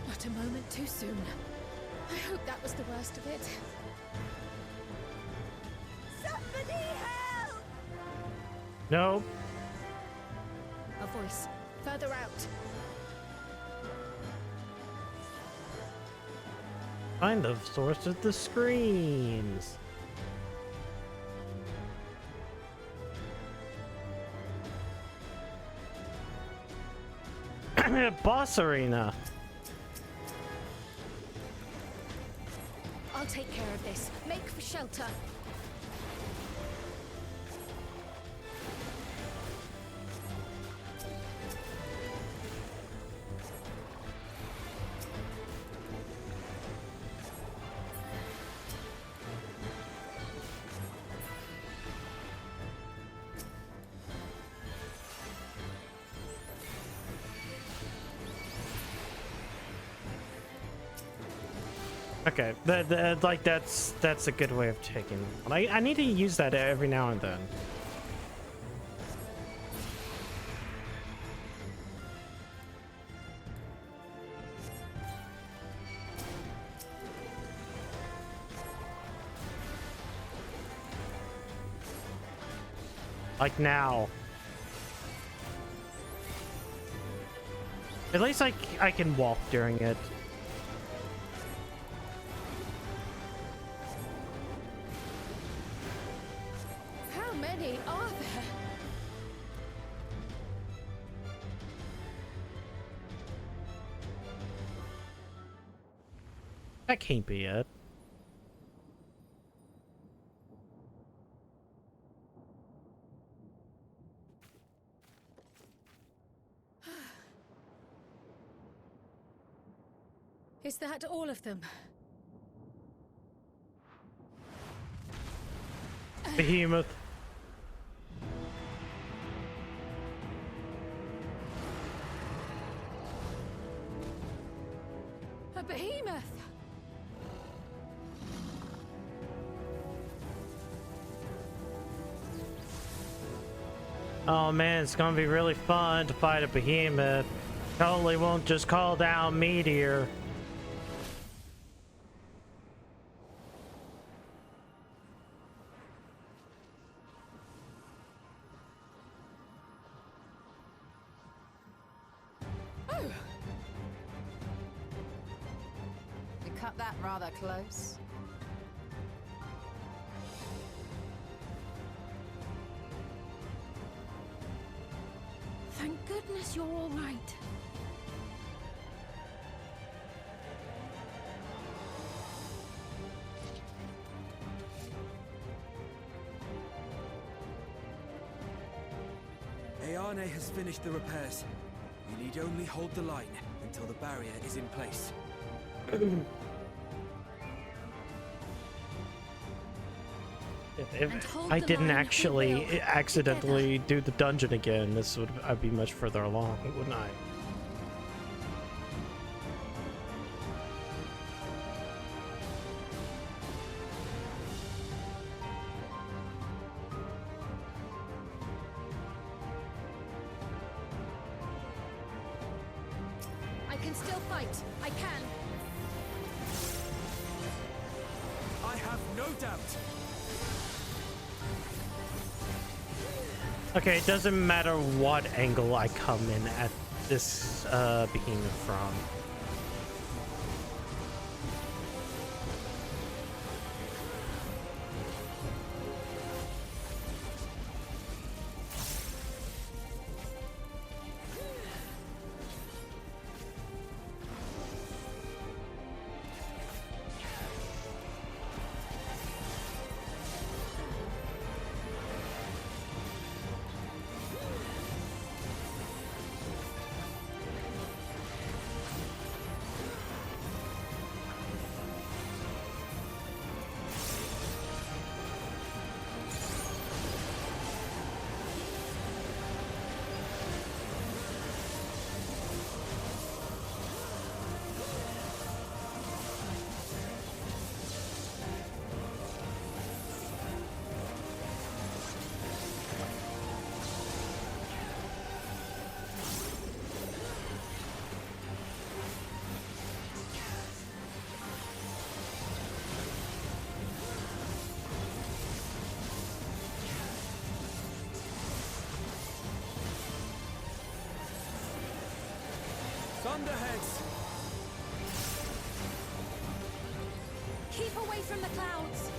Not a moment too soon. I hope that was the worst of it. Somebody help! No. A voice further out. Find the source of the screams. Boss arena. I'll take care of this. Make for shelter. Okay, like that's a good way of taking. I need to use that every now and then. Like now. At least I can walk during it. How many are there? That can't be it. Is that all of them? Behemoth. A behemoth! Oh man, it's gonna be really fun to fight a behemoth. Totally won't just call down meteor. You cut that rather close. Thank goodness you're all right. Ayane has finished the repairs. You need only hold the line until the barrier is in place. If I didn't actually accidentally do the dungeon again, I'd be much further along, wouldn't I? I can still fight. I can. I have no doubt. Okay, it doesn't matter what angle I come in at this behemoth from. Thunderheads! Keep away from the clouds.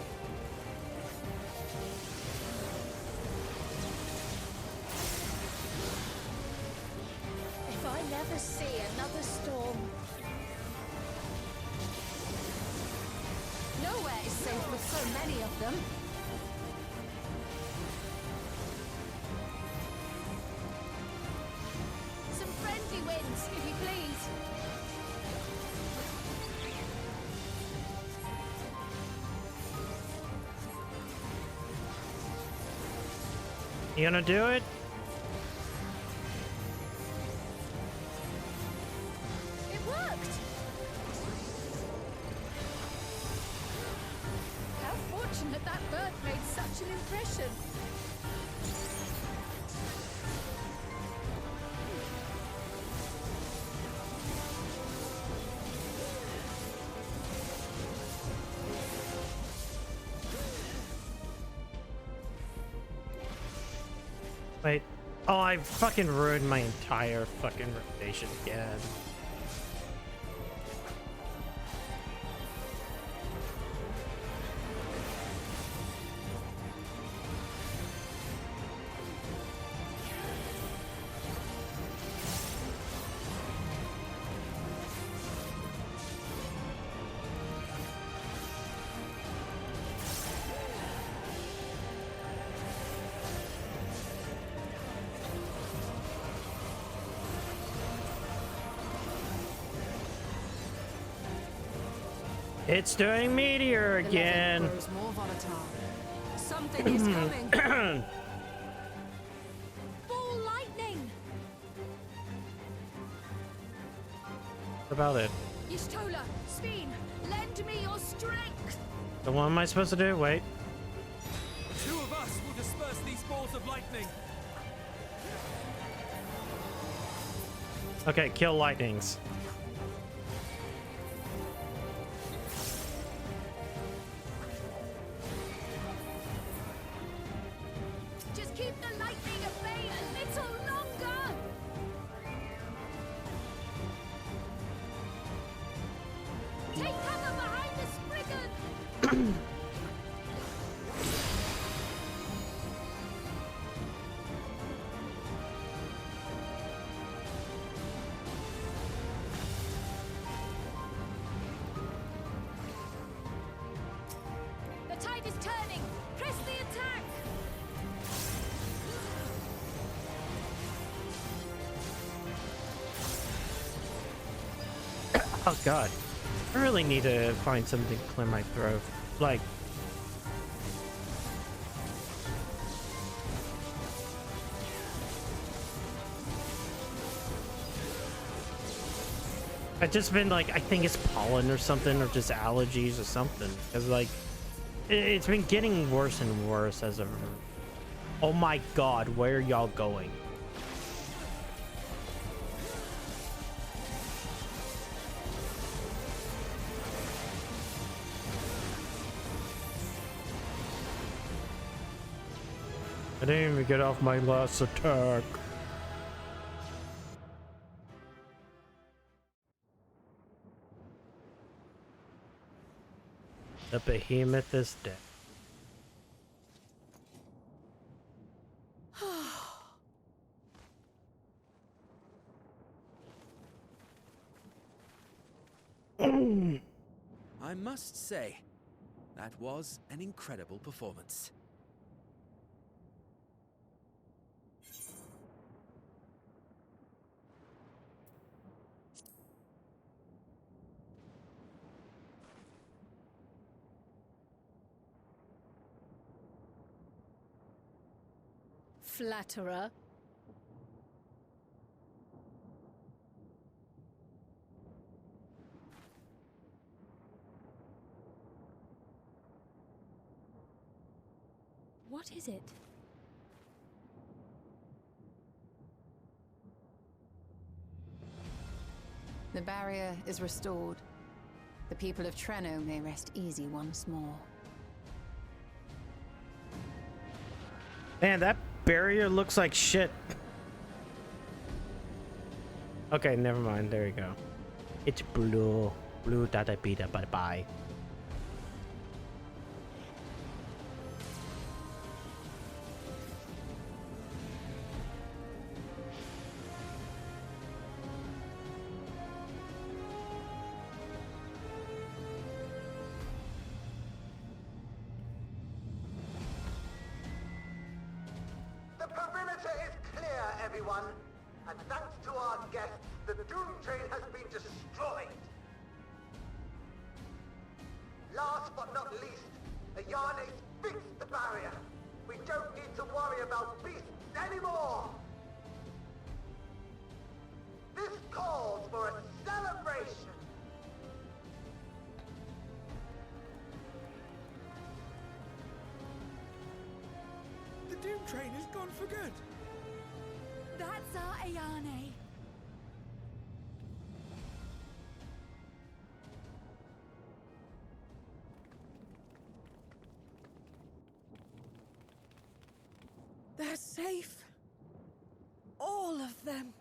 If I never see another storm. Nowhere is safe with so many of them. Some friendly winds, if you please. You gonna do it? It worked! Wait. Oh, I fucking ruined my entire fucking rotation again. It's doing meteor again. Grows more volatile. Something is coming. Ball lightning! What about it? Yishtola, Speen, lend me your strength! So what am I supposed to do? Wait. 2 of us will disperse these balls of lightning. Okay, kill lightnings. Just keep the lightning at bay a little longer! Take cover behind the Spriggan! The tide is turning! Press the attack! Oh god. I really need to find something to clear my throat. Like, I've just been like, I think it's pollen or something, or just allergies or something. Because like, it's been getting worse and worse as of... Oh my god, where are y'all going? I didn't even get off my last attack. The behemoth is dead. I must say, that was an incredible performance. Flatterer. What is it? The barrier is restored. The people of Treno may rest easy once more. Man, that barrier looks like shit. Okay, never mind. There you go. It's blue. Blue data beta bye bye. The perimeter is clear, everyone. And thanks to our guests, the Dawntrail has been destroyed. Last but not least, Ayane's fixed the barrier. We don't need to worry about beasts anymore. This calls for a celebration. The Doom Train is gone for good. That's our Ayane. They're safe. of them.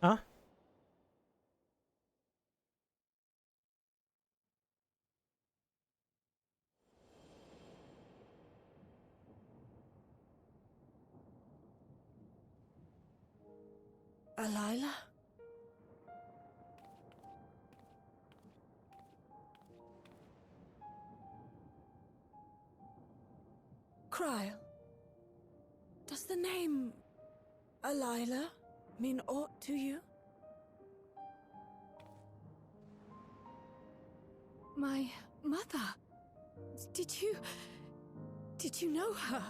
Huh? Alila? Kryl, does the name Alila mean aught to you? My mother. Did you know her?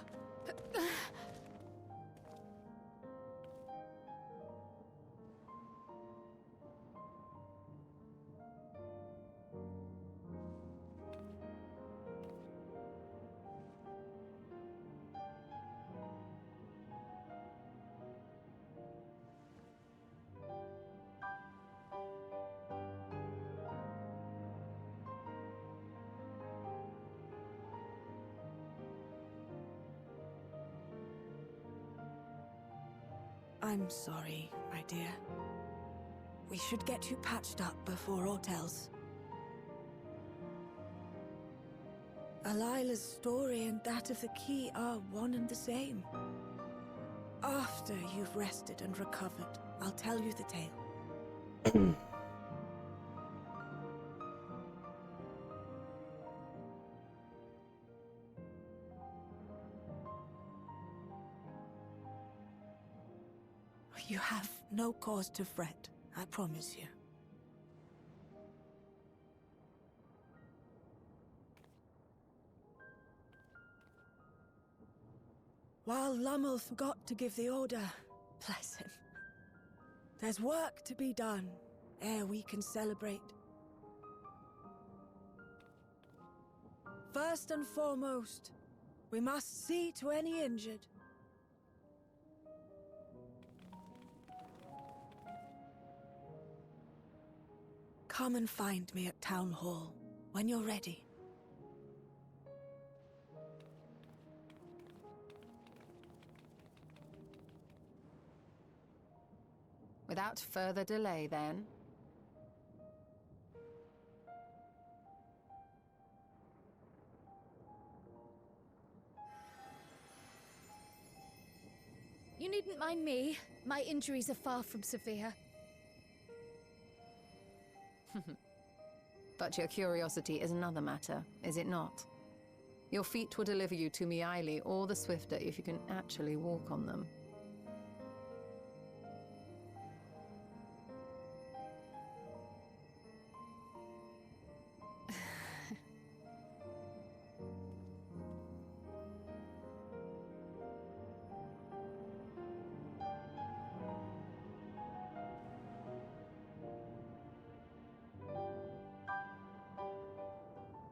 I'm sorry, my dear. We should get you patched up before aught else. Alila's story and that of the key are one and the same. After you've rested and recovered, I'll tell you the tale. You have no cause to fret, I promise you. While Lummel forgot to give the order, bless him, there's work to be done ere we can celebrate. First and foremost, we must see to any injured. Come and find me at Town Hall when you're ready. Without further delay, then. You needn't mind me. My injuries are far from severe. But your curiosity is another matter, is it not? Your feet will deliver you to Miaili all the swifter if you can actually walk on them.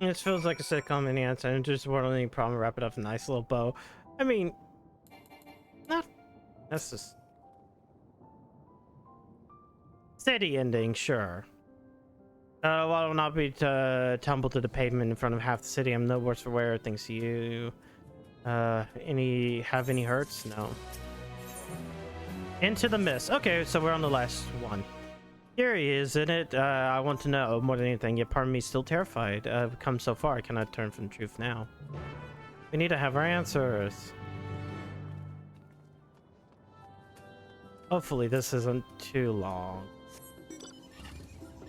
This feels like a sitcom in the answer, and just one only problem, wrap it up in a nice little bow. I mean, not. That's just steady ending, sure. While I will not be tumbled to the pavement in front of half the city, I'm no worse for wear. Thanks to you. Have any hurts? No. Into the mist. Okay, so we're on the last one. Here he is, isn't it? I want to know more than anything, yet part of me is still terrified. We've come so far, I cannot turn from the truth now. We need to have our answers. Hopefully this isn't too long.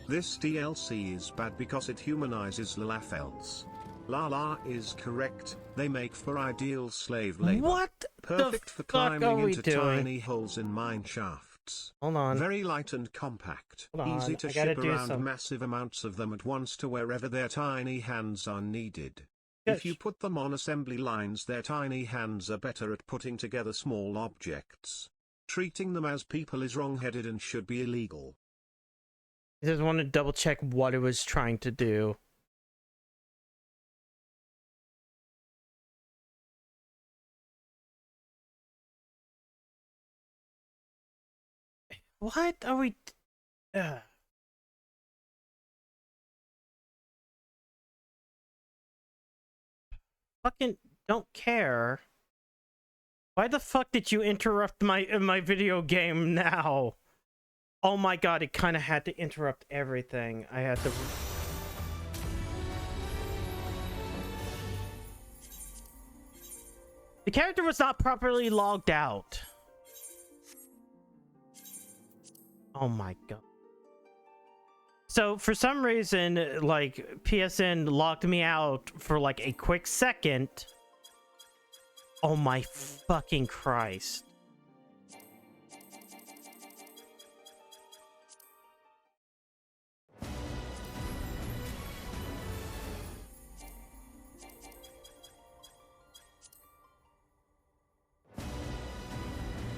This DLC is bad because it humanizes Lalafelds. Lala is correct, they make for ideal slave labor. What Perfect for climbing into tiny holes in mine shafts. Hold on. Very light and compact. Hold on. Easy to ship around massive amounts of them at once to wherever their tiny hands are needed. If you put them on assembly lines, their tiny hands are better at putting together small objects. Treating them as people is wrong-headed and should be illegal. I just want to double check what it was trying to do. What are we... fucking don't care. Why the fuck did you interrupt my video game now? Oh my god, it kind of had to interrupt everything. I had to... The character was not properly logged out. Oh my god. So for some reason, like, PSN locked me out for like a quick second. Oh my fucking Christ.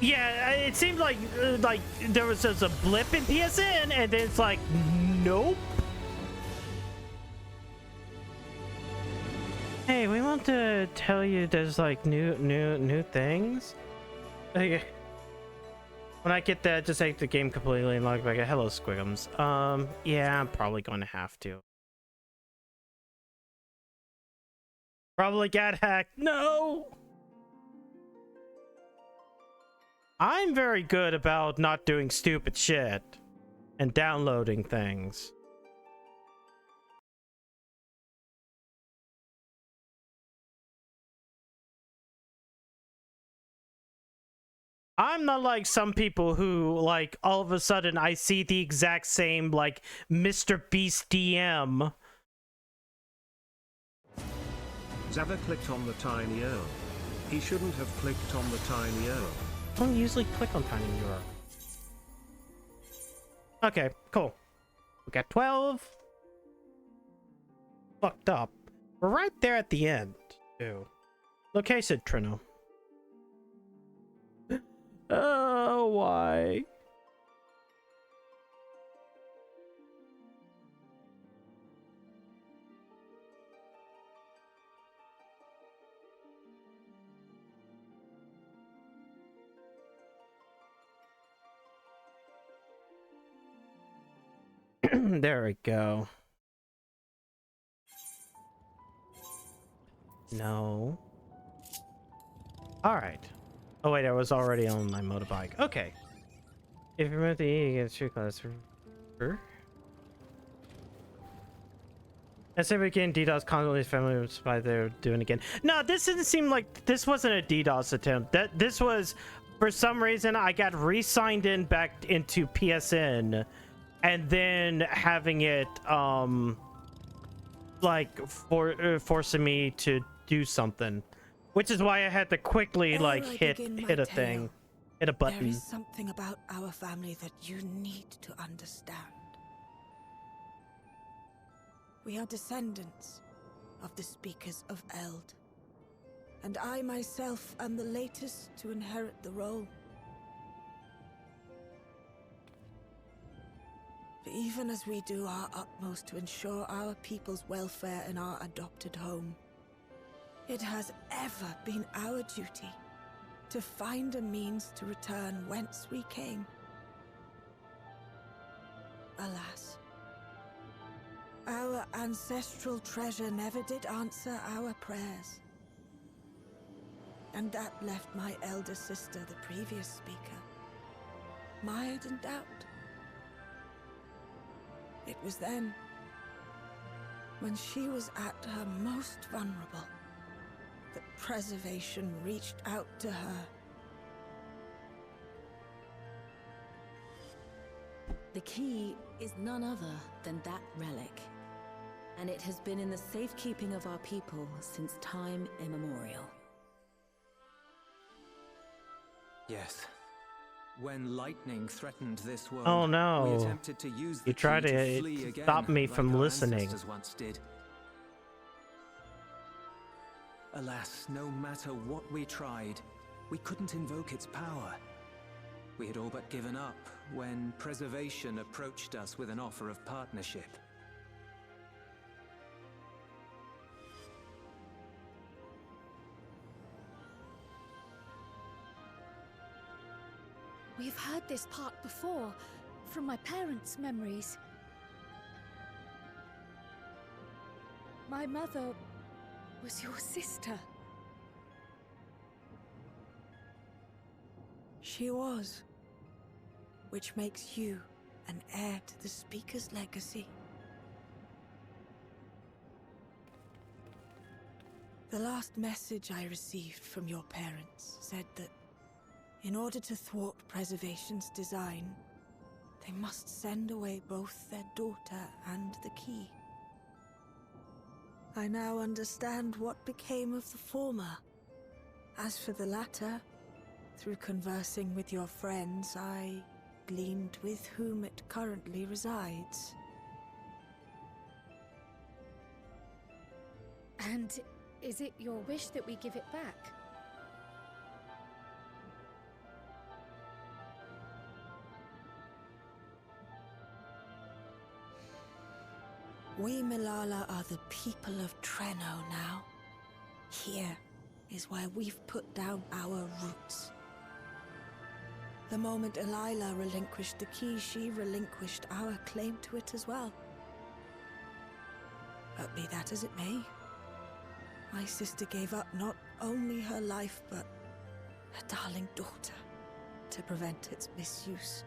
Yeah, it seemed like there was just a blip in PSN, and then it's like, nope. Hey, we want to tell you there's like new things. Like, when I get that, just take the game completely and log back. Hello, Squigums. Yeah, I'm probably going to have to. Probably got hacked. No. I'm very good about not doing stupid shit and downloading things. I'm not like some people who, like, all of a sudden I see the exact same, like, Mr. Beast DM. Zava clicked on the tiny Earl. He shouldn't have clicked on the tiny Earl. I don't usually click on Tiny Earl. Okay, cool. We got 12. Fucked up. We're right there at the end, too. Location, Trino. Oh, why? There we go. No. All right. Oh wait, I was already on my motorbike. Okay. If you remove the E, you get 2 class. I said we can DDoS constantly family by they're doing again. No, this didn't seem like this wasn't a DDoS attempt. This was, for some reason, I got re-signed in back into PSN. And then having it, like, forcing me to do something. Which is why I had to quickly, like, hit a thing. Hit a button. There is something about our family that you need to understand. We are descendants of the speakers of Eld. And I myself am the latest to inherit the role. Even as we do our utmost to ensure our people's welfare in our adopted home, it has ever been our duty to find a means to return whence we came. Alas, our ancestral treasure never did answer our prayers. And that left my elder sister, the previous speaker, mired in doubt. It was then, when she was at her most vulnerable, that preservation reached out to her. The key is none other than that relic, and it has been in the safekeeping of our people since time immemorial. Yes. When lightning threatened this world, oh no! we attempted to use the you tried to flee again, stop me like from our listening. ancestors once did. Alas, no matter what we tried, we couldn't invoke its power. We had all but given up when Preservation approached us with an offer of partnership. We've heard this part before, from my parents' memories. My mother was your sister. She was. Which makes you an heir to the Speaker's legacy. The last message I received from your parents said that in order to thwart Preservation's design, they must send away both their daughter and the key. I now understand what became of the former. As for the latter, through conversing with your friends, I gleaned with whom it currently resides. And is it your wish that we give it back? We Malala are the people of Treno now. Here is where we've put down our roots. The moment Elila relinquished the key, she relinquished our claim to it as well. But be that as it may, my sister gave up not only her life, but her darling daughter, to prevent its misuse.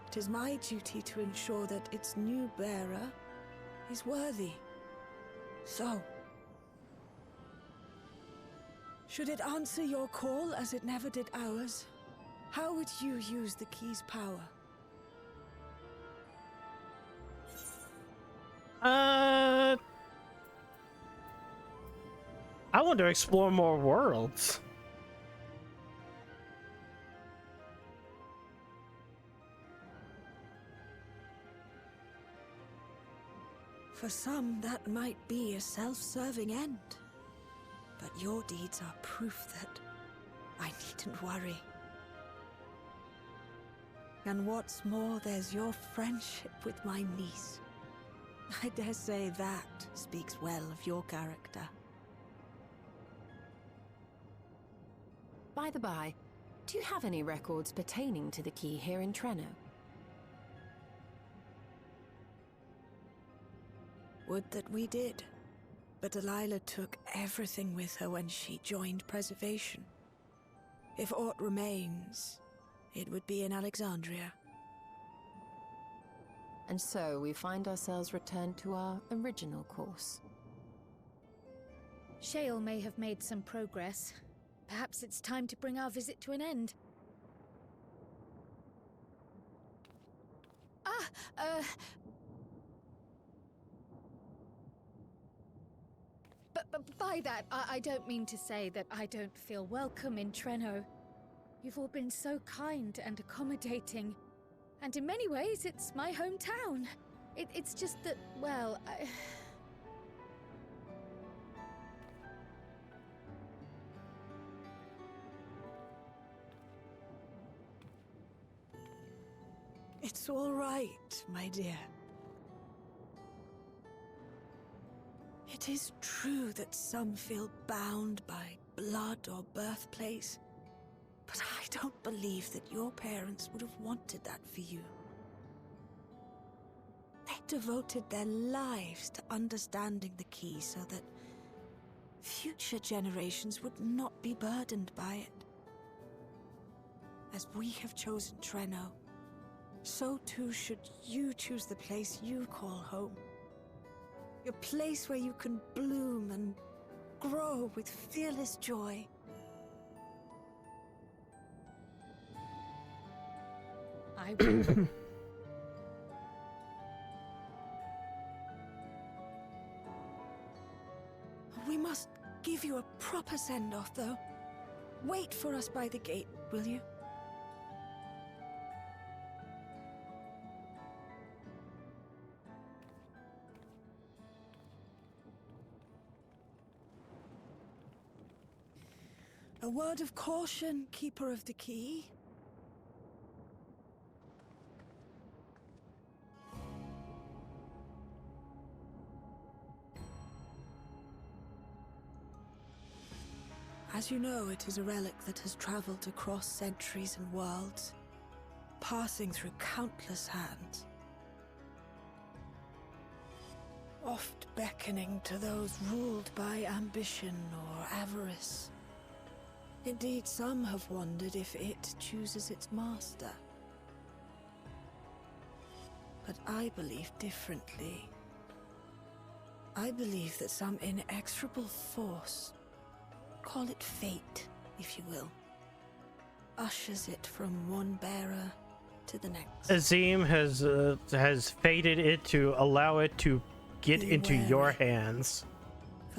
It is my duty to ensure that its new bearer is worthy. So, should it answer your call as it never did ours, how would you use the key's power? I want to explore more worlds. For some, that might be a self-serving end. But your deeds are proof that I needn't worry. And what's more, there's your friendship with my niece. I dare say that speaks well of your character. By the by, do you have any records pertaining to the key here in Treno? Would that we did. But Delilah took everything with her when she joined Preservation. If aught remains, it would be in Alexandria. And so we find ourselves returned to our original course. Shale may have made some progress. Perhaps it's time to bring our visit to an end. But by that, I don't mean to say that I don't feel welcome in Treno. You've all been so kind and accommodating. And in many ways, it's my hometown. It's just that, well, It's all right, my dear. It is true that some feel bound by blood or birthplace, but I don't believe that your parents would have wanted that for you. They devoted their lives to understanding the key so that future generations would not be burdened by it. As we have chosen Treno, so too should you choose the place you call home. A place where you can bloom and grow with fearless joy. I will. We must give you a proper send-off, though. Wait for us by the gate, will you? A word of caution, Keeper of the Key. As you know, it is a relic that has traveled across centuries and worlds, passing through countless hands. oft beckoning to those ruled by ambition or avarice. Indeed, some have wondered if it chooses its master. But I believe differently. I believe that some inexorable force, call it fate, if you will, ushers it from one bearer to the next. Azim has fated it to allow it to get Be into wary, your hands.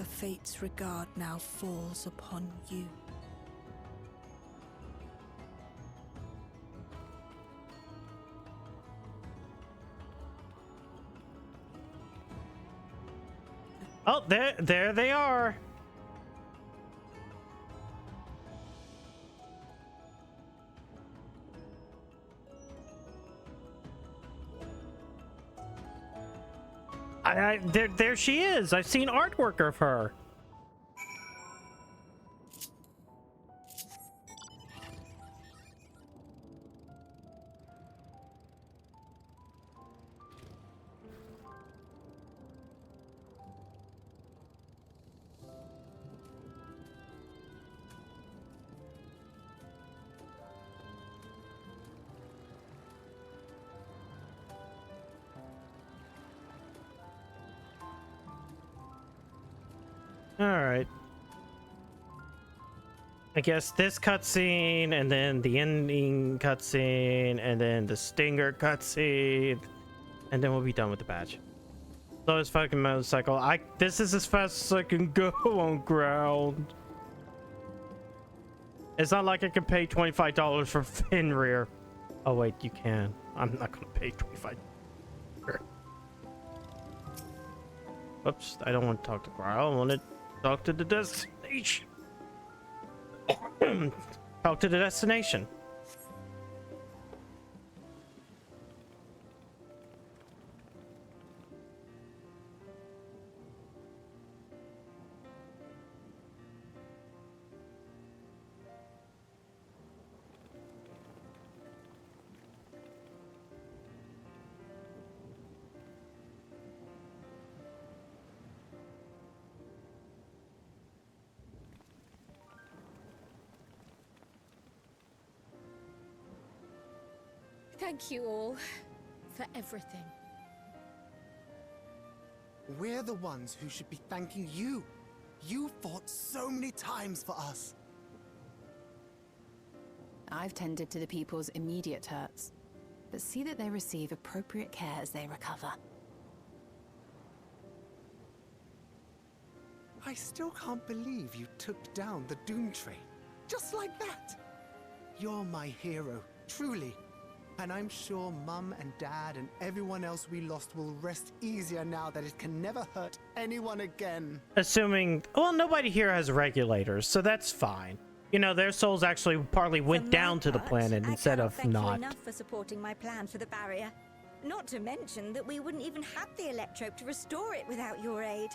for fate's regard now falls upon you. Oh, there they are. There she is. I've seen artwork of her. All right. I guess this cutscene, and then the ending cutscene, and then the stinger cutscene, and then we'll be done with the badge. Slowest fucking motorcycle. This is as fast as I can go on ground. It's not like I can pay $25 for Fenrir. Oh wait, you can. I'm not gonna pay $25. Oops, I don't want to talk to Growl. I want to talk to the destination. Talk to the destination. Thank you all for everything. We're the ones who should be thanking you. You fought so many times for us. I've tended to the people's immediate hurts, but see that they receive appropriate care as they recover. I still can't believe you took down the Dawntrail. Just like that. You're my hero, truly. And I'm sure Mum and Dad and everyone else we lost will rest easier now that it can never hurt anyone again. Assuming, well, nobody here has regulators, so that's fine. You know, their souls actually partly went down to the planet instead of thank not. you enough for supporting my plan for the barrier. Not to mention that we wouldn't even have the electrope to restore it without your aid.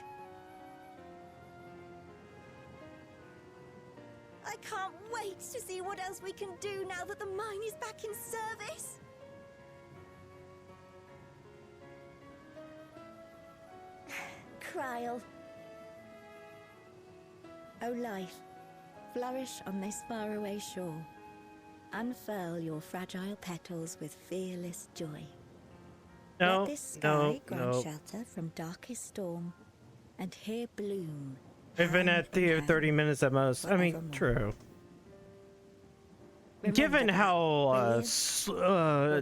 I can't wait to see what else we can do now that the mine is back in service. Kryl. O life, flourish on this faraway shore. Unfurl your fragile petals with fearless joy. No, Let this sky grant shelter from darkest storm, and here bloom. We've been at the 30 minutes at most. I mean, true. Given how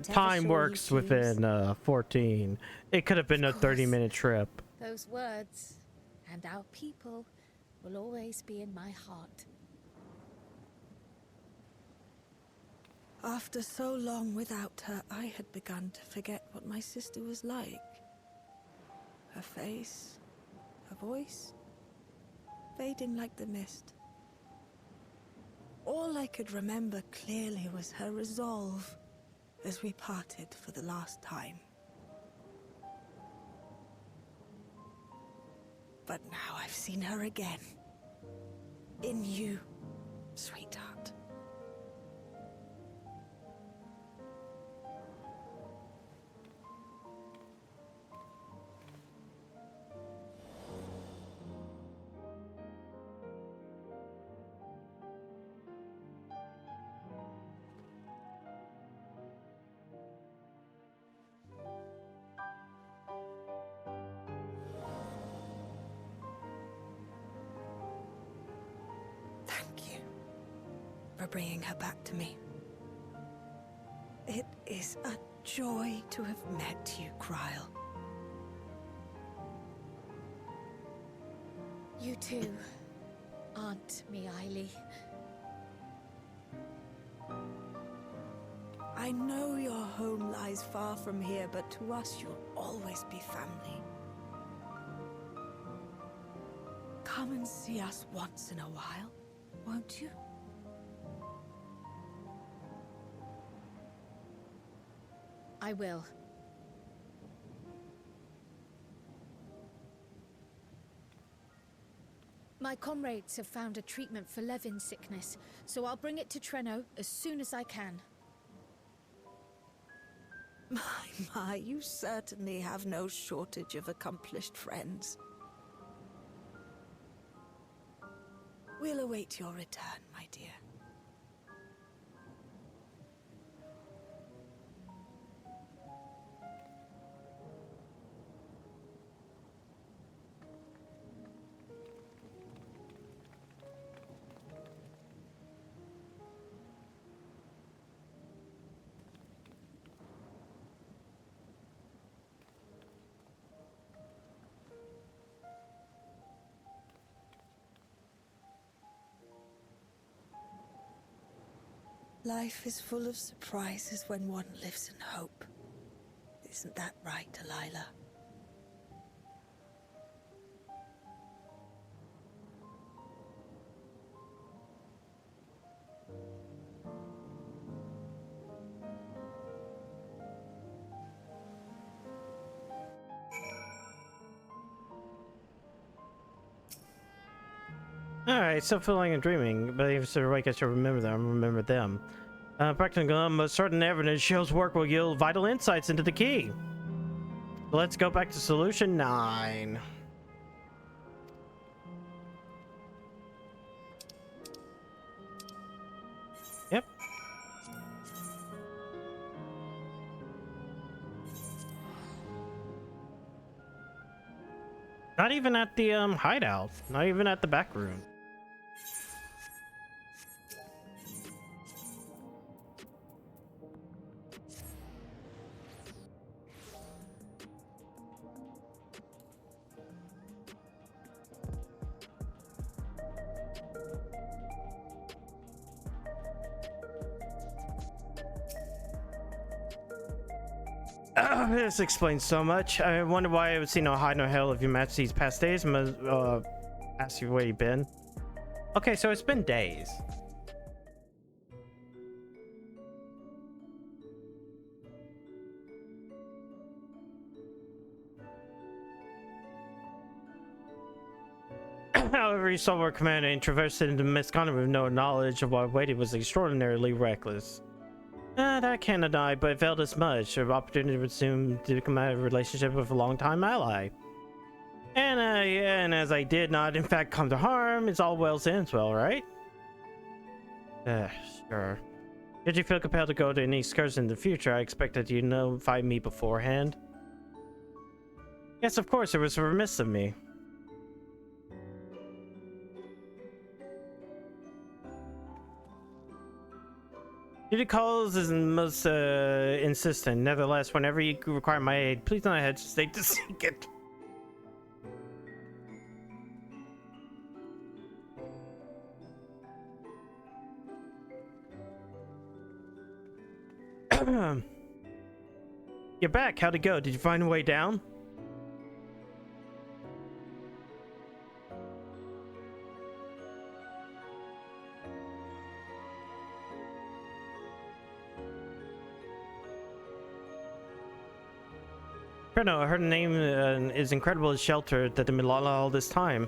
time works within 14, it could have been a 30-minute trip. Those words and our people will always be in my heart. After so long without her, I had begun to forget what my sister was like. Her face, her voice, fading like the mist. All I could remember clearly was her resolve as we parted for the last time. But now I've seen her again. In you, sweetheart. for bringing her back to me. It is a joy to have met you, Krile. You too, Aunt Miaili. I know your home lies far from here, but to us you'll always be family. Come and see us once in a while, won't you? I will. My comrades have found a treatment for Levin's sickness, so I'll bring it to Treno as soon as I can. My, you certainly have no shortage of accomplished friends. We'll await your return, my dear. Life is full of surprises when one lives in hope. Isn't that right, Delilah? Alright, still feeling and dreaming, but if they're awake, I should remember them. Remember them. Practical certain evidence shows work will yield vital insights into the key. Let's go back to solution 9. Yep. Not even at the hideout. Not even at the back room. This explains so much. I wonder why I would see no hide no hail of your match these past days. Ask you where you've been. Okay, so it's been days. However, you saw where Commander and traversed into misconduct with no knowledge of what awaited was extraordinarily reckless. That can't deny, but it failed as much. An opportunity to resume to come out of a relationship with a longtime ally. And as I did not, in fact, come to harm, it's all well ends well, right? Sure. Should you feel compelled to go to any excursion in the future, I expect that you notify me beforehand. Yes, of course, it was remiss of me. Duty calls is most insistent. Nevertheless, whenever you require my aid, please don't hesitate to seek it. You're back. How'd it go? Did you find a way down? No, her name is incredible as shelter that the Milala all this time.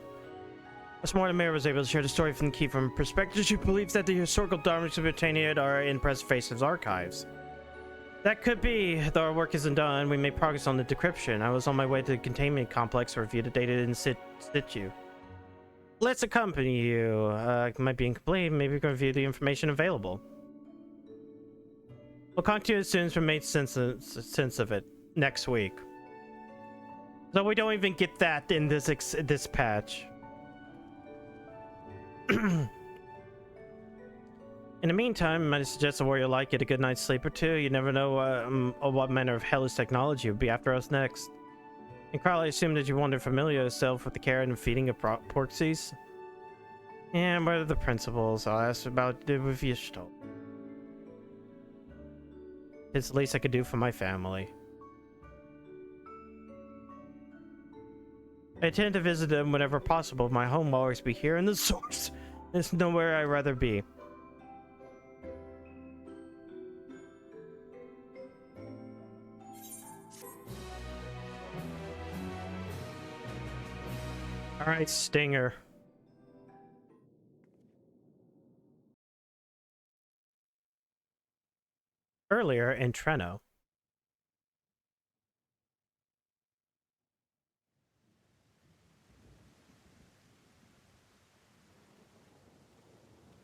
This morning, Mayor was able to share the story from the key from perspective. She believes that the historical documents of Britannia are in Preservation's archives. That could be, though our work isn't done. We made progress on the decryption. I was on my way to the containment complex to review the data in situ. Let's accompany you. It might be incomplete. Maybe we can review the information available. We'll contact you as soon as we make sense of it next week. So we don't even get that in this patch. In the meantime, I suggest a warrior like get a good night's sleep or two. You never know what manner of hellish technology would be after us next. And Carl, I assume that you want to familiar yourself with the care and feeding of porksies. Yeah, what are the principles? I'll ask about the with Yishto. It's the least I could do for my family. I intend to visit them whenever possible. My home will always be here in the source. There's nowhere I'd rather be. Alright, Stinger. Earlier in Treno.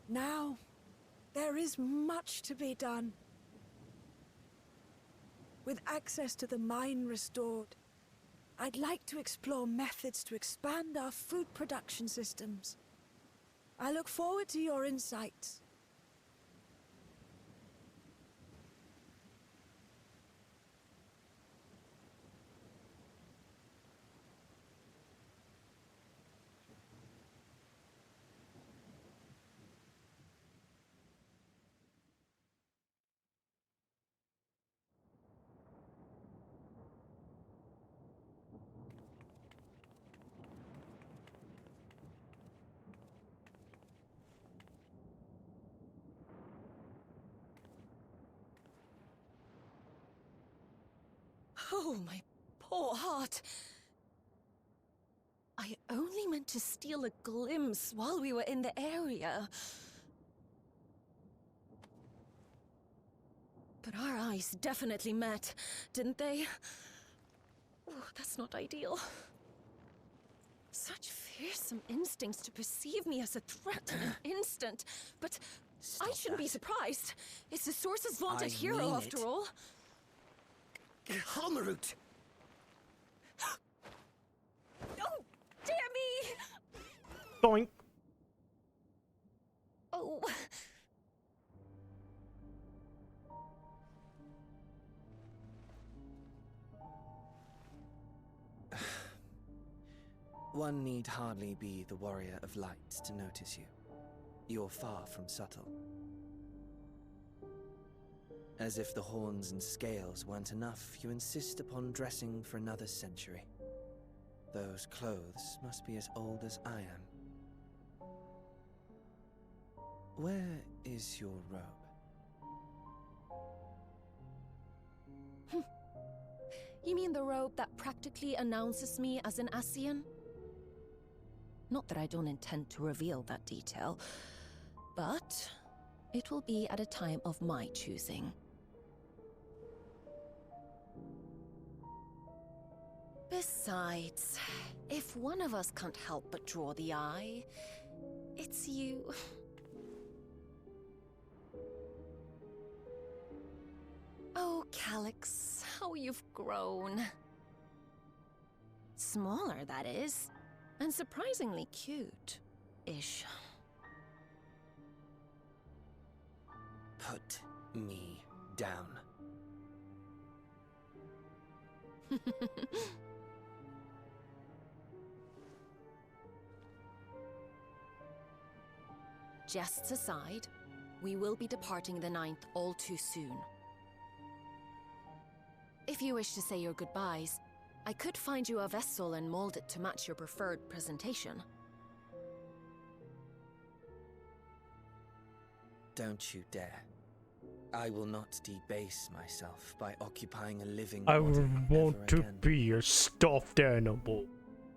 Now, there is much to be done. With access to the mine restored, I'd like to explore methods to expand our food production systems. I look forward to your insights. Oh, my poor heart. I only meant to steal a glimpse while we were in the area. But our eyes definitely met, didn't they? Oh, that's not ideal. Such fearsome instincts to perceive me as a threat in an instant. But I shouldn't be surprised. It's the Source's vaunted hero, after all. Halmarut! Oh, dear me! Boink. Oh. One need hardly be the warrior of light to notice you. You're far from subtle. As if the horns and scales weren't enough, you insist upon dressing for another century. Those clothes must be as old as I am. Where is your robe? You mean the robe that practically announces me as an Ascian? Not that I don't intend to reveal that detail, but it will be at a time of my choosing. Besides, if one of us can't help but draw the eye, it's you. Oh, Calyx, how you've grown. Smaller, that is, and surprisingly cute-ish. Put me down. Jests aside, we will be departing the 9th all too soon. If you wish to say your goodbyes, I could find you a vessel and mold it to match your preferred presentation. Don't you dare. I will not debase myself by occupying a living I body want ever to again. be a stuffed animal.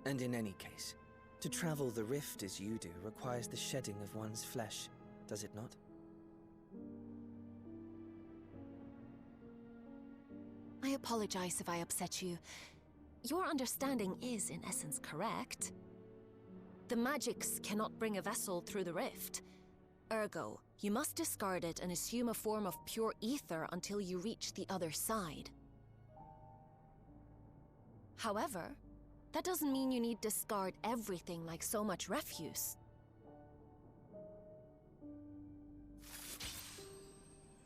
And in any case, to travel the rift as you do requires the shedding of one's flesh, does it not? I apologize if I upset you. Your understanding is, in essence, correct. The magics cannot bring a vessel through the rift. Ergo, you must discard it and assume a form of pure ether until you reach the other side. However, that doesn't mean you need discard everything like so much refuse.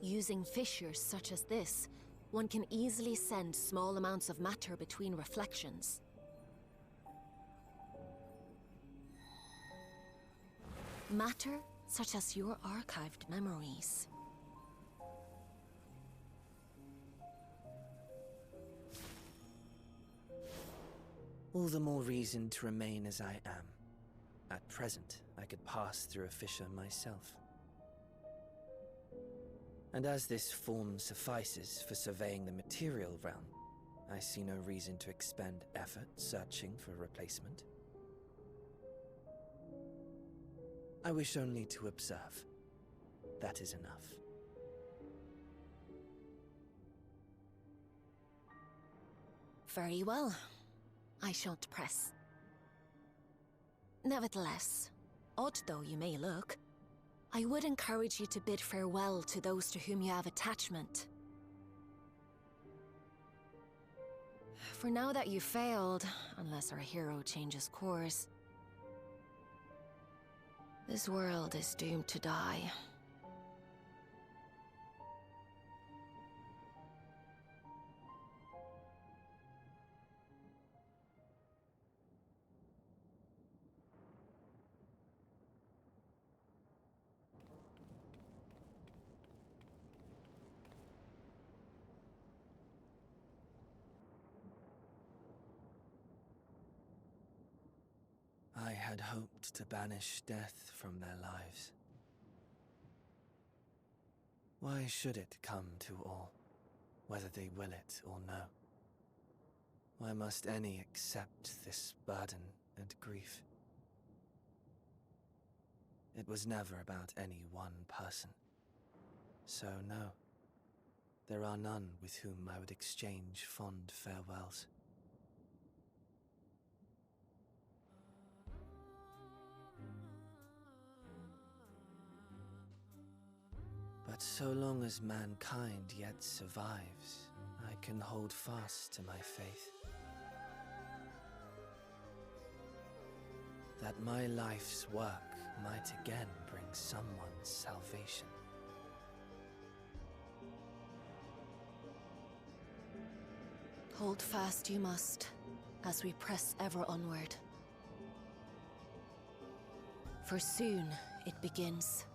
Using fissures such as this, one can easily send small amounts of matter between reflections. Matter such as your archived memories. All the more reason to remain as I am. At present, I could pass through a fissure myself. And as this form suffices for surveying the material realm, I see no reason to expend effort searching for a replacement. I wish only to observe. That is enough. Very well. I shan't press. Nevertheless, odd though you may look, I would encourage you to bid farewell to those to whom you have attachment. For now that you've failed, unless our hero changes course, this world is doomed to die. I had hoped to banish death from their lives. Why should it come to all, whether they will it or no? Why must any accept this burden and grief? It was never about any one person. So no, there are none with whom I would exchange fond farewells. But so long as mankind yet survives, I can hold fast to my faith. That my life's work might again bring someone's salvation. Hold fast you must, as we press ever onward. For soon it begins,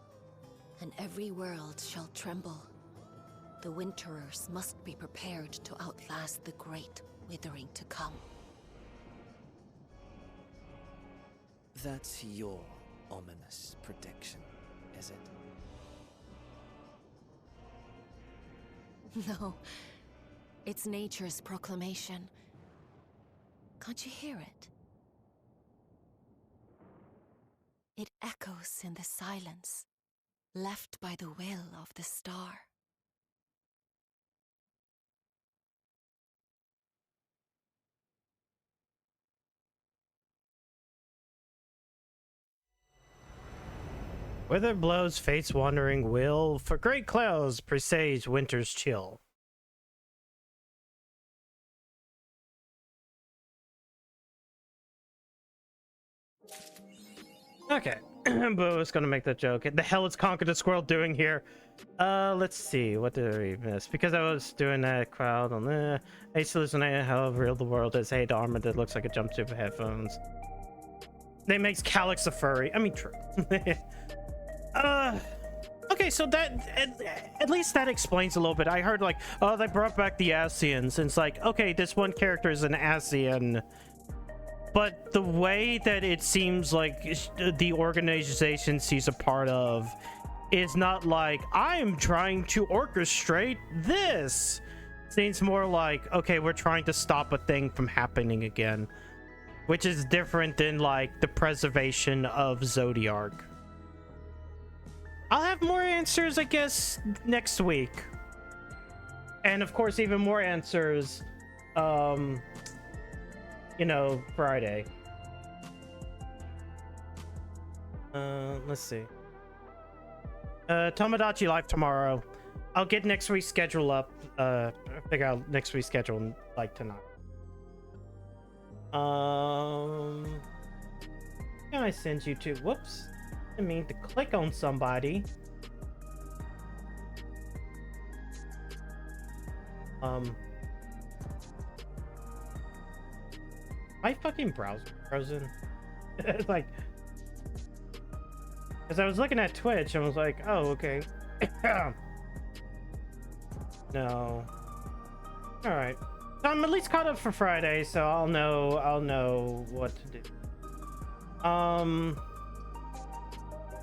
and every world shall tremble. The Winterers must be prepared to outlast the great withering to come. That's your ominous prediction, is it? No, it's nature's proclamation. Can't you hear it? It echoes in the silence, left by the will of the star. Whether blows fate's wandering will, for great clouds presage winter's chill. Okay, Bo was gonna make that joke. The hell is Conquer the Squirrel doing here? Let's see, what did we miss? Because I was doing that crowd on the I used to hallucinate how real the world is. Hey, the armor that looks like a jumpsuit with headphones. They makes Calyx a furry. I mean, true. Okay, so that at least that explains a little bit. I heard like, oh, they brought back the Asians, and it's like, okay, this one character is an Asian, but the way that it seems like the organization she's a part of is not like, I'm trying to orchestrate this. Seems more like, okay, we're trying to stop a thing from happening again, which is different than like the preservation of Zodiark. I'll have more answers, I guess, next week. And of course, even more answers, you know, Friday. Let's see. Tomodachi live tomorrow. I'll get next week's schedule up. Figure out next week's schedule like tonight. Can I send you to? Whoops. I mean to click on somebody. My fucking browser frozen. It's like, as I was looking at Twitch, I was like, oh, okay. No. All right. So I'm at least caught up for Friday, so I'll know what to do.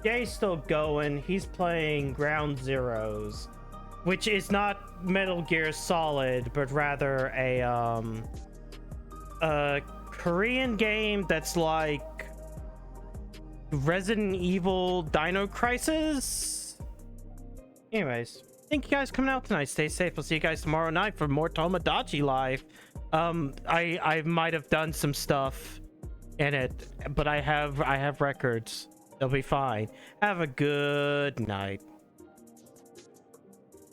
Jay's still going. He's playing Ground Zeroes, which is not Metal Gear Solid, but rather a Korean game that's like Resident Evil Dino Crisis. Anyways, thank you guys for coming out tonight. Stay safe. We'll see you guys tomorrow night for more Tomodachi Live. I might have done some stuff in it, but I have records. They'll be fine. Have a good night.